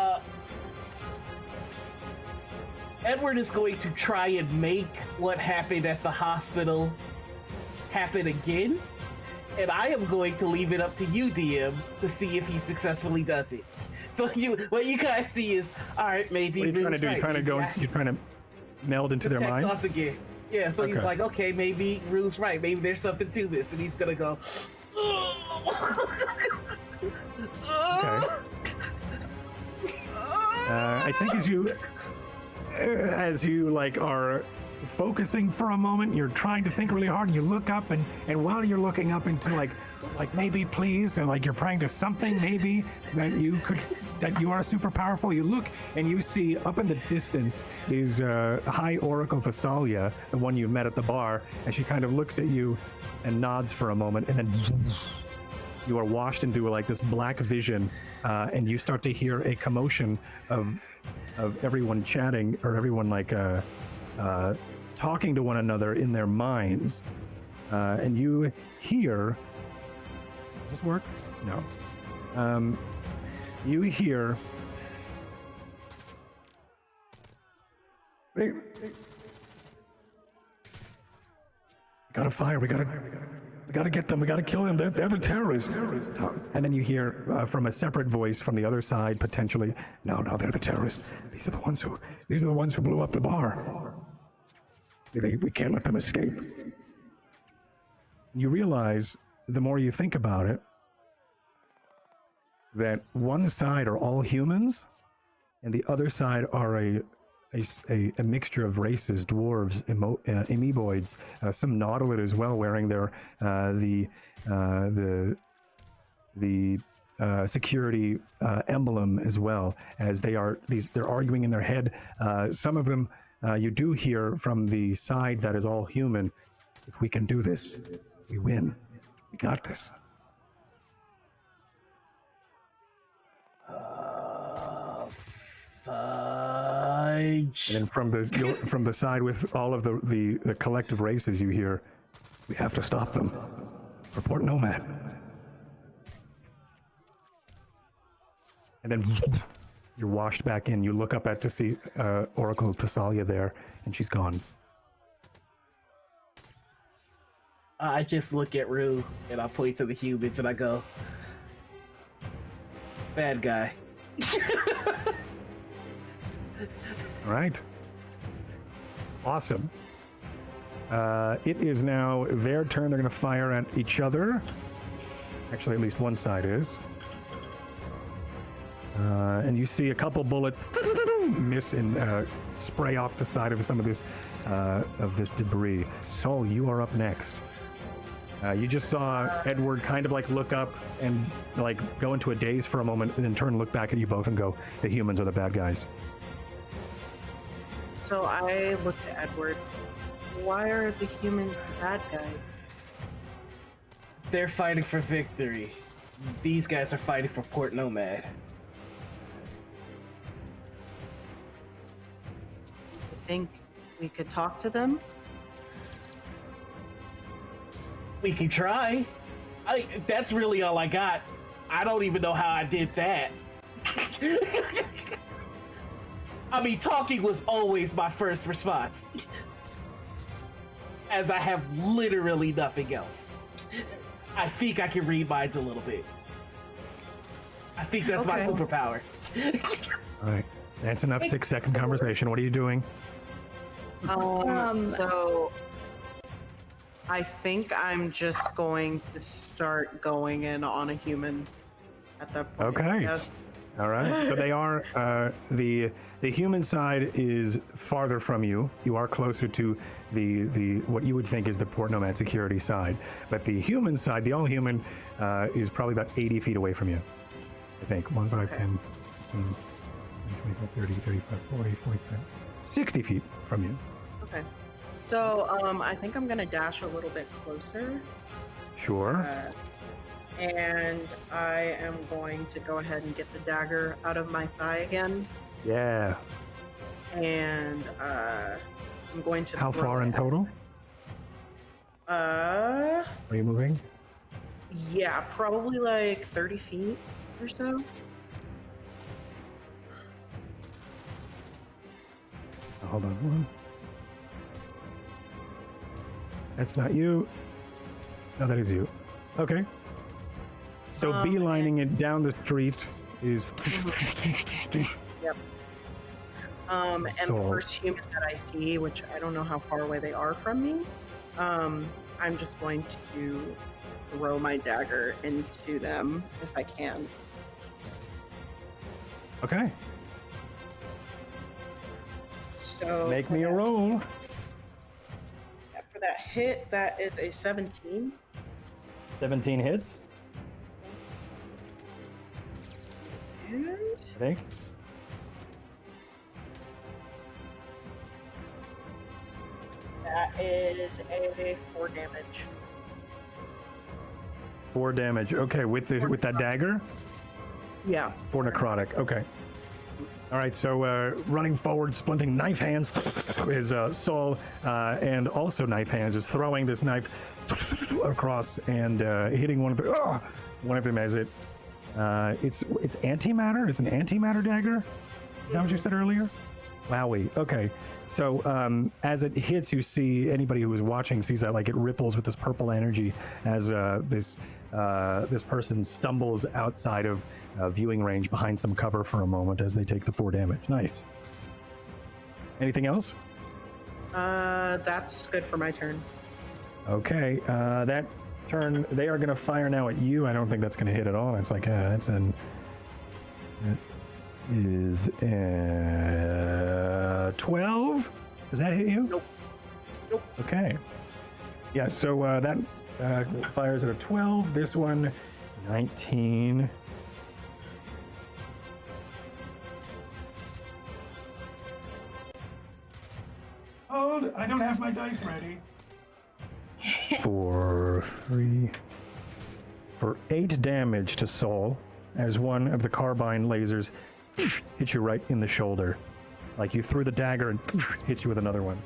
Edward is going to try and make what happened at the hospital happen again, and I am going to leave it up to you, DM, to see if he successfully does it. So what you guys see is, all right, maybe. What are you trying to do? Rue's right. You're trying to meld into their Attack mind? thoughts again. Yeah, so he's Okay. like, okay, maybe Rue's right. Maybe there's something to this, and he's gonna go. Okay. I think as you like are focusing for a moment, you're trying to think really hard, and you look up, and while you're looking up into like maybe please, and like you're praying to something maybe that you are super powerful, you look and you see up in the distance is High Oracle Thessalia, the one you met at the bar, and she kind of looks at you and nods for a moment, and then you are washed into like this black vision, and you start to hear a commotion of everyone chatting, or everyone like talking to one another in their minds, and you hear. Does this work? No. You hear. We gotta fire. We gotta get them. We gotta kill them. They're the terrorists. And then you hear from a separate voice from the other side, potentially. No, they're the terrorists. These are the ones who blew up the bar. We can't let them escape. You realize, the more you think about it, that one side are all humans, and the other side are a mixture of races, dwarves, amoeboids, some nautilid as well, wearing their the security emblem as well, as they're arguing in their head. Some of them you do hear from the side that is all human. If we can do this, we win. We got this. Fudge. And then from the side with all of the collective races, you hear, "We have to stop them. Report Nomad." And then you're washed back in. You look up to see Oracle Thessalia there, and she's gone. I just look at Rue and I point to the humans and I go, "Bad guy." All right. Awesome. It is now their turn. They're going to fire at each other. Actually, at least one side is. And you see a couple bullets miss and spray off the side of some of this debris. Sol, you are up next. You just saw Edward kind of like look up and like go into a daze for a moment, and then turn and look back at you both and go, "The humans are the bad guys." So I looked at Edward. Why are the humans the bad guys? They're fighting for victory. These guys are fighting for Port Nomad. I think we could talk to them. We can try. That's really all I got. I don't even know how I did that. I mean, talking was always my first response. As I have literally nothing else. I think I can read minds a little bit. I think that's my superpower. All right. That's enough 6-second conversation. What are you doing? So I think I'm just going to start going in on a human at that point. Okay. Yes. All right. So they are the human side is farther from you. You are closer to the what you would think is the Port Nomad security side, but the human side, the all human, is probably about 80 feet away from you. I think 1, 5, 10, 25, 30, 35, 40, 45, 60 feet from you. Okay. So I think I'm gonna dash a little bit closer. Sure. And I am going to go ahead and get the dagger out of my thigh again. Yeah. And I'm going to. How far in total? Are you moving? Yeah, probably like 30 feet or so. Hold on. One. That's not you. No, that is you. Okay. So beelining it down the street is. Yep. And the first human that I see, which I don't know how far away they are from me, I'm just going to throw my dagger into them if I can. Okay. So make me a roll. Yeah, for that hit, that is a 17. 17 hits. I think. That is a 4 damage. 4 damage. Okay, with that dagger? Yeah. 4 necrotic. Okay. All right, so running forward, splinting knife hands is Saul, and also knife hands is throwing this knife across and hitting one of them as it. It's antimatter. It's an antimatter dagger. Is that what you said earlier? Wowie. Okay. So as it hits, you see, anybody who is watching sees that like it ripples with this purple energy as this person stumbles outside of viewing range behind some cover for a moment as they take the 4 damage. Nice. Anything else? That's good for my turn. Okay. That turn, they are going to fire now at you. I don't think that's going to hit at all. It's like that's an. It is 12. Does that hit you? Nope. Okay. Yeah. So that fires at a 12. This one, 19. Hold. I don't have my dice ready. For 8 damage to Saul, as one of the carbine lasers hits you right in the shoulder. Like you threw the dagger and hits you with another one.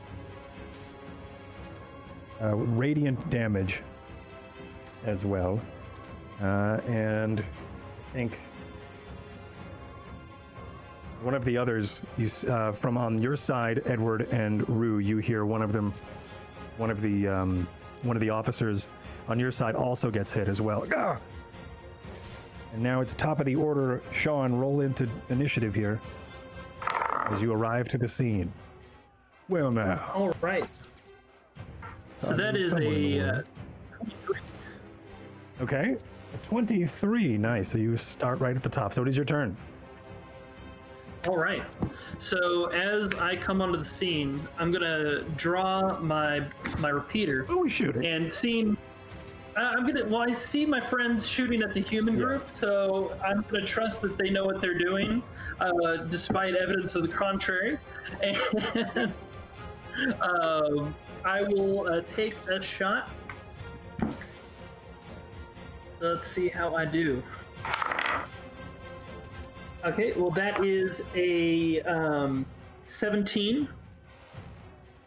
Radiant damage as well. And I think one of the others, from on your side, Edward and Rue, you hear one of the officers on your side also gets hit as well. Ah! And now it's top of the order. Sean, roll into initiative here as you arrive to the scene. Well, now. All right. So that is a 23. Okay, a 23. Nice. So you start right at the top. So it is your turn. All right. So as I come onto the scene, I'm gonna draw my repeater. Oh, we shooting. And seeing, I see my friends shooting at the human group, so I'm gonna trust that they know what they're doing, despite evidence of the contrary. And I will take a shot. Let's see how I do. Okay, well that is a 17.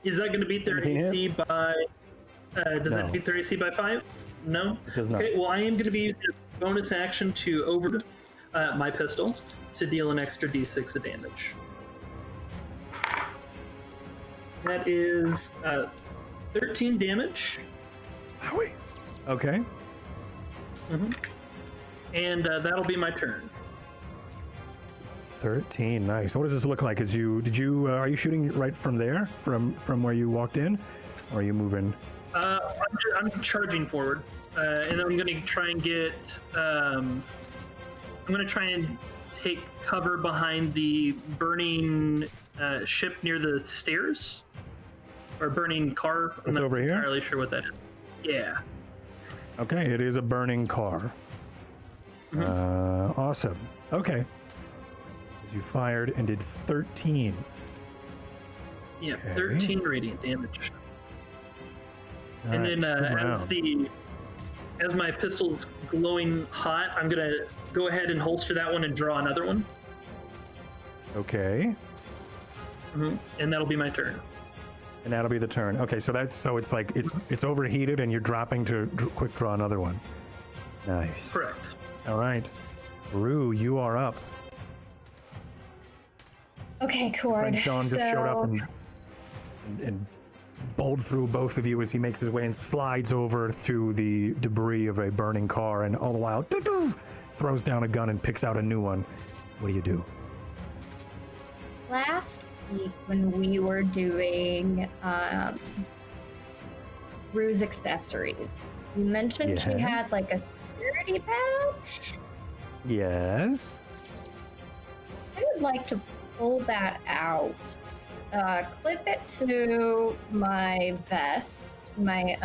Is that going to beat their AC by? Does that beat their AC by 5? No. It does not. Okay, well I am going to be using a bonus action to over my pistol to deal an extra D6 of damage. That is 13 damage. Howie. Okay. Mm-hmm. And that'll be my turn. 13. Nice. What does this look like? Are you shooting right from there, from where you walked in, or are you moving? I'm charging forward, and I'm going to try and get. I'm going to try and take cover behind the burning ship near the stairs, or burning car. It's over here? I'm not entirely sure what that is. Yeah. Okay, it is a burning car. Mm-hmm. Awesome. Okay. As you fired and did 13. Yeah, Okay. 13 radiant damage. All And right, then as my pistol's glowing hot, I'm gonna go ahead and holster that one and draw another one. Okay. Mm-hmm. And that'll be my turn. And that'll be the turn. Okay, so it's overheated and you're dropping to quick draw another one. Nice. Correct. All right. Rue, you are up. Okay, Cord. Friend Sean just showed up and bowled through both of you as he makes his way and slides over to the debris of a burning car, and all the while throws down a gun and picks out a new one. What do you do? Last week when we were doing Rue's accessories, you mentioned she had like a security pouch. Yes. I would like to pull that out, clip it to my vest, my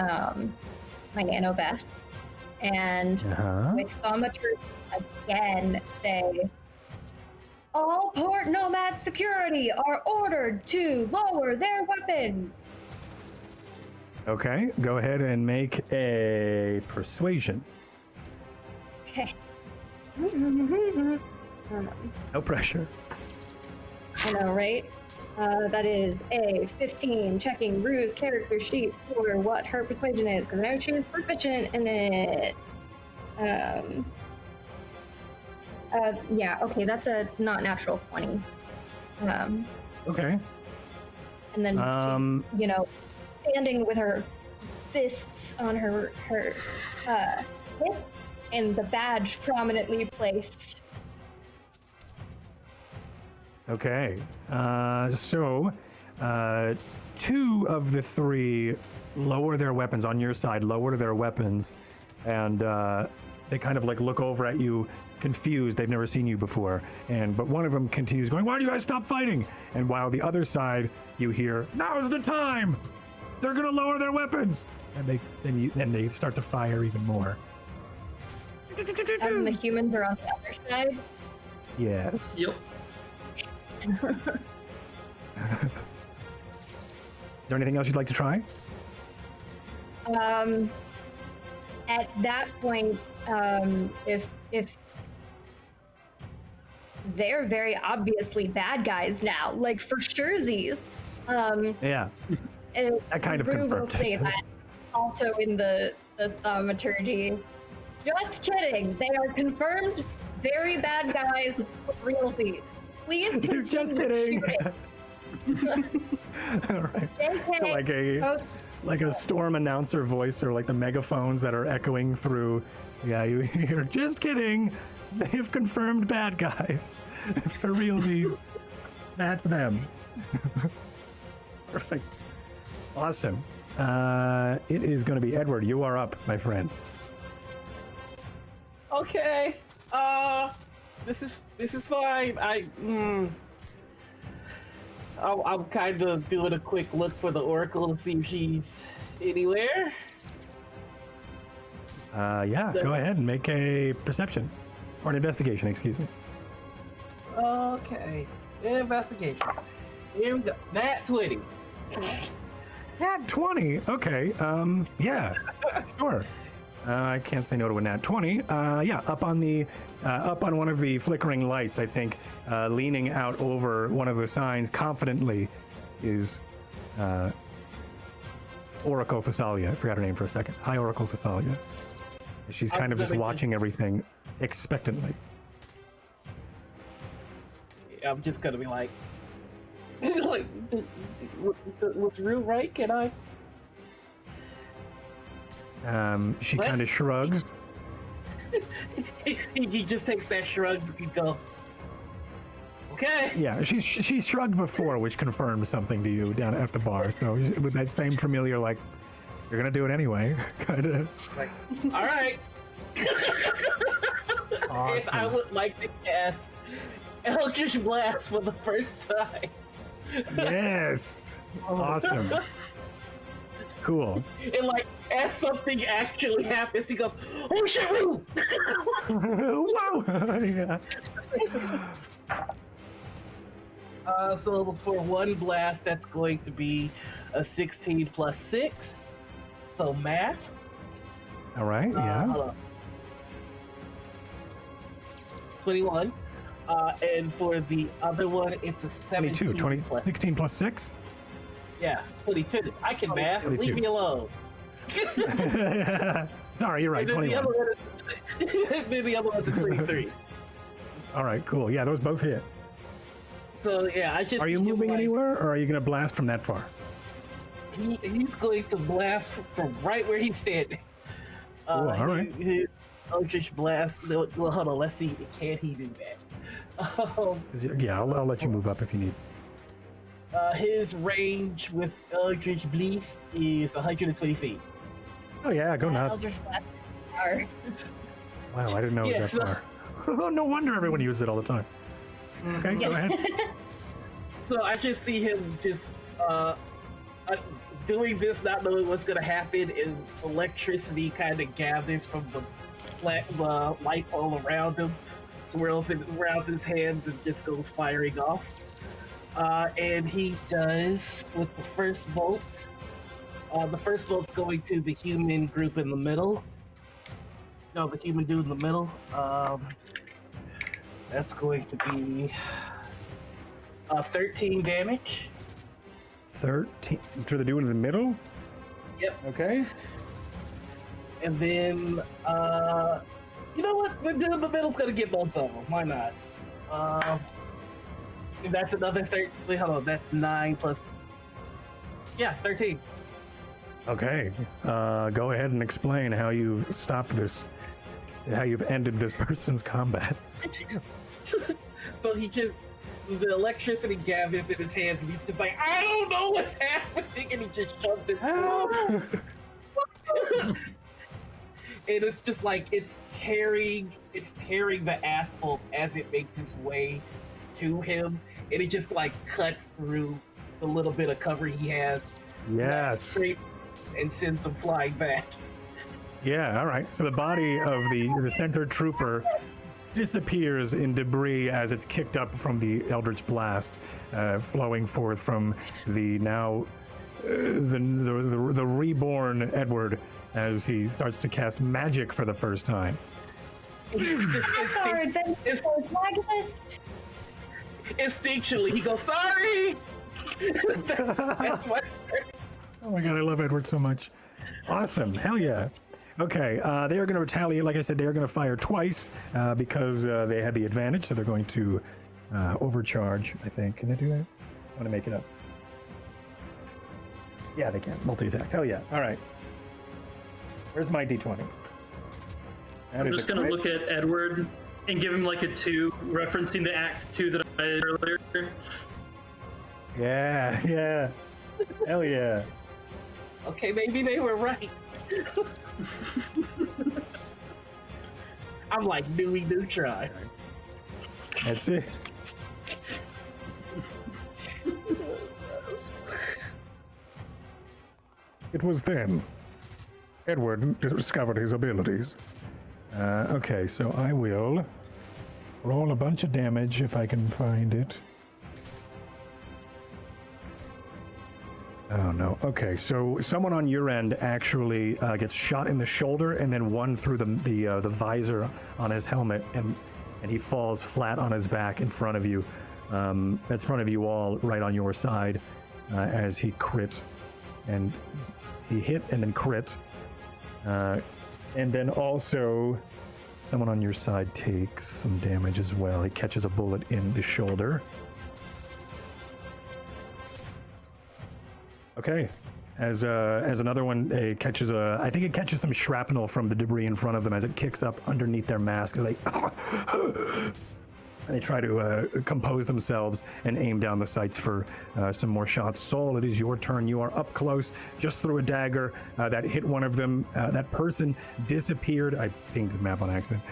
nano vest, and with thaumaturgy again say, all port Nomad security are ordered to lower their weapons. Okay, go ahead and make a persuasion. Okay. No pressure. I know, right? That is a 15, checking Rue's character sheet for what her persuasion is, because I know she was proficient in it. Yeah, okay, that's a not natural 20. Okay. And then she's, standing with her fists on her hip and the badge prominently placed. Okay. So, 2 of the 3 lower their weapons on your side, lower their weapons, and they kind of like look over at you confused. They've never seen you before. But one of them continues going, "Why do you guys stop fighting?" And while the other side, you hear, "Now's the time! They're gonna lower their weapons!" And then they start to fire even more. And the humans are on the other side? Yes. Yep. Is there anything else you'd like to try? At that point, if they're very obviously bad guys now, like for surezies. Yeah. That kind of Rue will confirmed. say that also in the thaumaturgy. Just kidding. They are confirmed very bad guys for realsies. Please continue. Just kidding. All right. So like a storm announcer voice, or like the megaphones that are echoing through. Yeah, you hear, "Just kidding. They have confirmed bad guys for realsies." That's them. Perfect. Awesome. It is going to be Edward. You are up, my friend. Okay. This is fine. I'm kind of doing a quick look for the Oracle to see if she's anywhere. Yeah, go ahead and make a perception. Or an investigation, excuse me. Okay. Investigation. Here we go. Nat 20. Nat 20? Okay, yeah, sure. I can't say no to a nat 20. Yeah, up on one of the flickering lights, I think, leaning out over one of the signs confidently is Oracle Thessalia. I forgot her name for a second. Hi, Oracle Thessalia. She's kind of just watching everything expectantly. I'm just gonna be like, like, what's real, right? Can I? She kind of shrugs. he just takes that shrug and goes, okay. Yeah, she shrugged before, which confirmed something to you down at the bar. So with that same familiar, like, you're gonna do it anyway, kind of. Like, all right. Awesome. If I would like to cast Eldritch Blast for the first time. Yes. Awesome. Cool. And like, as something actually happens, he goes, "Oh shit, Roo!" Wow. Yeah. So for one blast, that's going to be a 16 plus 6. So math. All right. Yeah. Hold on. 21. And for the other one, it's a 17 22. plus. 16 plus 6? Yeah, 22. I can math. 22. Leave me alone. Sorry, you're right. And then 21. then the other one's a 23. All right, cool. Yeah, those both hit. So yeah, I just. Are you see him, moving like, anywhere, or are you going to blast from that far? He's going to blast from right where he's standing. All right. His Eldritch Blast. Well, hold on. Let's see. Can he do that? Yeah, I'll let you move up if you need. His range with Eldritch Blast is 120 feet. Oh yeah, go nuts. Eldritch Blast is far. Wow, I didn't know it was that far. No wonder everyone uses it all the time. Okay, go ahead. So I just see him just doing this, not knowing what's going to happen, and electricity kind of gathers from the light all around him, swirls around his hands, and just goes firing off. And he does with the first bolt. The first bolt's going to the human group in the middle. No, the human dude in the middle. That's going to be 13 damage. 13 to the dude in the middle? Yep. Okay. And then, you know what? The dude in the middle's gonna get both of them. Why not? And that's another 13. Wait, hold on. That's 9 plus. Yeah, 13. Okay. Go ahead and explain how you've stopped this, how you've ended this person's combat. So he just, the electricity gathers in his hands, and he's just like, I don't know what's happening, and he just shoves it. And it's just like it's tearing the asphalt as it makes its way to him, and it just like cuts through the little bit of cover he has. Yes. Straight, and sends him flying back. Yeah, all right. So the body of the center trooper disappears in debris as it's kicked up from the Eldritch Blast, flowing forth from the now the reborn Edward as he starts to cast magic for the first time. Instinctually, he goes, sorry! that's what. Oh my god, I love Edward so much. Awesome, hell yeah. Okay, they are going to retaliate. Like I said, they are going to fire twice because they had the advantage, so they're going to overcharge, I think. Can they do that? I want to make it up. Yeah, they can. Multi-attack. Hell yeah. All right. Where's my D20? I'm just going to look at Edward and give him like a 2, referencing the Act 2 that I did earlier. Yeah, yeah. Hell yeah. Okay, maybe they were right. I'm like Dewey Neutron. That's it. It was then Edward discovered his abilities. Okay, so I will roll a bunch of damage if I can find it. Oh no. Okay, so someone on your end actually gets shot in the shoulder and then one through the visor on his helmet, and he falls flat on his back in front of you. That's in front of you all, right on your side, as he crit, and he hit and then crit, and then also someone on your side takes some damage as well. He catches a bullet in the shoulder. Okay, as another one catches I think it catches some shrapnel from the debris in front of them as it kicks up underneath their mask. As they and they try to compose themselves and aim down the sights for some more shots. Saul, it is your turn. You are up close, just threw a dagger that hit one of them. That person disappeared. I pinged the map on accident.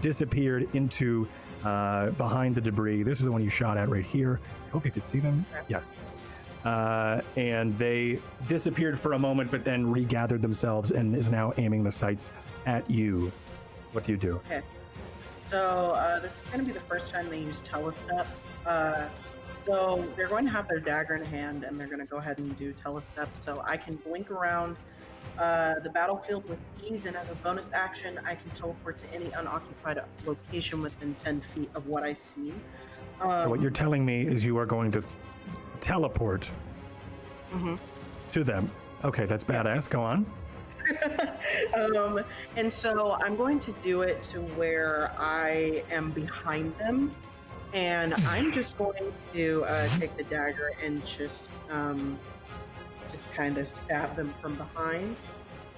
Disappeared into behind the debris. This is the one you shot at right here. I hope you could see them. Yes. And they disappeared for a moment, but then regathered themselves and is now aiming the sights at you. What do you do? Okay. So this is going to be the first time they use telestep. So they're going to have their dagger in hand, and they're going to go ahead and do telestep. So I can blink around the battlefield with ease, and as a bonus action, I can teleport to any unoccupied location within 10 feet of what I see. So what you're telling me is you are going to teleport to them. Okay, that's badass. Go on. And so I'm going to do it to where I am behind them, and I'm just going to take the dagger and just kind of stab them from behind.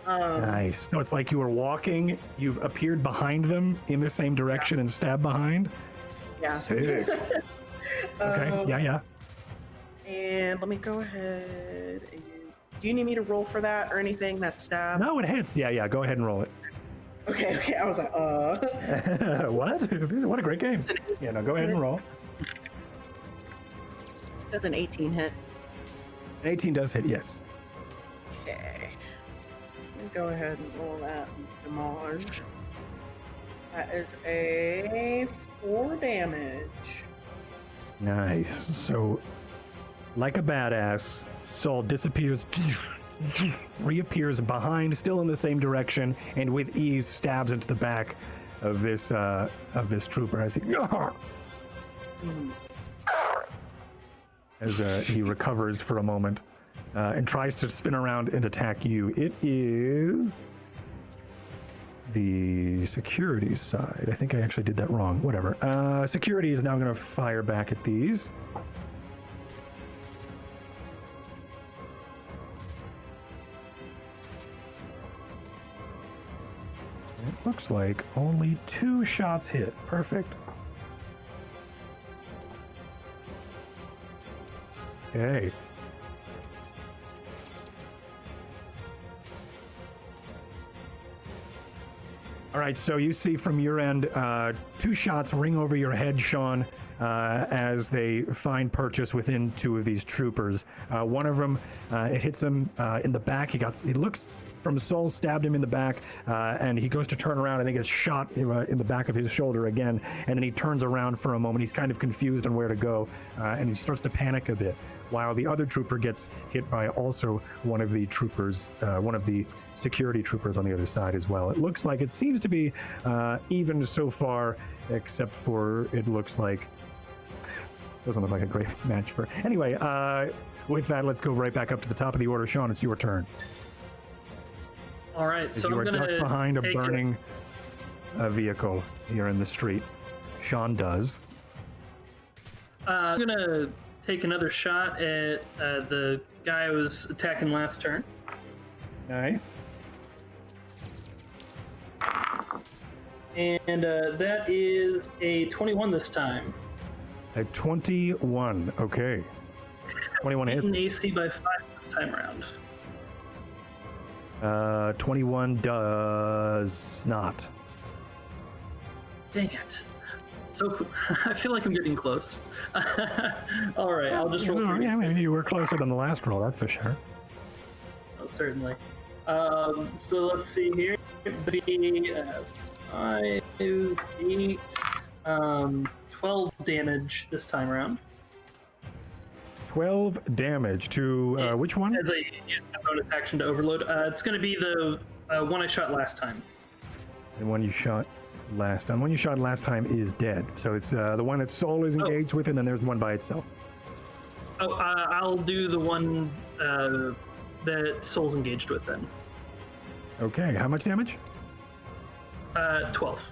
Nice. So it's like you were walking, you've appeared behind them in the same direction and stabbed behind. Yeah. Sick. Okay. Yeah. And let me go ahead. Do you need me to roll for that or anything? That stab? No, it hits. Yeah. Go ahead and roll it. Okay. I was like, What? What a great game. Yeah, no, go ahead and roll. That's an 18 hit. An 18 does hit, yes. Okay. Let me go ahead and roll that damage. That is a 4 damage. Nice. So, like a badass, Saul disappears, reappears behind, still in the same direction, and with ease stabs into the back of this trooper as he recovers for a moment and tries to spin around and attack you. It is the security side. I think I actually did that wrong. Whatever. Security is now going to fire back at these. It looks like only 2 shots hit. Perfect. Okay. All right, so you see from your end 2 shots ring over your head, Sean, as they find purchase within 2 of these troopers. One of them, it hits him in the back. He looks from Soul, stabbed him in the back, and he goes to turn around and he gets shot in the back of his shoulder again. And then he turns around for a moment. He's kind of confused on where to go, and he starts to panic a bit. While the other trooper gets hit by also one of the troopers, one of the security troopers on the other side as well. It looks like it seems to be even so far, except for it looks like doesn't look like a great match for. Anyway, with that, let's go right back up to the top of the order. Sean, it's your turn. All right, so you I'm are going ducked to behind a burning vehicle here in the street. Sean does. I'm going to take another shot at the guy I was attacking last turn. Nice. And that is a 21 this time. A 21. Okay. 21 hits. An AC by 5 this time around. 21 does not. Dang it. So I feel like I'm getting close. All right, I'll just roll. Yeah, maybe you were closer than the last roll, that's for sure. Oh, certainly. So let's see here. Be 5, 8, 12 damage this time around. 12 damage to which one? As I use my bonus action to overload. It's going to be the one I shot last time. The one you shot last time. The one you shot last time is dead. So it's the one that Soul is engaged with, and then there's one by itself. Oh, I'll do the one that Soul's engaged with then. Okay, how much damage? 12.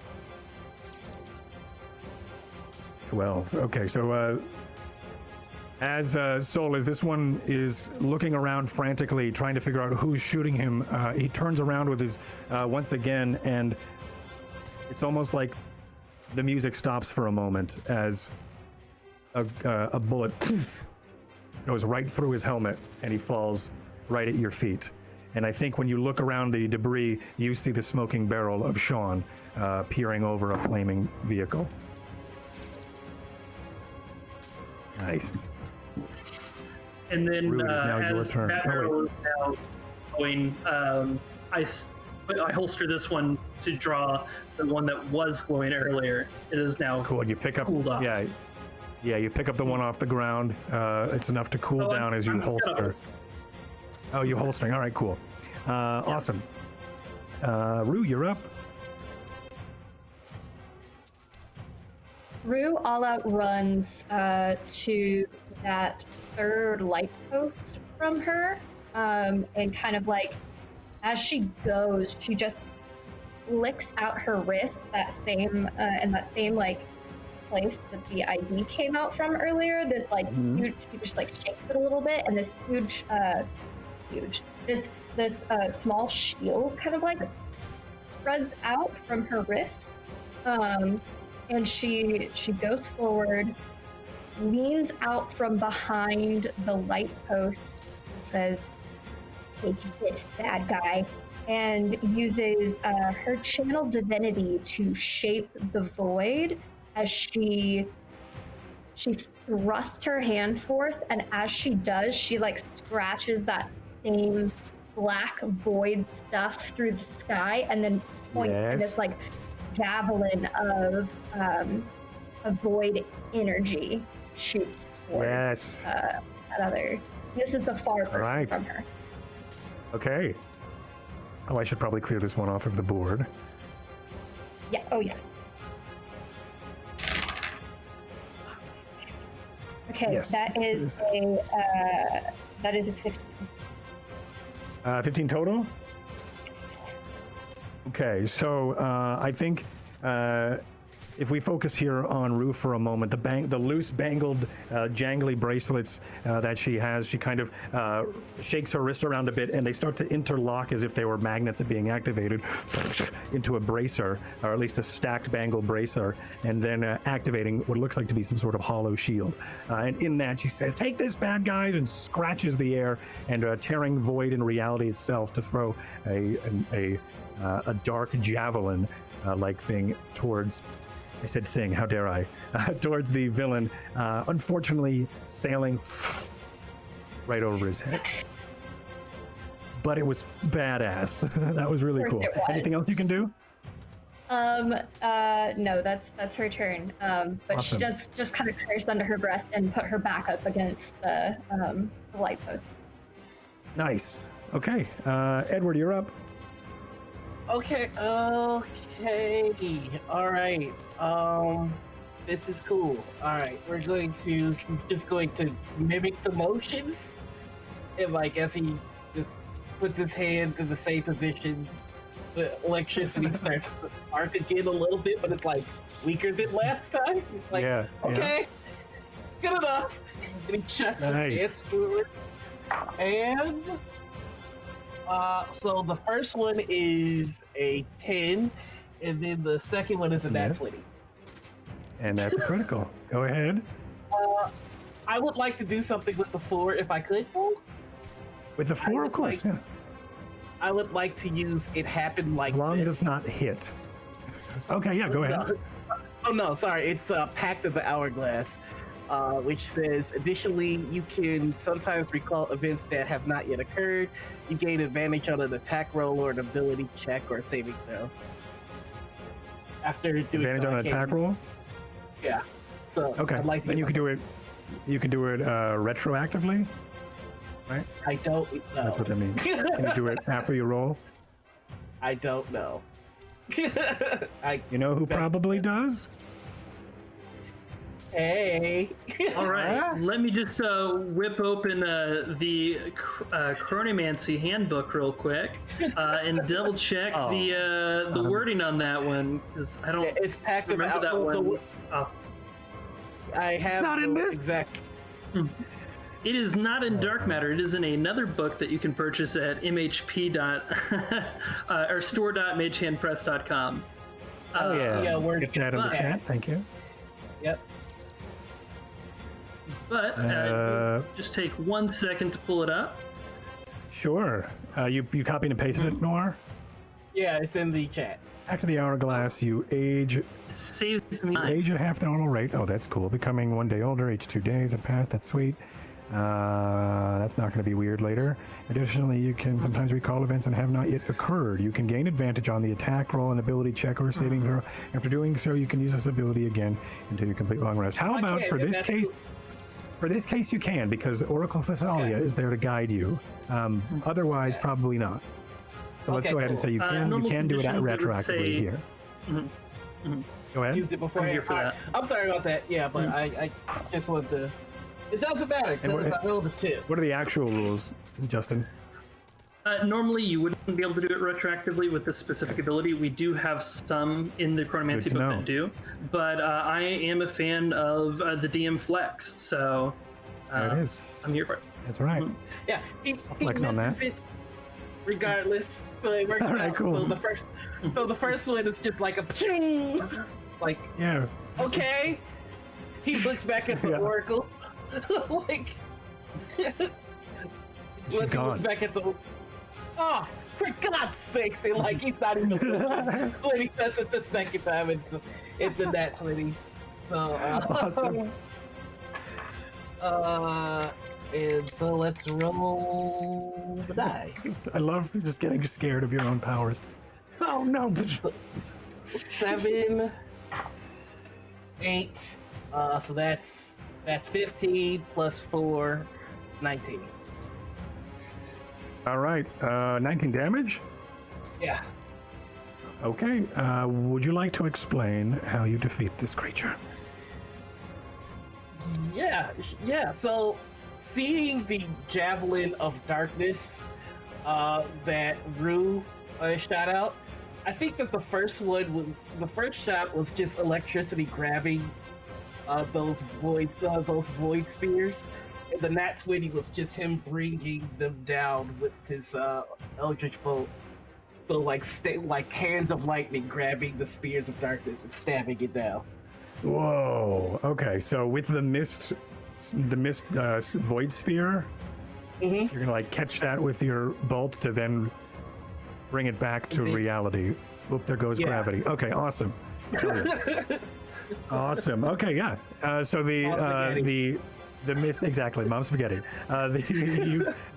12. Okay, so as Soul, as this one is looking around frantically, trying to figure out who's shooting him, he turns around with his, once again, and it's almost like the music stops for a moment as a bullet goes right through his helmet, and he falls right at your feet. And I think when you look around the debris, you see the smoking barrel of Sean peering over a flaming vehicle. Nice. And then Rude, it's now your as turn. that barrel is now going, I holster this one to draw the one that was glowing earlier. It is now cool. You pick up, cooled off. Yeah, you pick up the one off the ground. It's enough to cool down as you holster. Oh, you holstering. All right, cool. Awesome. Rue, you're up. Rue all out runs to that third light post from her, and kind of like, as she goes, she just licks out her wrist, that same in that same like place that the ID came out from earlier. This like huge, she just like shakes it a little bit, and this this small shield kind of like spreads out from her wrist, and she goes forward, leans out from behind the light post, and says, "Take this, bad guy," and uses her channel divinity to shape the void as she thrusts her hand forth, and as she does, she like scratches that same black void stuff through the sky, and then points and this like javelin of void energy shoots towards that other. This is the far person from her. Okay. Oh, I should probably clear this one off of the board. Yeah. Oh, yeah. Okay, Yes. that is a 15. 15 total? Yes. Okay, so I think if we focus here on Rue for a moment, the loose, bangled, jangly bracelets that she has, she kind of shakes her wrist around a bit, and they start to interlock as if they were magnets being activated into a bracer, or at least a stacked bangle bracer, and then activating what looks like to be some sort of hollow shield. And in that, she says, "Take this, bad guys," and scratches the air, and tearing void in reality itself to throw a dark javelin like thing towards. I said thing, how dare I? Towards the villain, unfortunately sailing right over his head. But it was badass. That was really cool. Anything else you can do? No, that's her turn. But Awesome. she just kind of cursed under her breath and put her back up against the light post. Nice. Okay, Edward, you're up. Okay. All right. This is cool. All right, he's just going to mimic the motions, and like as he just puts his hands in the same position, the electricity starts to spark again a little bit, but it's like weaker than last time. It's like, okay, good enough. And he shuts his hands forward, and so the first one is a 10, and then the second one is a nat 20. And that's a critical. Go ahead. I would like to do something with the 4 if I could. With the 4, of course, I would like to use it happened like As long as this. it's not hit. Okay, yeah, go ahead. Oh no, sorry. It's Pact of the Hourglass, which says additionally you can sometimes recall events that have not yet occurred. You gain advantage on an attack roll or an ability check or a saving throw. After doing Advantage on an attack roll? Yeah. So Okay, I'd like to then you get can do it. You can do it retroactively, right? I don't know. That's what that means. Can you do it after you roll? I don't know. You know who probably does? Hey. All right, let me just whip open the Chronomancy handbook real quick and double check the wording on that one because I don't It's Pact of remember that one. I have not in this? exact. It is not in Dark Matter. It is in another book that you can purchase at mhp. Or store.magehandpress.com. Oh yeah, yeah, we're get that in the but- chat. Thank you. Yep. But just take 1 second to pull it up. Sure. You copied and pasted it, Noir? Yeah, it's in the chat. After the hourglass, you age It saves me time. age at half the normal rate. Oh, that's cool. Becoming 1 day older, each 2 days have passed. That's sweet. That's not going to be weird later. Additionally, you can sometimes recall events that have not yet occurred. You can gain advantage on the attack roll, an ability check, or a saving throw. After doing so, you can use this ability again until you complete long rest. How about for this case? For this case, you can, because Oracle Thessalia is there to guide you. Otherwise, probably not. So let's Okay, go ahead and cool. say you can. You normal can do it conditions, it would retroactively say- here. Go ahead. Used it before. I'm here for that. I'm sorry about that. Yeah, but I just want to. It doesn't matter And because what- I know the tip. What are the actual rules, Justin? Normally, you wouldn't be able to do it retroactively with this specific ability. We do have some in the Good Chronomancy to book know. that do, but I am a fan of the DM Flex, so There it is. I'm here for it. That's right. Yeah, he flex on misses that. it regardless, so it works All right, out. cool. So the first one is just like a pching, like Yeah. okay. He looks back at the Yeah. Oracle, like She's He gone. looks back at the. Oh, for God's sakes! And like he's not even looking. When he says it the second time, it's a nat 20. So Awesome. and so let's roll the die. I love just getting scared of your own powers. Oh no! 7, 8. So that's 15 plus 4, 19. All right, 19 damage. Yeah. Okay. Would you like to explain how you defeat this creature? Yeah. So, seeing the javelin of darkness that Rue shot out, I think that the first shot was just electricity grabbing those void spears, and the nat 20 was just him bringing them down with his eldritch bolt. So like hands of lightning grabbing the spears of darkness and stabbing it down. Whoa. Okay, so with the mist void spear, you're gonna like catch that with your bolt to then bring it back to reality. Oop! There goes gravity. Okay, awesome. Awesome. Okay, yeah. So the miss exactly, Mom Spaghetti.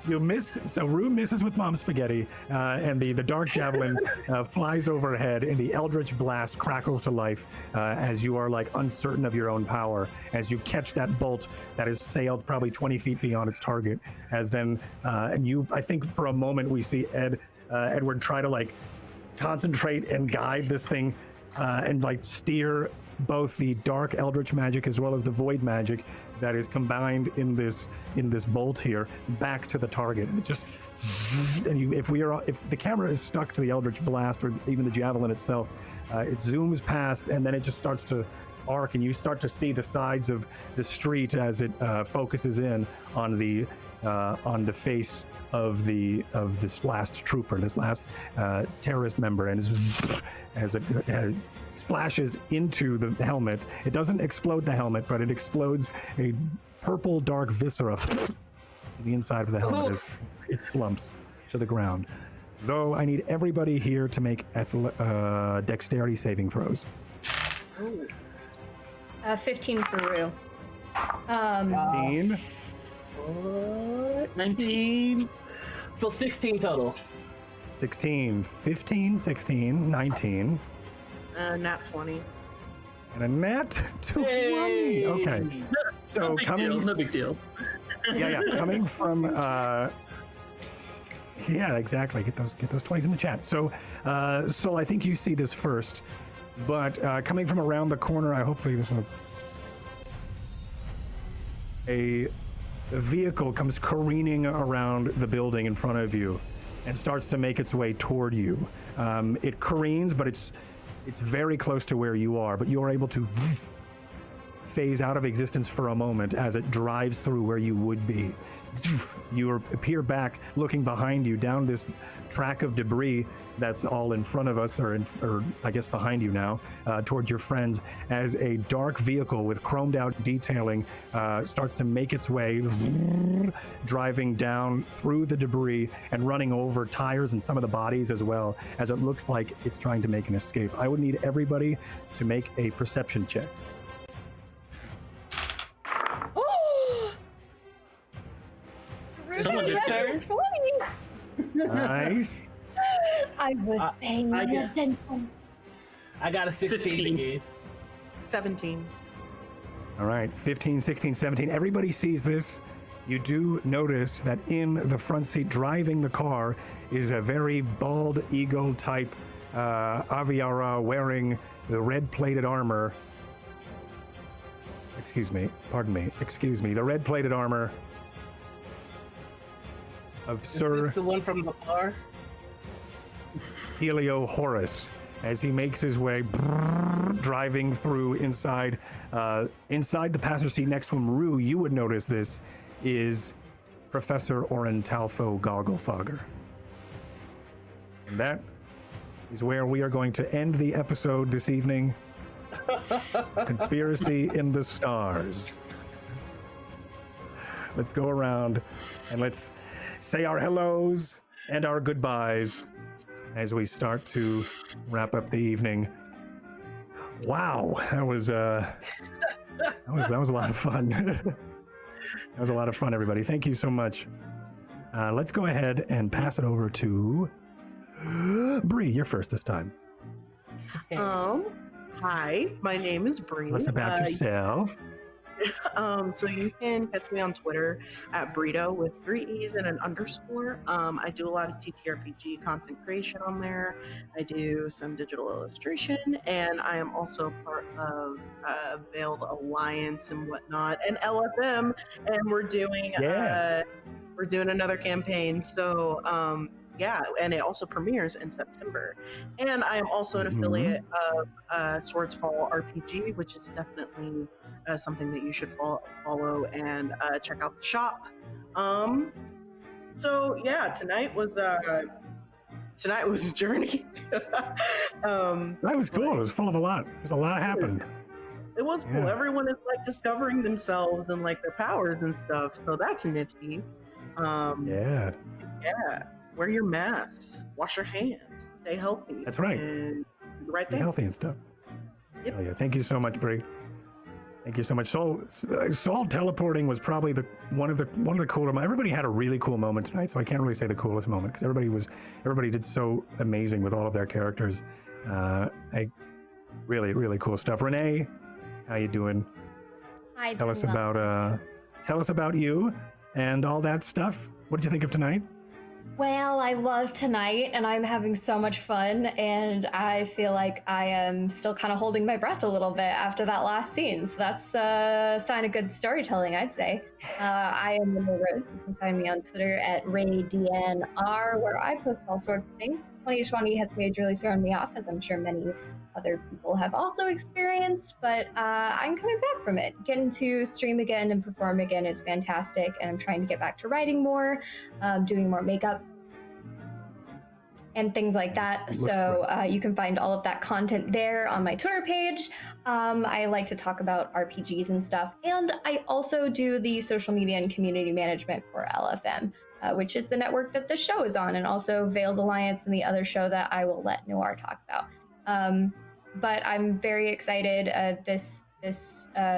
You miss. So Rue misses with Mom Spaghetti, and the dark javelin flies overhead, and the eldritch blast crackles to life as you are like uncertain of your own power as you catch that bolt that has sailed probably 20 feet beyond its target. As then, and you, I think for a moment we see Edward try to like concentrate and guide this thing and like steer both the dark eldritch magic as well as the void magic that is combined in this bolt here back to the target. And it just, and you, if the camera is stuck to the eldritch blast or even the javelin itself, it zooms past and then it just starts to arc, and you start to see the sides of the street as it focuses in on the face of this last trooper, this last terrorist member, and as it splashes into the helmet. It doesn't explode the helmet, but it explodes a purple dark viscera. The inside of the helmet it slumps to the ground. Though I need everybody here to make dexterity saving throws. 15 for Rue. 15. 19. So 16 total. 16, 15, 16, 19. Nat 20. And a nat 20. Hey! Okay. So No big deal. No big deal. yeah, coming from yeah, exactly. Get those 20s in the chat. So Sol, I think you see this first, but coming from around the corner, I hopefully this one. A vehicle comes careening around the building in front of you and starts to make its way toward you. It careens, but it's very close to where you are, but you're able to phase out of existence for a moment as it drives through where you would be. You appear back, looking behind you down this track of debris that's all in front of us, or I guess behind you now, towards your friends, as a dark vehicle with chromed out detailing starts to make its way, driving down through the debris and running over tires and some of the bodies as well, as it looks like it's trying to make an escape. I would need everybody to make a perception check. Someone did turn. 20. Nice. I was paying attention. I got a 16 15. again. 17. All right, 15, 16, 17. Everybody sees this. You do notice that in the front seat driving the car is a very bald eagle type Aviara wearing the red plated armor. Excuse me, the red plated armor of Is Sir this the one from the bar? Helio Horus, as he makes his way driving through inside the passenger seat next to him. Rue, you would notice this is Professor Orryn-Talfough-Gogglefogger. And that is where we are going to end the episode this evening. Conspiracy in the Stars. Let's go around and let's say our hellos and our goodbyes as we start to wrap up the evening. Wow, that was a lot of fun. That was a lot of fun, everybody. Thank you so much. Let's go ahead and pass it over to Bree. You're first this time. Hi, my name is Bree. Tell us about yourself. So you can catch me on Twitter at Brito with 3 E's and an underscore. I do a lot of TTRPG content creation on there. I do some digital illustration, and I am also part of Veiled Alliance and whatnot, and LFM, and we're doing another campaign. So yeah, and it also premieres in September. And I am also an affiliate of Swords Fall RPG, which is definitely something that you should follow and check out the shop. So yeah, tonight was a journey. That was cool. It was full of a lot. There's a lot happened. It was cool. Yeah. Everyone is like discovering themselves and like their powers and stuff. So that's nifty. Yeah. Yeah. Wear your masks. Wash your hands. Stay healthy. That's right. And do the right Be thing. healthy and stuff. Yep. Oh yeah. Thank you so much, Bree. Thank you so much. Saul teleporting was probably one of the cooler. Everybody had a really cool moment tonight, so I can't really say the coolest moment because everybody did so amazing with all of their characters. Really cool stuff. Renee, how you doing? Hi, Tell us about you and all that stuff. What did you think of tonight? Well, I love tonight, and I'm having so much fun, and I feel like I am still kind of holding my breath a little bit after that last scene, so that's a sign of good storytelling, I'd say. I am in the Rhodes. You can find me on Twitter at RayDNR, where I post all sorts of things. 2020 has majorly thrown me off, as I'm sure many other people have also experienced, but I'm coming back from it. Getting to stream again and perform again is fantastic, and I'm trying to get back to writing more, doing more makeup, and things like that. So you can find all of that content there on my Twitter page. I like to talk about RPGs and stuff, and I also do the social media and community management for LFM. which is the network that the show is on, and also Veiled Alliance and the other show that I will let Noir talk about. But I'm very excited. This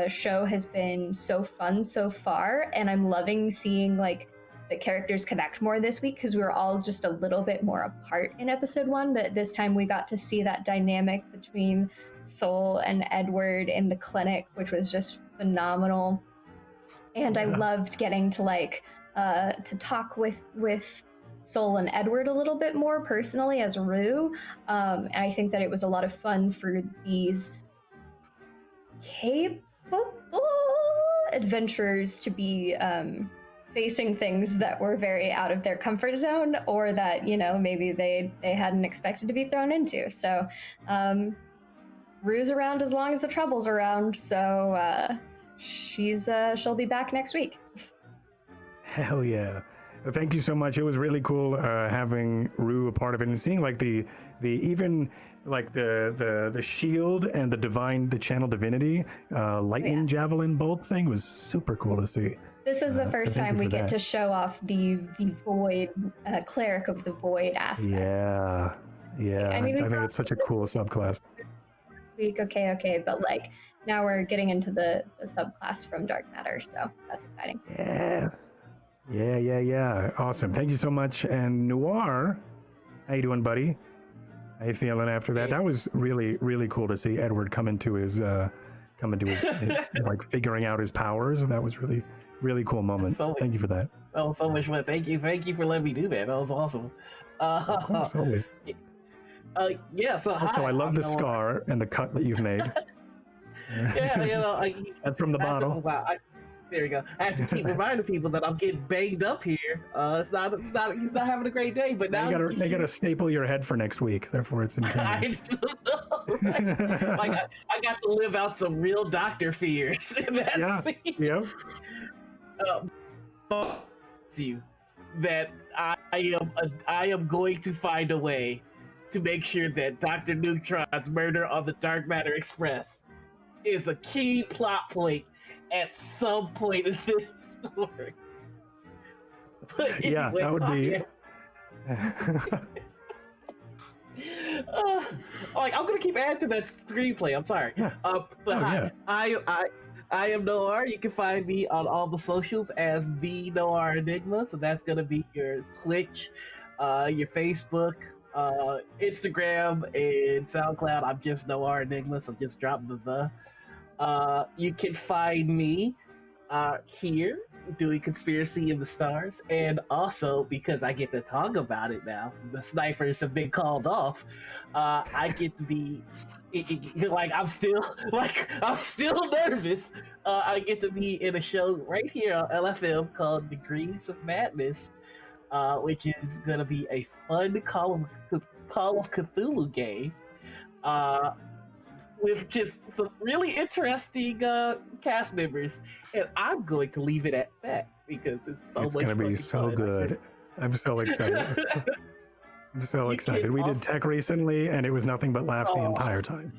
show has been so fun so far, and I'm loving seeing like the characters connect more this week, because we were all just a little bit more apart in episode 1, but this time we got to see that dynamic between Soul and Edward in the clinic, which was just phenomenal. And I loved getting to to talk with Soul and Edward a little bit more personally as Rue. And I think that it was a lot of fun for these capable adventurers to be facing things that were very out of their comfort zone, or that, you know, maybe they hadn't expected to be thrown into. So Rue's around as long as the trouble's around, so she'll be back next week. Hell yeah. Thank you so much. It was really cool having Rue a part of it, and seeing like the even like the shield and the channel divinity lightning javelin bolt thing was super cool to see. This is the first time we get to show off the void cleric of the void aspect. Yeah. I mean, I think it's such a cool subclass. Okay, but like now we're getting into the subclass from Dark Matter, so that's exciting. Yeah. Awesome. Thank you so much. And Noir, how you doing, buddy? How you feeling after that? That was really, really cool to see Edward come into his like figuring out his powers. That was really, really cool moment. Thank you for that. That was so much fun. Thank you for letting me do that. That was awesome. Of course, always. Yeah. So also, I love the scar and the cut that you've made. That's from the bottle. There you go. I have to keep reminding people that I'm getting banged up here. He's not having a great day. But now they gotta staple your head for next week. Therefore, it's intended. I know, right? I got to live out some real doctor fears in that scene. Yeah. You that I am going to find a way to make sure that Dr. Neutron's murder on the Dark Matter Express is a key plot point at some point in this story. But anyway, yeah, that would be. I'm gonna keep adding to that screenplay. I'm sorry. I am Noir. You can find me on all the socials as the Noir Enigma. So that's gonna be your Twitch, your Facebook, Instagram, and SoundCloud. I'm just Noir Enigma, so just drop the. You can find me here doing Conspiracy in the Stars, and also because I get to talk about it now, the snipers have been called off. I get to be I'm still nervous. I get to be in a show right here on LFM called Degrees of Madness, which is gonna be a fun Call of Cthulhu game. With just some really interesting cast members, and I'm going to leave it at that because it's going to be so good. I'm so excited. We did tech recently, and it was nothing but laughs the entire time.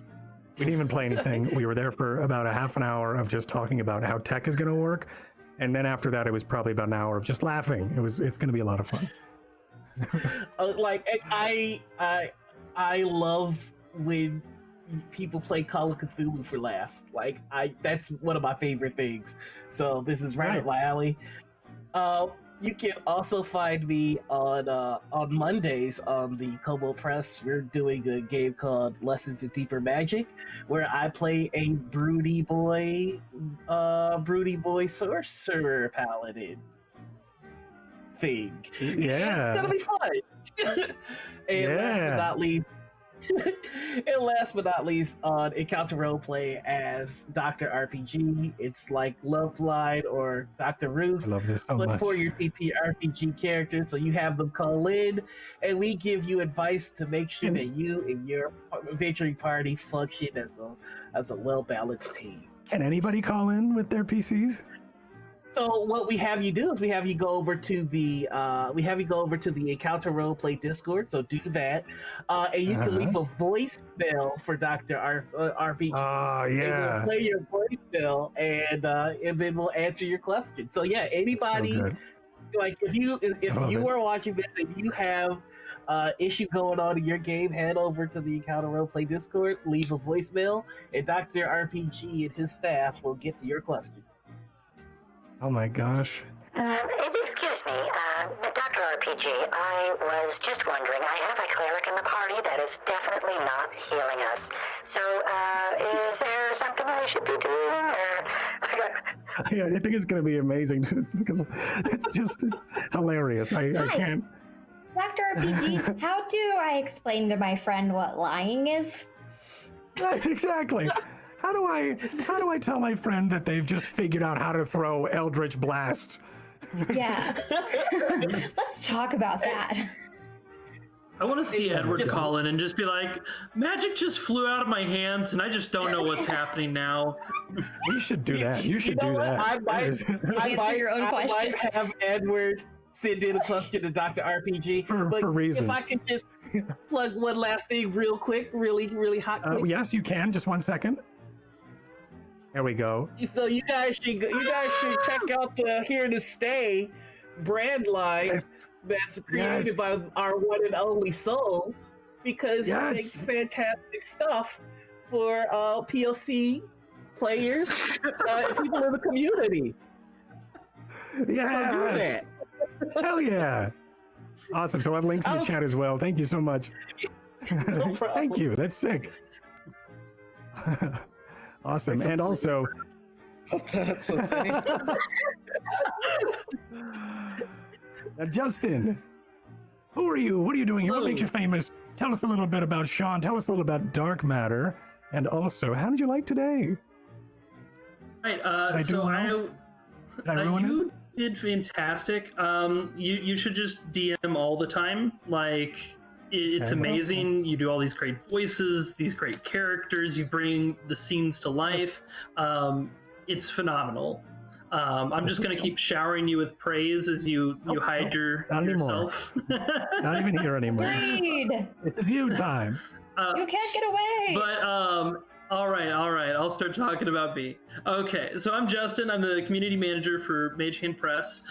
We didn't even play anything. We were there for about a half an hour of just talking about how tech is going to work, and then after that, it was probably about an hour of just laughing. It's going to be a lot of fun. I love when people play Call of Cthulhu for laughs. That's one of my favorite things. So this is right up my alley. You can also find me on Mondays on the Kobo Press. We're doing a game called Lessons in Deeper Magic, where I play a broody boy sorcerer paladin thing. Yeah, it's gonna be fun. And last but not least, on Encounter Roleplay as Dr. RPG, it's like Loveline or Dr. Ruth, I love this so but much. for your TTRPG characters, so you have them call in, and we give you advice to make sure that you and your adventuring party function as a well-balanced team. Can anybody call in with their PCs? So what we have you do is we have you go over to the Encounter Roleplay Discord. So do that, and you can leave a voicemail for Dr. RPG. Oh yeah. And we'll play your voicemail, and then we'll answer your question. So yeah, anybody like if you are watching this and you have issue going on in your game, head over to the Encounter Roleplay Discord, leave a voicemail, and Dr. RPG and his staff will get to your question. Oh my gosh. Excuse me, Dr. RPG, I was just wondering, I have a cleric in the party that is definitely not healing us. So, is there something I should be doing, or... Yeah, I think it's going to be amazing because it's hilarious. I can't. Dr. RPG, how do I explain to my friend what lying is? Right, exactly. How do I tell my friend that they've just figured out how to throw Eldritch Blast? Yeah. Let's talk about that. I want to see Edward call in and just be like, magic just flew out of my hands and I just don't know what's happening now. You should do that. You should do that. I might have Edward send in a question to Dr. RPG. For reasons. If I could just plug one last thing real quick, really hot quick. Yes, you can. Just 1 second. There we go. So you guys should check out the Here to Stay brand line that's created by our one and only Soul, because it makes fantastic stuff for PLC players and people in the community. Yeah. So do that. Hell yeah. Awesome. So I have links in the chat as well. Thank you so much. No problem. Thank you. That's sick. Awesome. And also, That's so funny. now, Justin, who are you? What are you doing here? What makes you famous? Tell us a little bit about Sean. Tell us a little about Dark Matter. And also, how did you like today? Right. Did I ruin it? Did fantastic. You should just DM all the time. Like, it's amazing. You do all these great voices, these great characters. You bring the scenes to life. It's phenomenal. I'm just gonna keep showering you with praise as you hide yourself. Not even here anymore. Agreed. This is you time. You can't get away. But all right. I'll start talking about me. Okay, so I'm Justin. I'm the community manager for Mage Press.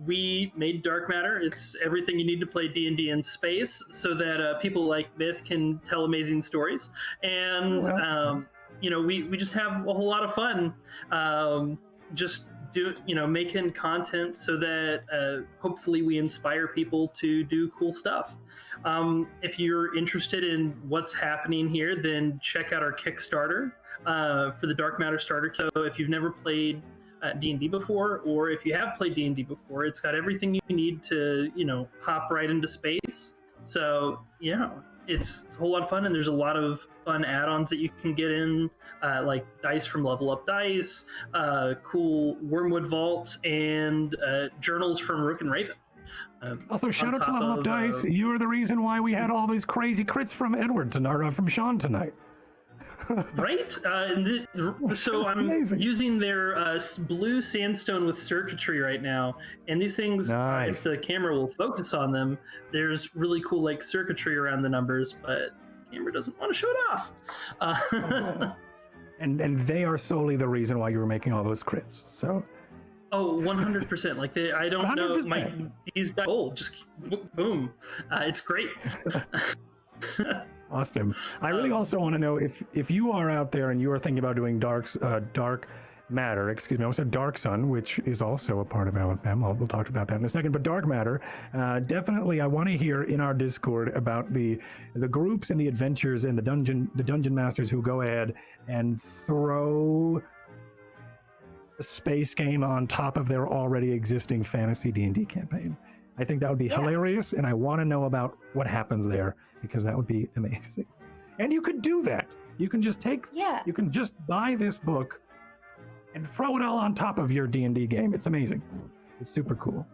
We made Dark Matter. It's everything you need to play D&D in space, so that people like Myth can tell amazing stories. And we just have a whole lot of fun. Making content so that hopefully we inspire people to do cool stuff. If you're interested in what's happening here, then check out our Kickstarter for the Dark Matter starter. So if you've never played D&D before, or if you have played D&D before, it's got everything you need to, hop right into space. So, it's a whole lot of fun, and there's a lot of fun add-ons that you can get in, like dice from Level Up Dice, cool Wormwood Vaults, and journals from Rook and Raven. Also, shout out to Level Up Dice. You are the reason why we had all these crazy crits from Edward tonight, or from Sean tonight. Right? So I'm amazing. Using their blue sandstone with circuitry right now, and these things, if the camera will focus on them, there's really cool circuitry around the numbers, but the camera doesn't want to show it off. And they are solely the reason why you were making all those crits. So. Oh, 100%. I don't 100%. know. These guys just boom. It's great. Awesome. I really also want to know if you are out there and you are thinking about doing Dark Matter, excuse me, I almost said Dark Sun, which is also a part of LFM. We'll talk about that in a second. But Dark Matter, definitely, I want to hear in our Discord about the groups and the adventures and the dungeon masters who go ahead and throw a space game on top of their already existing fantasy D&D campaign. I think that would be hilarious, and I want to know about what happens there, because that would be amazing. And you could do that. You can just you can just buy this book and throw it all on top of your D&D game. It's amazing. It's super cool.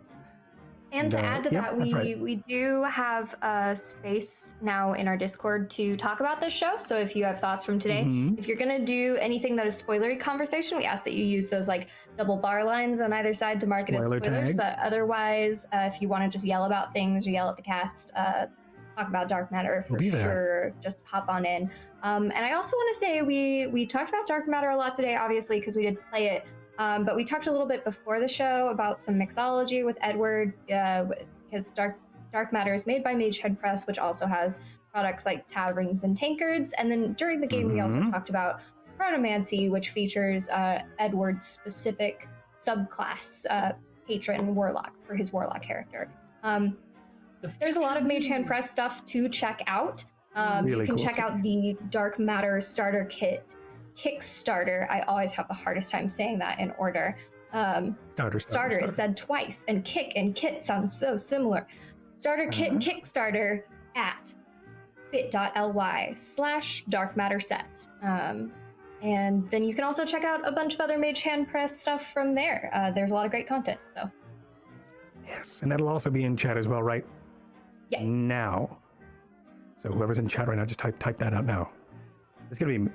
And to add to that, we do have a space now in our Discord to talk about this show. So if you have thoughts from today, if you're going to do anything that is spoilery conversation, we ask that you use those double bar lines on either side to mark it as spoilers. But otherwise, if you want to just yell about things or yell at the cast, talk about Dark Matter for sure, just hop on in. And I also want to say we talked about Dark Matter a lot today, obviously, because we did play it But we talked a little bit before the show about some mixology with Edward, because Dark Matter is made by Mage Press, which also has products like taverns and tankards. And then during the game, we also talked about chronomancy, which features Edward's specific subclass, patron warlock, for his warlock character. There's a lot of Mage Press stuff to check out. You can check out the Dark Matter starter kit Kickstarter. I always have the hardest time saying that in order. Starter is said twice, and kick and kit sounds so similar. Starter kit Kickstarter at bit.ly/darkmatterset. And then you can also check out a bunch of other Mage Hand Press stuff from there. There's a lot of great content. So yes, and that'll also be in chat as well, right? Yeah. Now. So whoever's in chat right now, just type that out now. It's gonna be.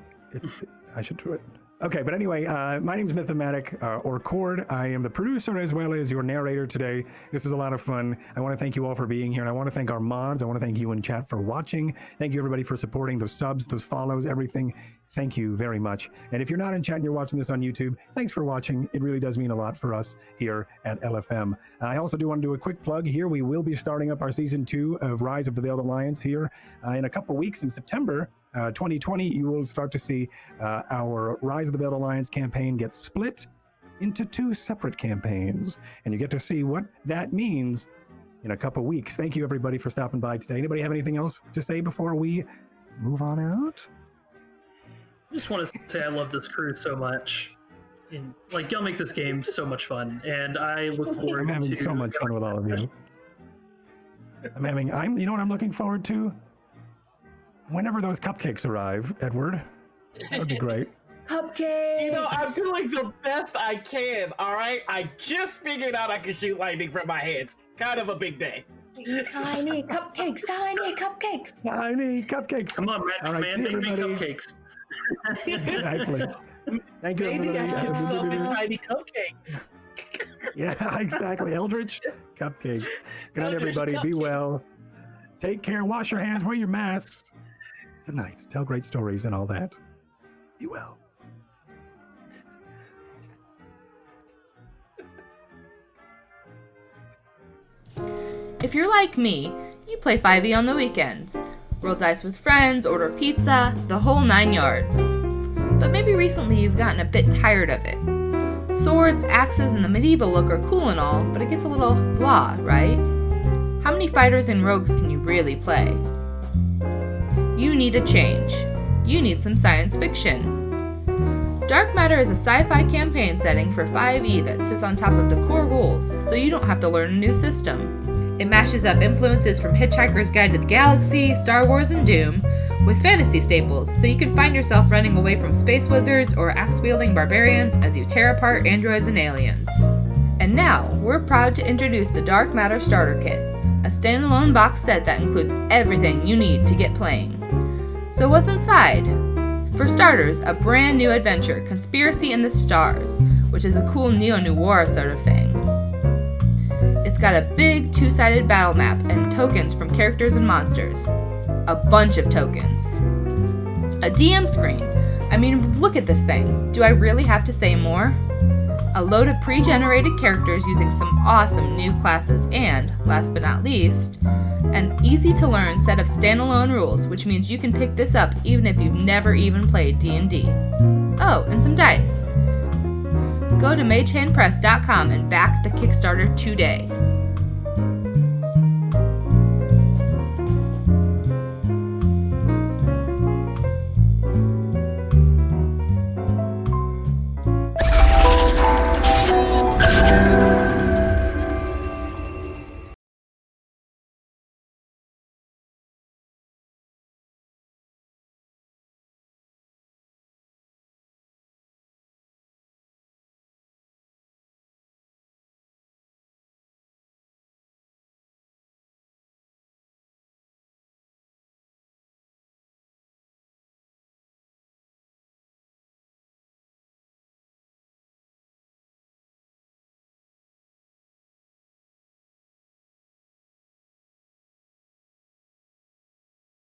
I should do it. Okay, but anyway, my name is Mythomatic, or Cord. I am the producer as well as your narrator today. This is a lot of fun. I want to thank you all for being here, and I want to thank our mods. I want to thank you in chat for watching. Thank you, everybody, for supporting those subs, those follows, everything. Thank you very much. And if you're not in chat and you're watching this on YouTube, thanks for watching. It really does mean a lot for us here at LFM. I also do want to do a quick plug here. We will be starting up our Season 2 of Rise of the Veiled Alliance here in a couple weeks in September. 2020, you will start to see our Rise of the Veiled Alliance campaign get split into 2 separate campaigns, and you get to see what that means in a couple weeks. Thank you, everybody, for stopping by today. Anybody have anything else to say before we move on out? I just want to say I love this crew so much. And, like, y'all make this game so much fun, and I look forward to... I'm having so much fun with all of you. You know what I'm looking forward to? Whenever those cupcakes arrive, Edward, that would be great. Cupcakes! You know, I'm doing the best I can, all right? I just figured out I can shoot lightning from my hands. Kind of a big day. Tiny cupcakes, tiny cupcakes. Tiny cupcakes. Come on, man, make me cupcakes. Exactly. Thank you, Maybe everybody. I can summon tiny cupcakes. Yeah, exactly. Eldritch cupcakes. Good night, everybody. Be well. Take care. Wash your hands. Wear your masks. Good night. Tell great stories and all that. Be well. If you're like me, you play 5e on the weekends. Roll dice with friends, order pizza, the whole 9 yards. But maybe recently you've gotten a bit tired of it. Swords, axes, and the medieval look are cool and all, but it gets a little blah, right? How many fighters and rogues can you really play? You need a change. You need some science fiction. Dark Matter is a sci-fi campaign setting for 5e that sits on top of the core rules, so you don't have to learn a new system. It mashes up influences from Hitchhiker's Guide to the Galaxy, Star Wars, and Doom, with fantasy staples, so you can find yourself running away from space wizards or axe-wielding barbarians as you tear apart androids and aliens. And now, we're proud to introduce the Dark Matter Starter Kit, a standalone box set that includes everything you need to get playing. So what's inside? For starters, a brand new adventure, Conspiracy in the Stars, which is a cool neo-noir sort of thing. It's got a big 2-sided battle map and tokens from characters and monsters. A bunch of tokens. A DM screen. I mean, look at this thing. Do I really have to say more? A load of pre-generated characters using some awesome new classes and, last but not least, an easy-to-learn set of standalone rules, which means you can pick this up even if you've never even played D&D. Oh, and some dice. Go to magehandpress.com and back the Kickstarter today.